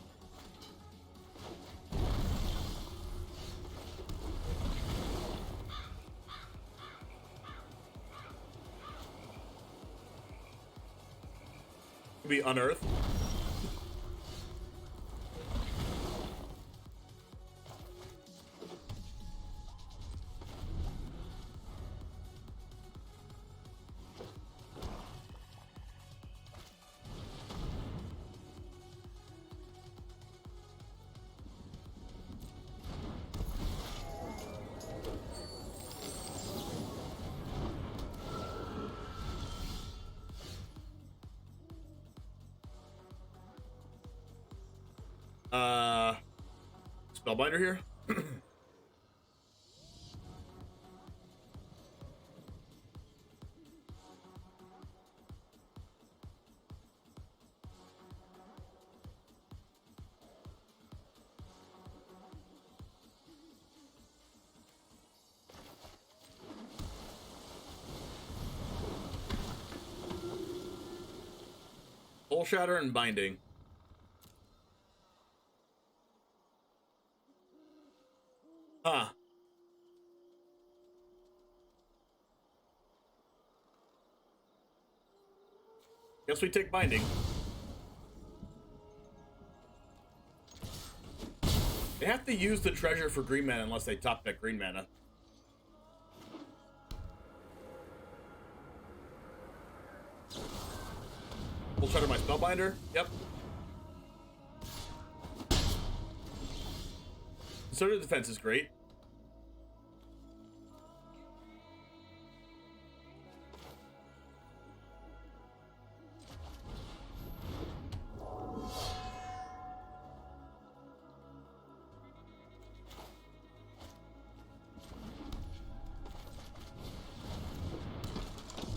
Be unearthed. Spellbinder here. Soul Shatter and Binding. Huh. Guess we take Binding. They have to use the treasure for green mana unless they top deck green mana. We'll shutter my Spellbinder. Yep. Concerted Defense is great.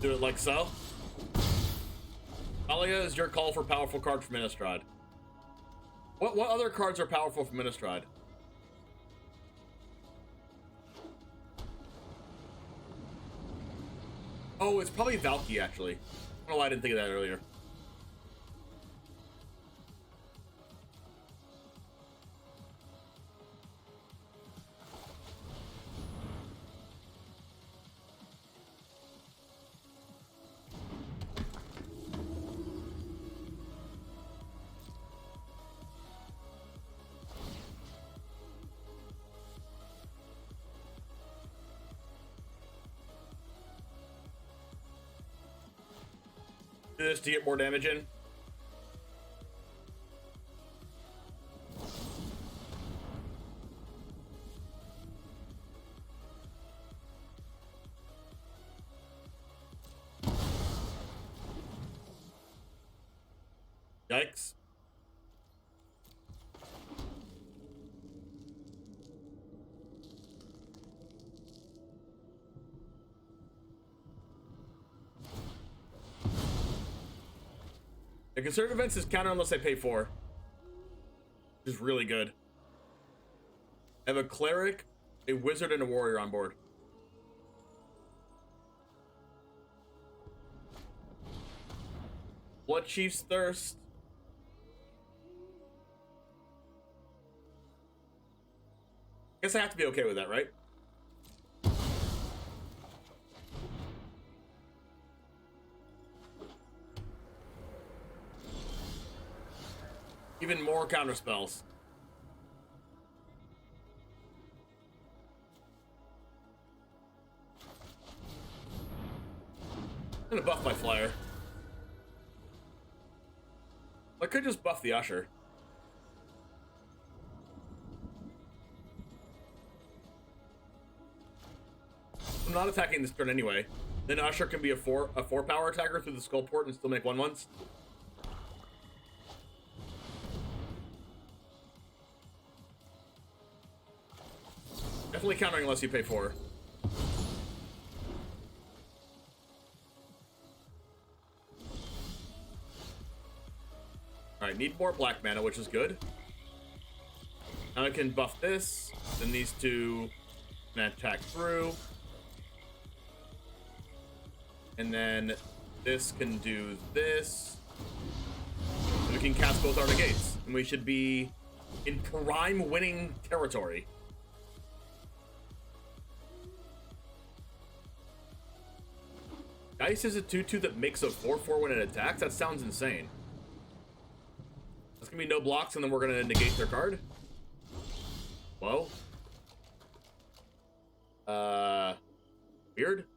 do it like so. Alia is your call for powerful cards from Innistrad. What other cards are powerful from Innistrad? Oh, it's probably Valky, actually. I don't know why I didn't think of that earlier. Do this to get more damage in. Yikes. The conserve events is counter unless I pay 4. Which is really good. I have a cleric, a wizard, and a warrior on board. Blood Chief's Thirst. Guess I have to be okay with that, right? Even more counter spells. I'm gonna buff my flyer. I could just buff the usher. I'm not attacking this turn anyway. Then usher can be a 4 power attacker through the skull port and still make 1/1s. Definitely countering unless you pay 4. Alright, need more black mana, which is good. Now I can buff this, then these two can attack through. And then this can do this. And we can cast both our negates. And we should be in prime winning territory. Dice is a 2/2 that makes a 4/4 when it attacks? That sounds insane. There's gonna be no blocks and then we're gonna negate their card? Whoa. Weird.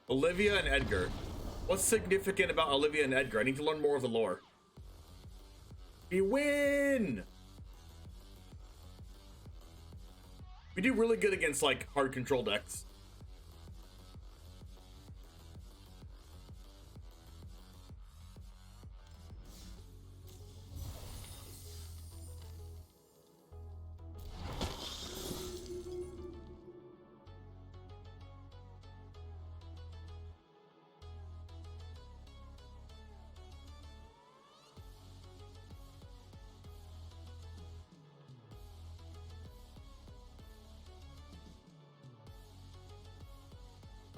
Olivia and Edgar. What's significant about Olivia and Edgar? I need to learn more of the lore. We win! We do really good against, like, hard control decks.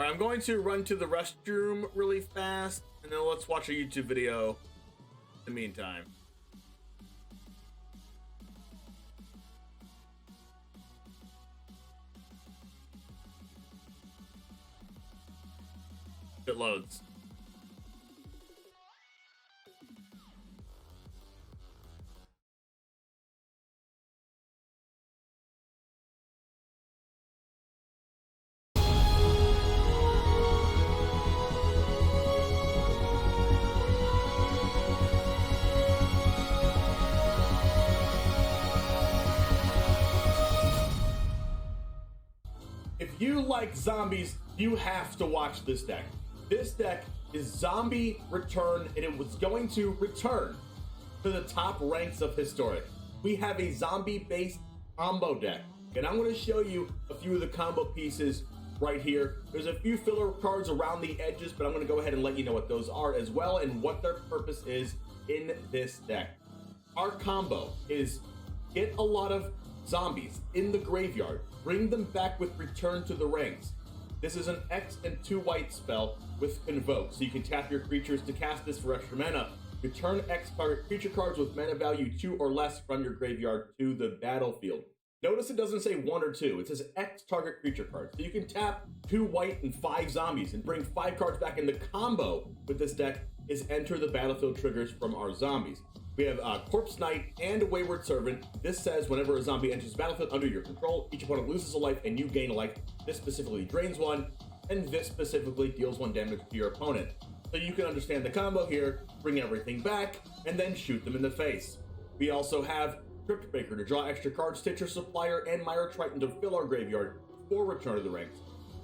Alright, I'm going to run to the restroom really fast, and then let's watch a YouTube video in the meantime. It loads. If you like zombies, you have to watch this deck. This deck is Zombie Return, and it was going to return to the top ranks of Historic. We have a zombie-based combo deck, and I'm going to show you a few of the combo pieces right here. There's a few filler cards around the edges, but I'm going to go ahead and let you know what those are as well and what their purpose is in this deck. Our combo is get a lot of zombies in the graveyard, bring them back with Return to the Ranks. This is an X and 2 white spell with Convoke, so you can tap your creatures to cast this for extra mana. Return X target creature cards with mana value 2 or less from your graveyard to the battlefield. Notice it doesn't say 1 or 2, it says X target creature cards. So you can tap 2 white and 5 zombies and bring 5 cards back, and the combo with this deck is enter the battlefield triggers from our zombies. We have Corpse Knight and Wayward Servant. This says whenever a zombie enters the battlefield under your control, each opponent loses a life and you gain a life. This specifically drains 1, and this specifically deals 1 damage to your opponent. So you can understand the combo here, bring everything back, and then shoot them in the face. We also have Crypt Breaker to draw extra cards, Stitcher Supplier, and Mire Triton to fill our graveyard for Return to the Ranks.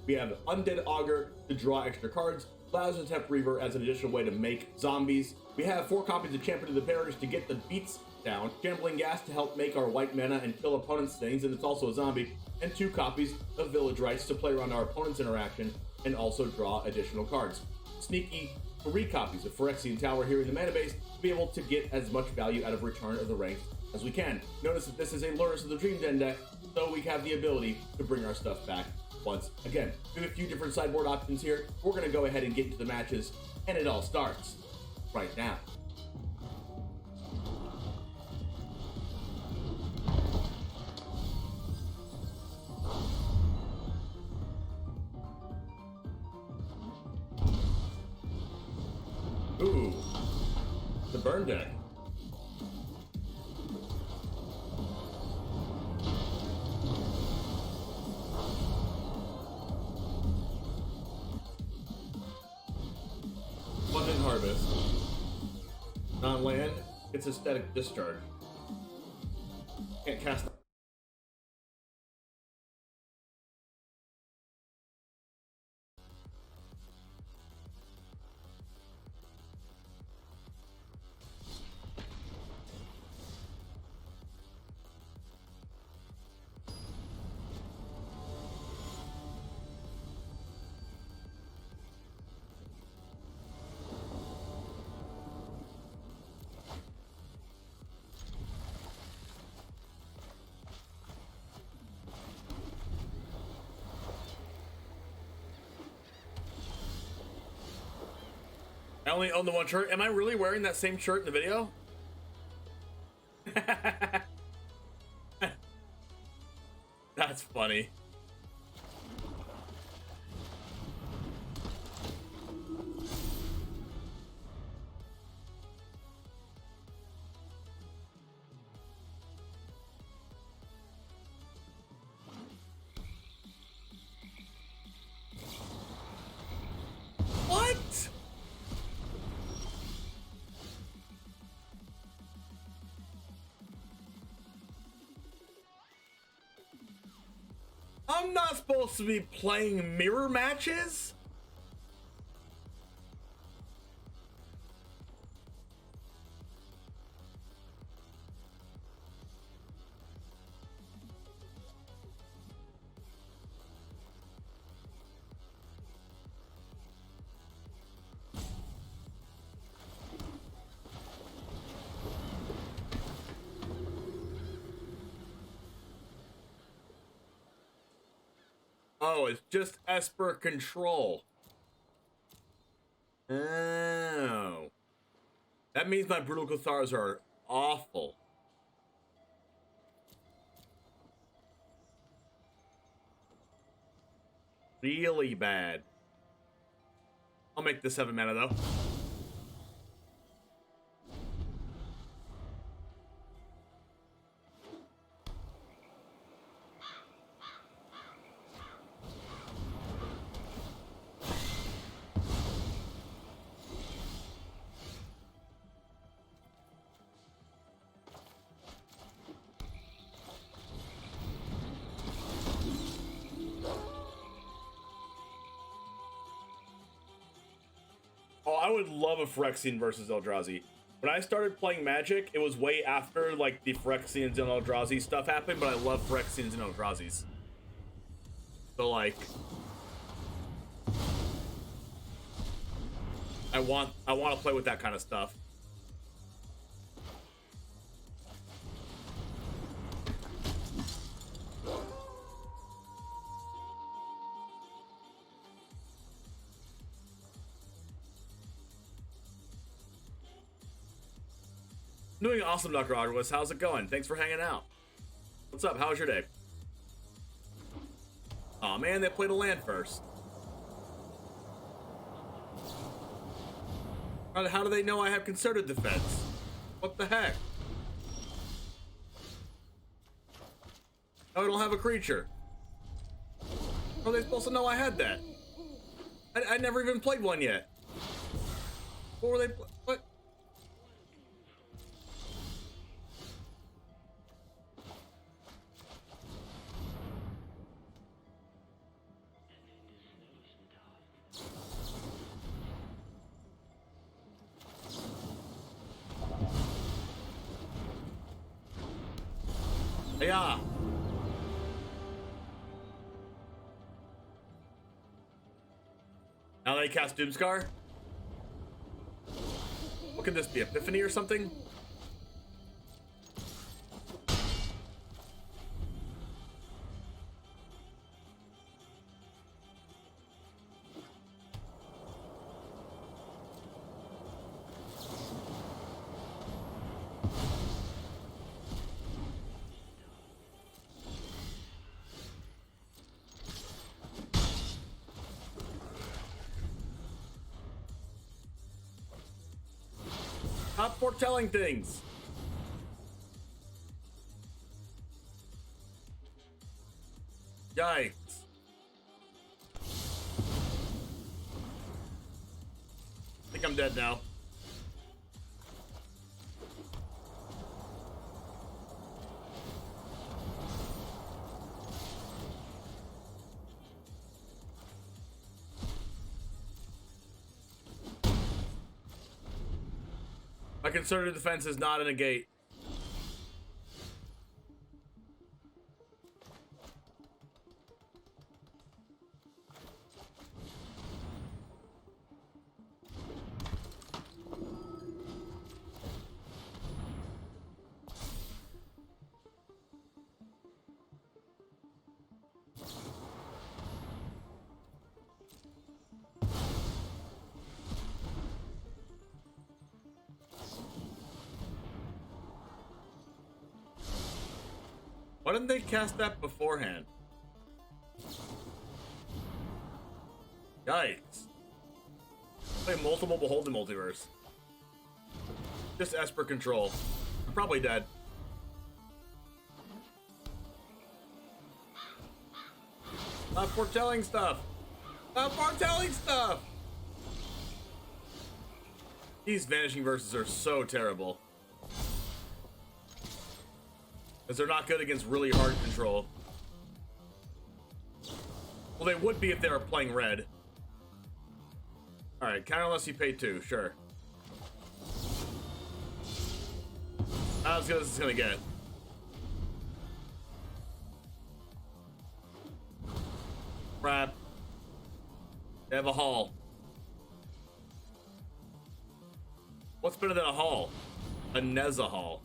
We have Undead Augur to draw extra cards, Lazarus Reaver as an additional way to make zombies. We have 4 copies of Champion of the Parish to get the beats down, Shambling Gas to help make our white mana and kill opponents' things, and it's also a zombie, and 2 copies of Village Rites to play around our opponent's interaction and also draw additional cards. Sneaky 3 copies of Phyrexian Tower here in the mana base to be able to get as much value out of Return of the Ranks as we can. Notice that this is a Lurrus of the Dream Den deck, so we have the ability to bring our stuff back once again. We have a few different sideboard options here. We're going to go ahead and get into the matches, and it all starts right now. Ooh, the burn deck. Abundant Harvest. Non-land, it's Aesthetic Discharge. Can't cast. I only own the 1 shirt. Am I really wearing that same shirt in the video? That's funny. What? I'm not supposed to be playing mirror matches? Oh, it's just Esper control. Oh. That means my Brutal Cathars are awful. Really bad. I'll make this 7 mana though. Oh, I would love a Phyrexian versus Eldrazi. When I started playing Magic, it was way after like the Phyrexians and Eldrazi stuff happened, but I love Phyrexians and Eldrazi's. So like, I want to play with that kind of stuff. Doing awesome, Dr. Ogwis. How's it going? Thanks for hanging out. What's up? How was your day? Aw, man, they played a land first. How do they know I have concerted defense? What the heck? Oh, I don't have a creature. How are they supposed to know I had that? I never even played one yet. What were they? What? Yeah. Now they cast Doomscar? What could this be? Epiphany or something? Stop foretelling things. Yikes. I think I'm dead now. My concerted defense is not in a gate. Why didn't they cast that beforehand? Yikes. Play multiple Behold the Multiverse. Just Esper control. I'm probably dead. Stop foretelling stuff. Stop foretelling stuff. These Vanishing Verses are so terrible. Because they're not good against really hard control. Well, they would be if they were playing red. Alright, counter unless you pay 2, sure. Not as good as it's gonna get. Crap. They have a haul. What's better than a haul? A Neza haul.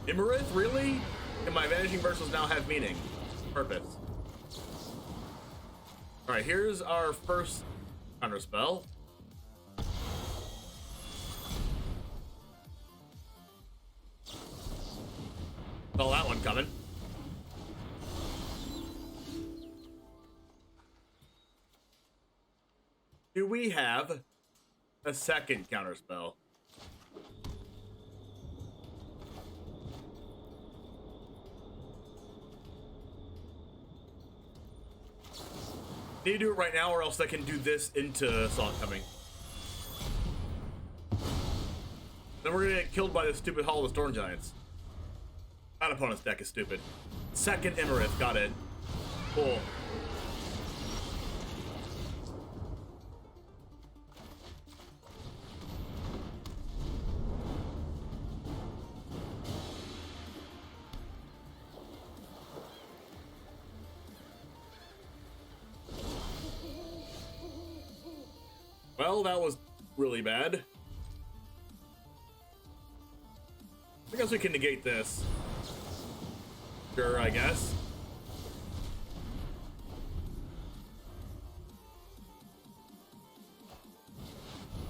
Imarith, really? And my Vanishing Verses now have meaning. Purpose. Alright, here's our first counter spell. Saw that one coming. Do we have a second counterspell? Need to do it right now, or else I can do this into Saw It Coming. Then we're gonna get killed by this stupid Hall of Storm Giants. That opponent's deck is stupid. Second Emerith, got it. Cool. Well, that was really bad. I guess we can negate this. Sure, I guess.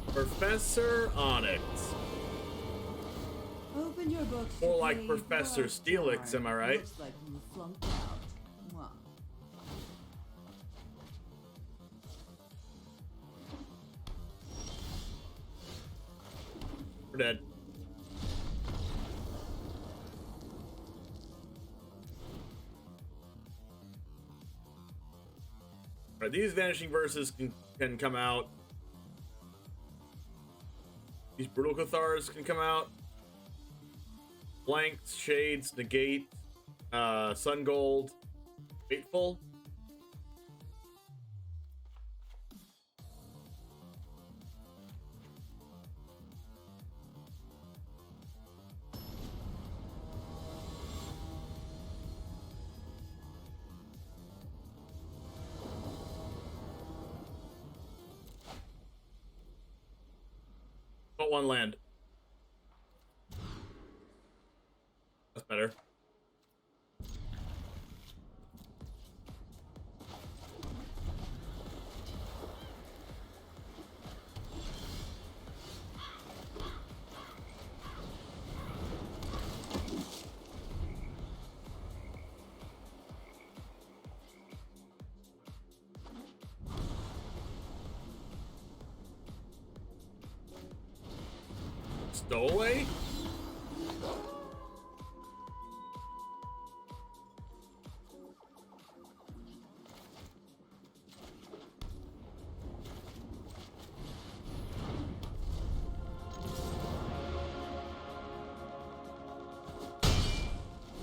Professor Onyx. Open your books. More like Professor Steelix, am I right? Looks like you flunked out. Mwah. We're dead. Alright, these Vanishing Verses can come out. These Brutal Cathars can come out. Blanks, Shades, Negate, Sun Gold, Fateful. But one land. That's better. Stowaway?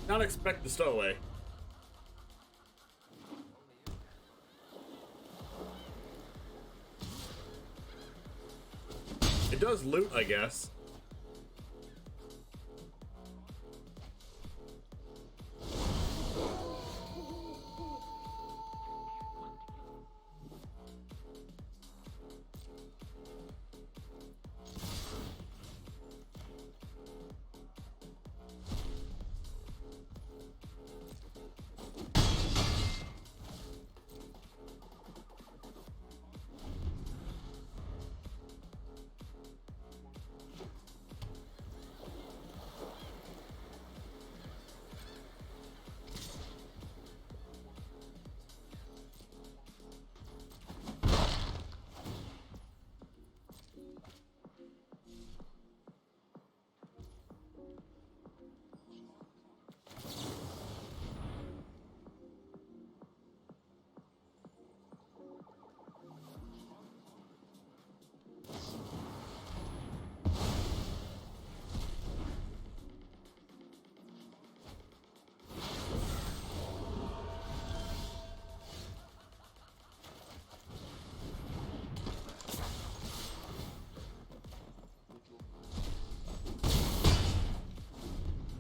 Not expect the stowaway. It does loot, I guess.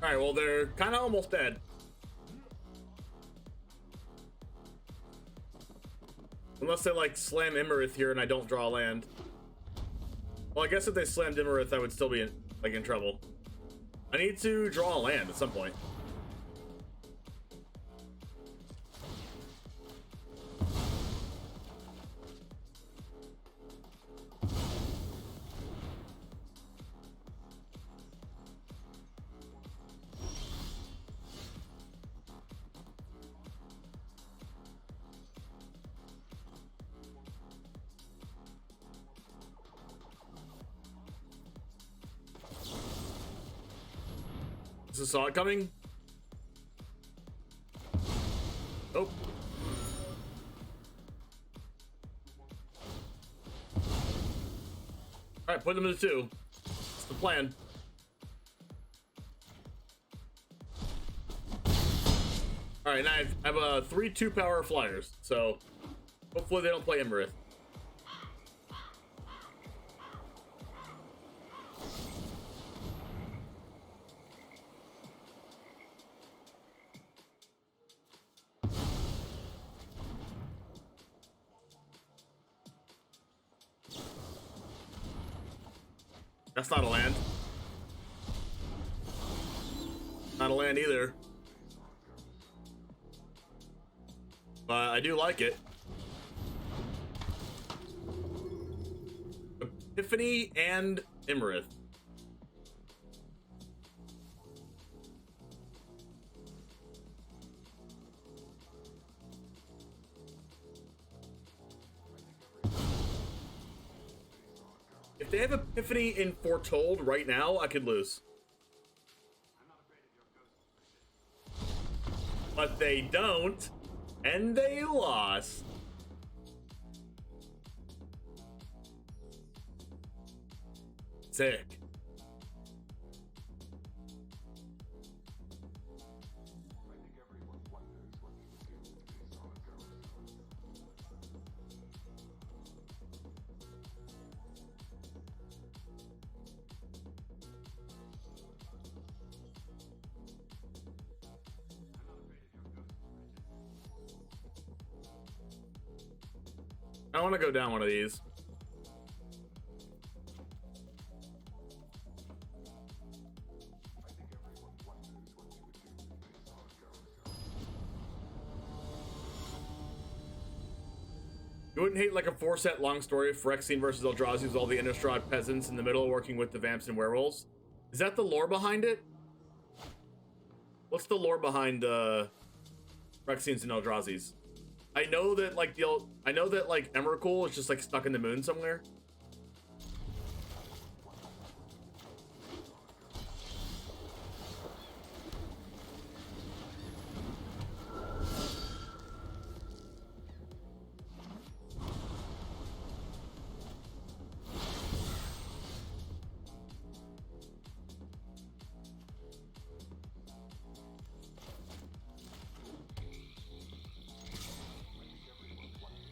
Alright, well, they're kind of almost dead. Unless they, like, slam Emerith here and I don't draw land. Well, I guess if they slammed Emerith, I would still be, in trouble. I need to draw a land at some point. Just saw it coming. Oh. Alright, put them in the 2. That's the plan. Alright, now I have 3 2-power flyers, so hopefully they don't play Embereth. That's not a land. Not a land either. But I do like it. Epiphany and Imarith. If they have Epiphany in Foretold right now, I could lose. But they don't, and they lost. Sick. I want to go down one of these. You wouldn't hate like a 4-set long story of Phyrexian versus Eldrazi with all the Innistrad peasants in the middle working with the vamps and werewolves. Is that the lore behind it? What's the lore behind Phyrexians and Eldrazi's? I know that like Emrakul is just like stuck in the moon somewhere.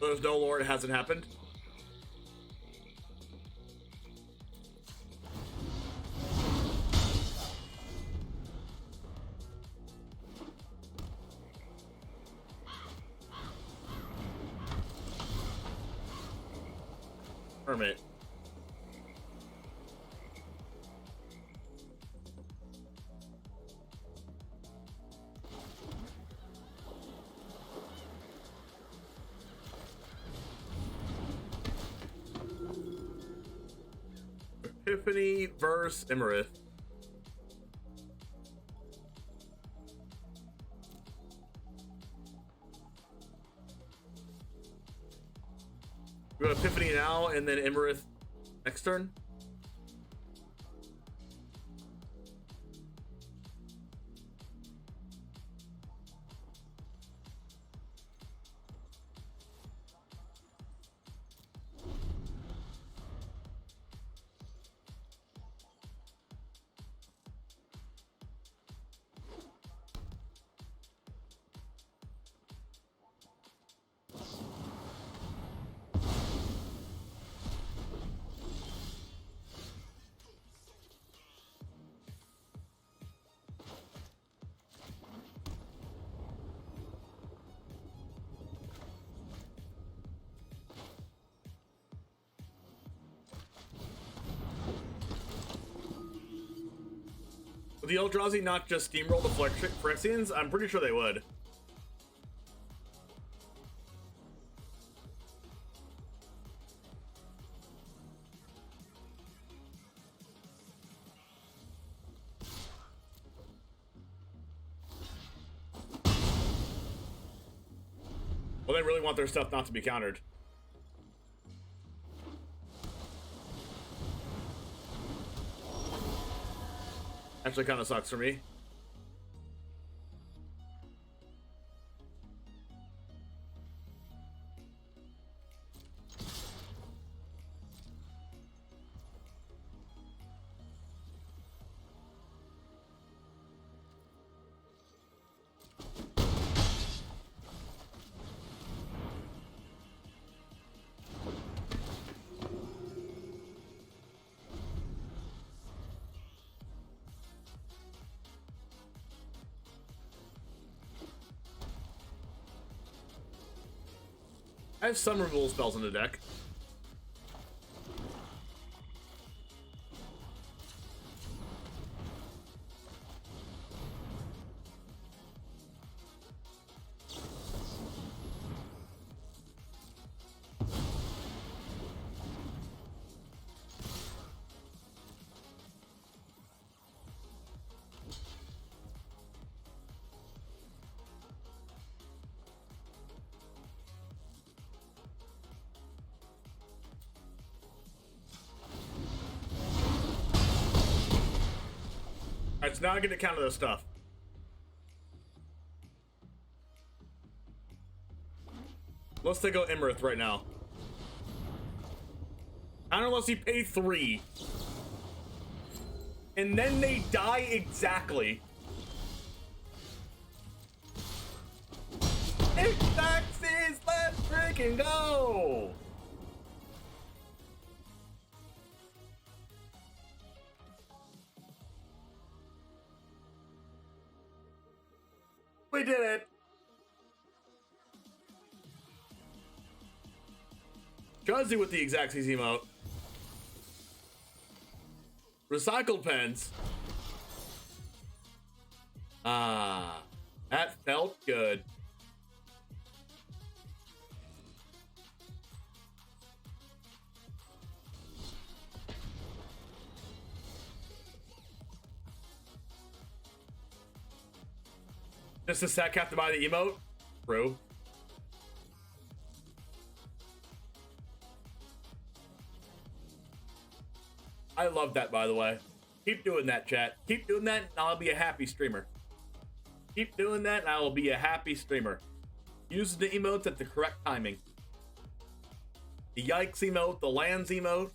There's no lore, it hasn't happened. Hermit. Epiphany versus Imarith. We go Epiphany now and then Imarith next turn. Would the Eldrazi not just steamroll the Phyrexians? I'm pretty sure they would. Well, they really want their stuff not to be countered. Actually kind of sucks for me. I have some removal spells in the deck. Alright, so now I get to counter this stuff. Let's take out Emerith right now. I don't know unless you pay 3. And then they die exactly. Xboxes, let's freaking go! We did it! Juzzy with the exact CZ emote. Recycled pens. Ah, that felt good. Just a sec, have to buy the emote? True. I love that, by the way. Keep doing that, chat. Keep doing that, and I'll be a happy streamer. Keep doing that, and I will be a happy streamer. Use the emotes at the correct timing. The yikes emote, the lands emote,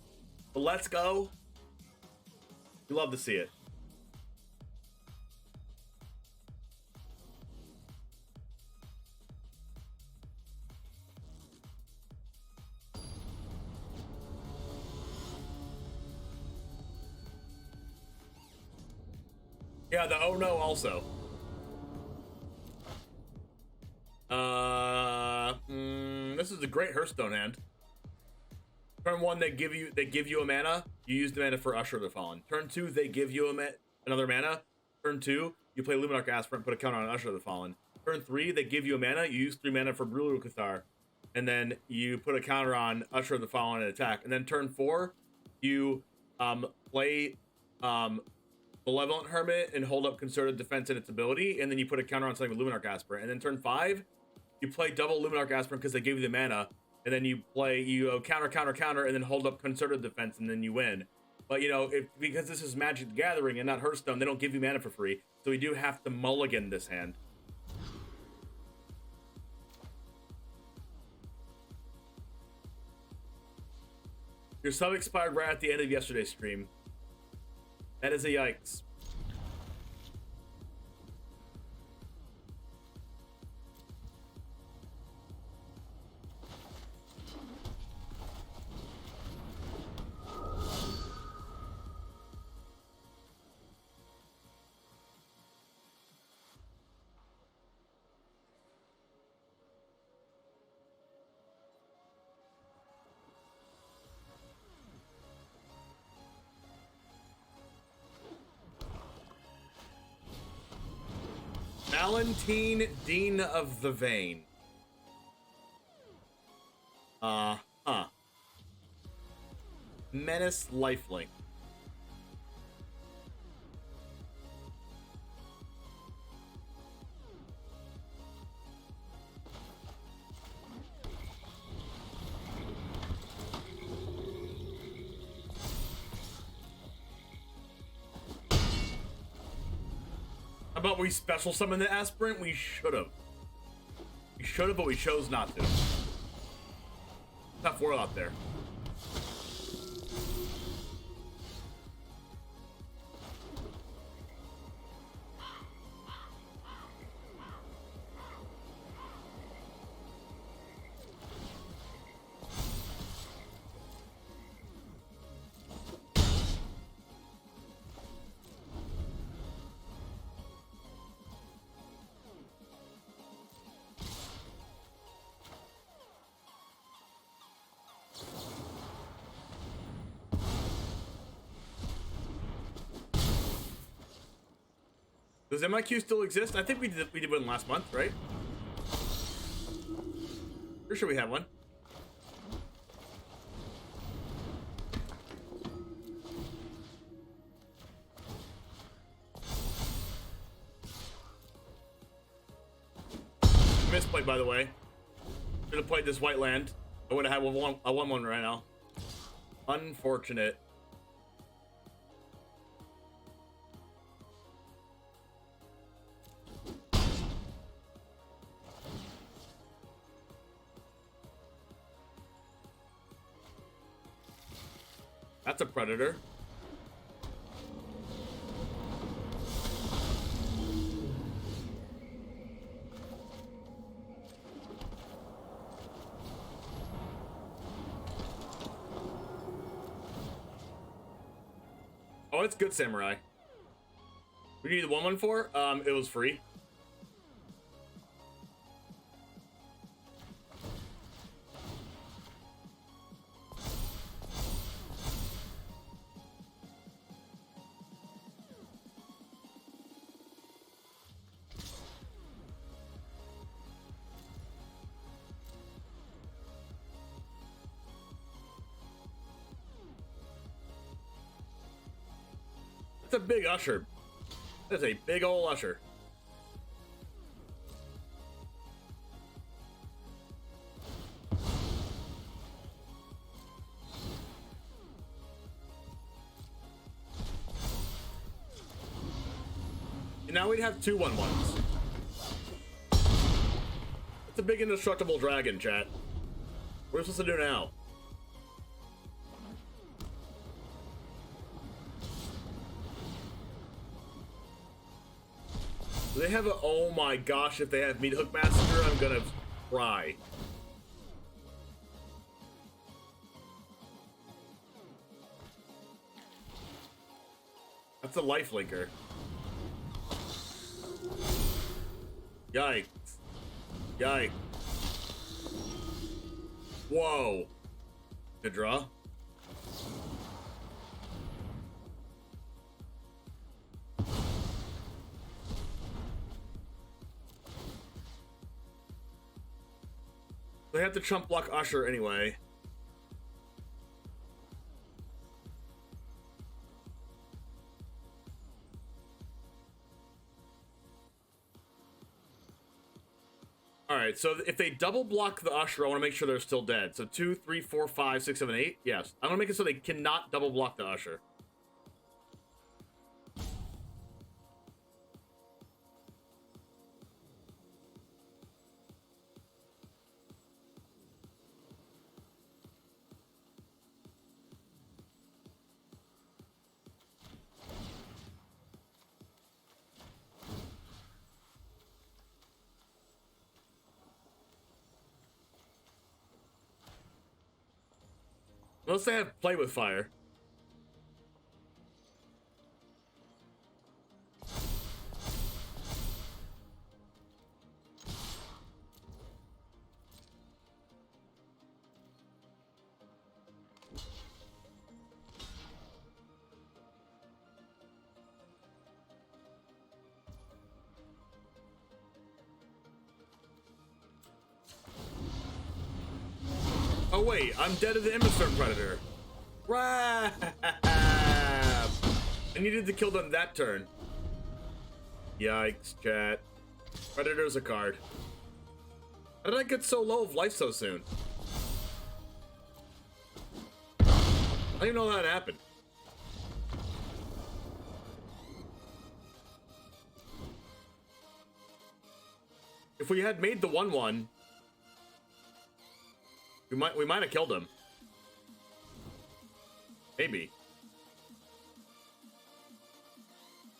the let's go. You love to see it. Yeah, the oh no also. This is a great Hearthstone hand. Turn 1, they give you a mana. You use the mana for Usher of the Fallen. Turn 2, they give you another mana. Turn 2, you play Luminarch Aspirant, put a counter on Usher of the Fallen. Turn 3, they give you a mana. You use 3 mana for Brulu Cathar, and then you put a counter on Usher of the Fallen and attack. And then turn 4, you play Malevolent Hermit and hold up Concerted Defense and its ability, and then you put a counter on something with Luminarch Aspirant. And then turn 5, you play double Luminarch Aspirant because they gave you the mana, and then you counter, and then hold up Concerted Defense, and then you win. But, you know, because this is Magic the Gathering and not Hearthstone, they don't give you mana for free, so we do have to mulligan this hand. Your sub expired right at the end of yesterday's stream. That is a yikes. Valentine, Dean of the Vein. Menace Lifelink. How about we special summon the Aspirant? We should have. We should have, but we chose not to. Tough world out there. Does MIQ still exist? I think we did one last month, right? Pretty sure we have one. Misplayed, by the way. Should have played this white land. I would have had a 1-1 right now. Unfortunate. That's a predator. Oh, it's good, Samurai. We need the 114. It was free. That's a big usher. That's a big old usher. And now we'd have 2 1-1s. That's a big indestructible dragon, chat. What are we supposed to do now? Do they have a... Oh my gosh, if they have Meat Hook Massacre, I'm gonna cry. That's a life linker. Yikes. Yikes. Whoa. Good draw. They have to trump block Usher anyway. Alright, so if they double block the Usher, I want to make sure they're still dead. So 2, 3, 4, 5, 6, 7, 8. Yes. I want to make it so they cannot double block the Usher. Unless they have play with fire. Oh wait, I'm dead of the Emissary Predator. Crap! I needed to kill them that turn. Yikes, chat. Predator's a card. How did I get so low of life so soon? I don't even know how that happened. If we had made the 1-1, we might have killed him. Maybe.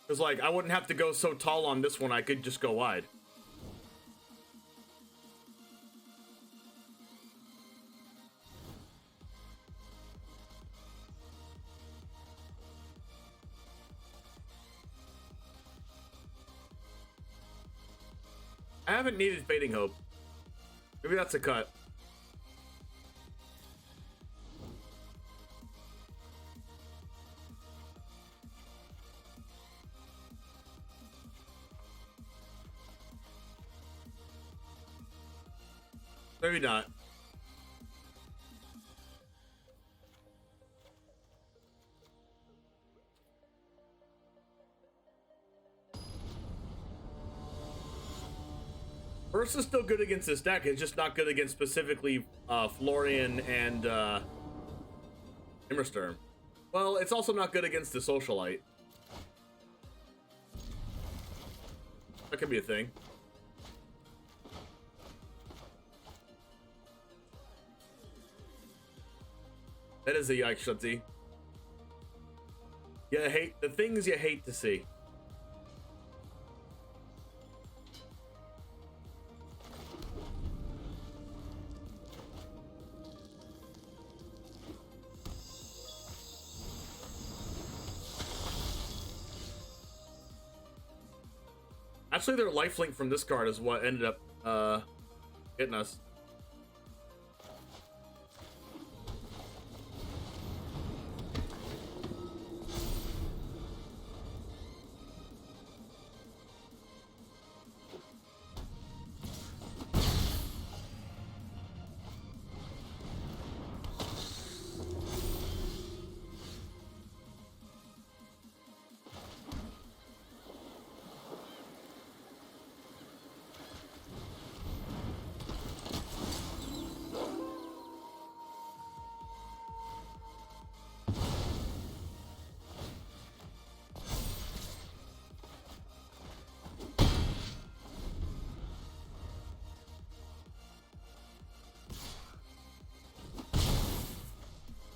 Because, like, I wouldn't have to go so tall on this one. I could just go wide. I haven't needed Fading Hope. Maybe that's a cut. Maybe not. Burst is still good against this deck. It's just not good against specifically Florian and Immersturm. Well, it's also not good against the Socialite. That could be a thing. That is a yikes, Shutzy. Yeah, hate the things you hate to see. Actually, their lifelink from this card is what ended up hitting us.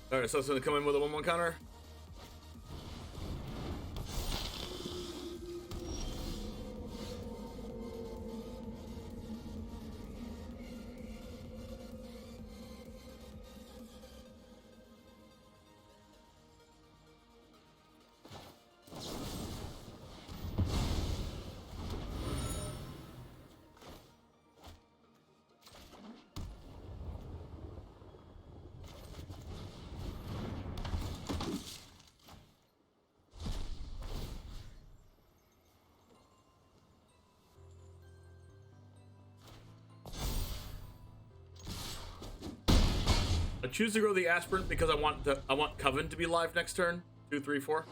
Alright, so it's gonna come in with a 1-1 counter. I choose to go the aspirant because I want Coven to be live next turn. 2, 3, 4.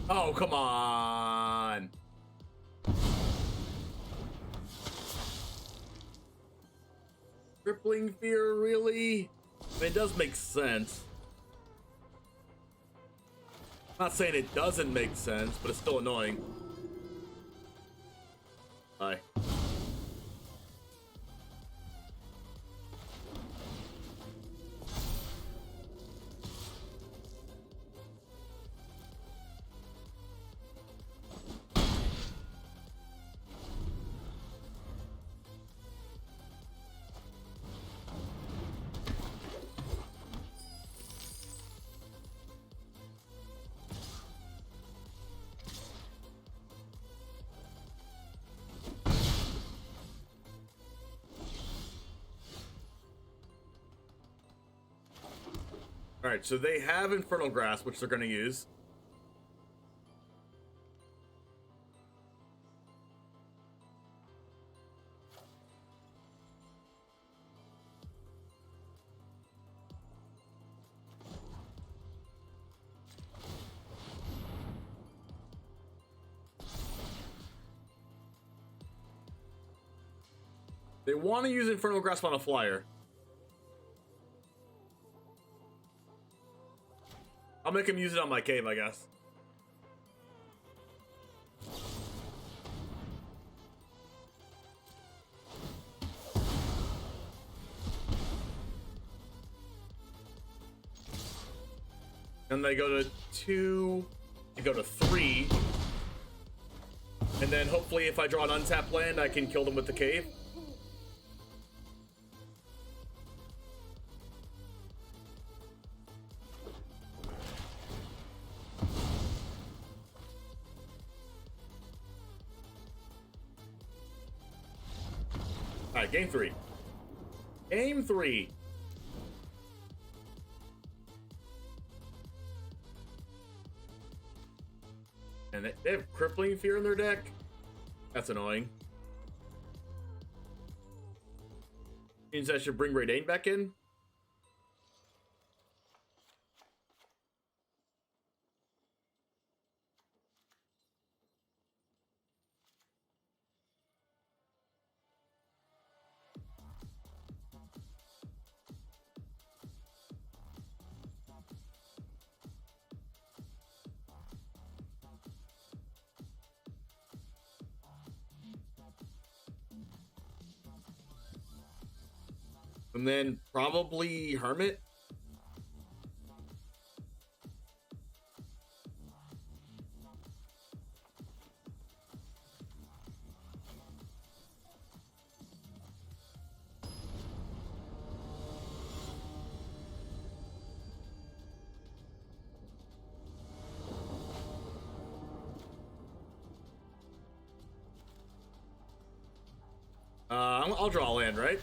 Oh, come on. Crippling Fear, really? I mean, it does make sense. I'm not saying it doesn't make sense, but it's still annoying. Bye. Alright, so they have Infernal Grasp, which they're going to use. They want to use Infernal Grasp on a flyer. I'll make him use it on my cave, I guess. And they go to 2, they go to 3. And then hopefully if I draw an untapped land, I can kill them with the cave. Alright, game 3. Game 3. And they have Crippling Fear in their deck? That's annoying. Means I should bring Raidane back in? And then probably Hermit. I'll draw a land, right?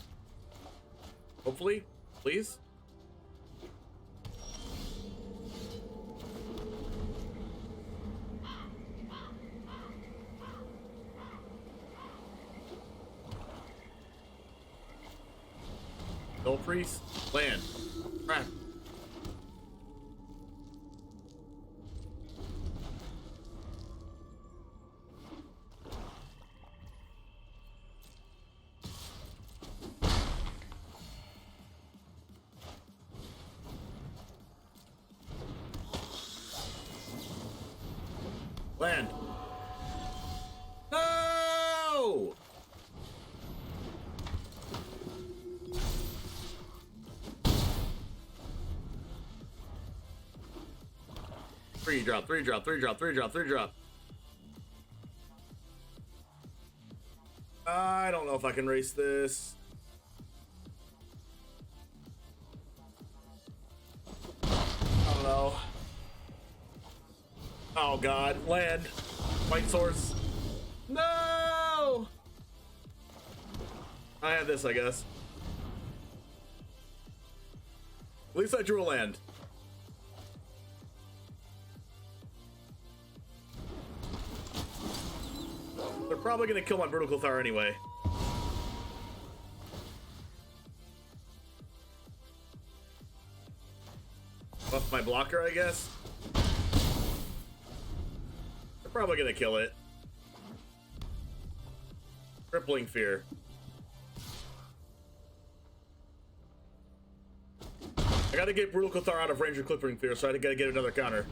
Hopefully, please. Soul Priest, land, crap. Land. No! Three drop. I don't know if I can race this. I don't know. Oh god, land. White source. No! I have this, I guess. At least I drew a land. They're probably gonna kill my Brutal Cathar anyway. Buff my blocker, I guess. They're probably gonna kill it. Crippling Fear. I gotta get Brutal Cathar out of range of Crippling Fear, so I gotta get another counter.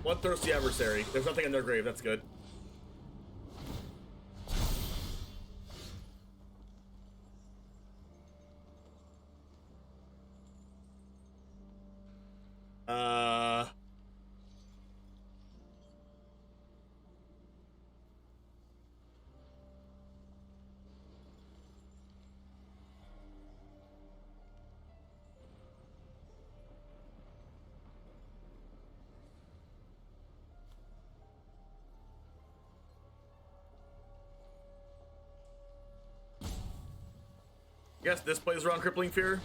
One Thirsty Adversary. There's nothing in their grave, that's good. Yes, this plays around Crippling Fear.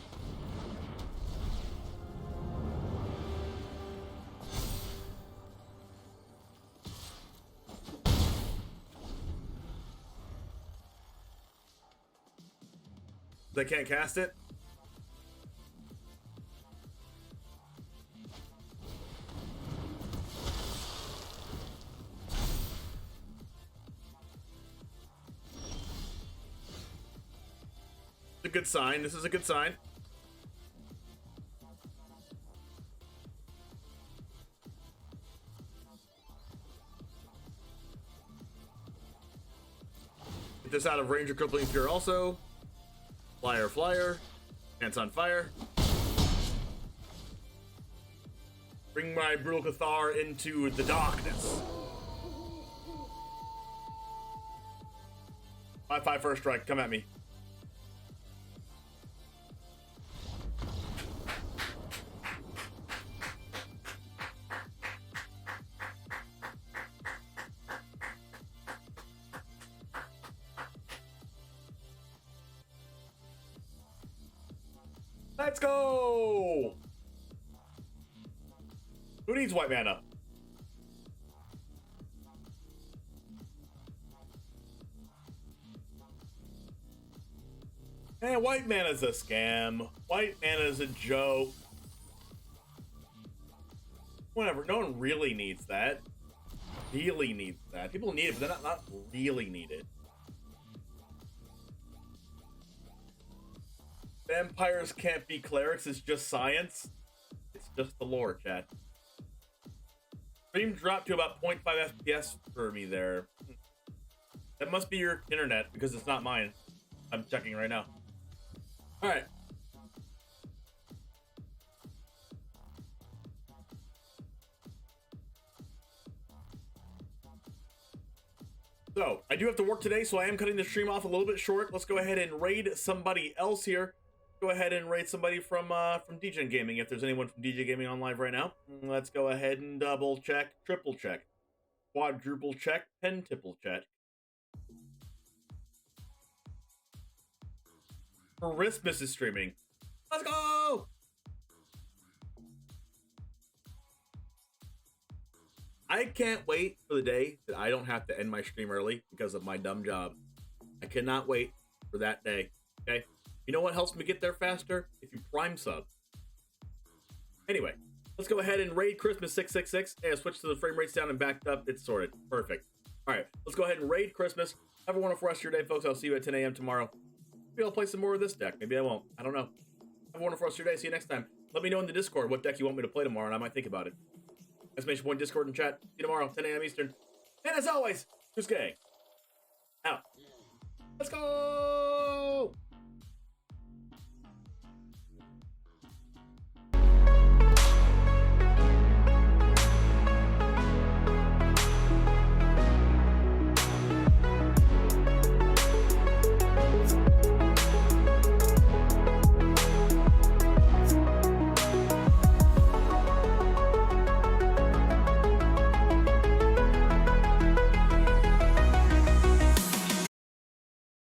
They can't cast it. A good sign. This is a good sign. Get this out of range of Crippling Fear also. Flyer, flyer. Pants on fire. Bring my Brutal Cathar into the darkness. 5/5 first strike. Come at me. Let's go! Who needs white mana? Man, white mana's a scam. White mana's a joke. Whatever. No one really needs that. Really needs that. People need it, but they're not really need it. Vampires can't be clerics. It's just science. It's just the lore, chat. Stream dropped to about 0.5 FPS for me there. That must be your internet because it's not mine. I'm checking right now. All right. So, I do have to work today, so I am cutting the stream off a little bit short. Let's go ahead and raid somebody else here. Go ahead and raid somebody from DJ Gaming, if there's anyone from DJ Gaming on live right now. Let's go ahead and double check, triple check, quadruple check, pentiple check. Christmas is streaming. Let's go! I can't wait for the day that I don't have to end my stream early because of my dumb job. I cannot wait for that day, okay? You know what helps me get there faster? If you Prime sub. Anyway, let's go ahead and raid Christmas 666. Hey, I switched to the frame rates down and backed up. It's sorted. Perfect. All right, let's go ahead and raid Christmas. Have a wonderful rest of your day, folks. I'll see you at 10 a.m. tomorrow. Maybe I'll play some more of this deck. Maybe I won't. I don't know. Have a wonderful rest of your day. See you next time. Let me know in the Discord what deck you want me to play tomorrow, and I might think about it. Exclamation point Discord and chat. See you tomorrow, 10 a.m. Eastern. And as always, who's gang? Out. Let's go!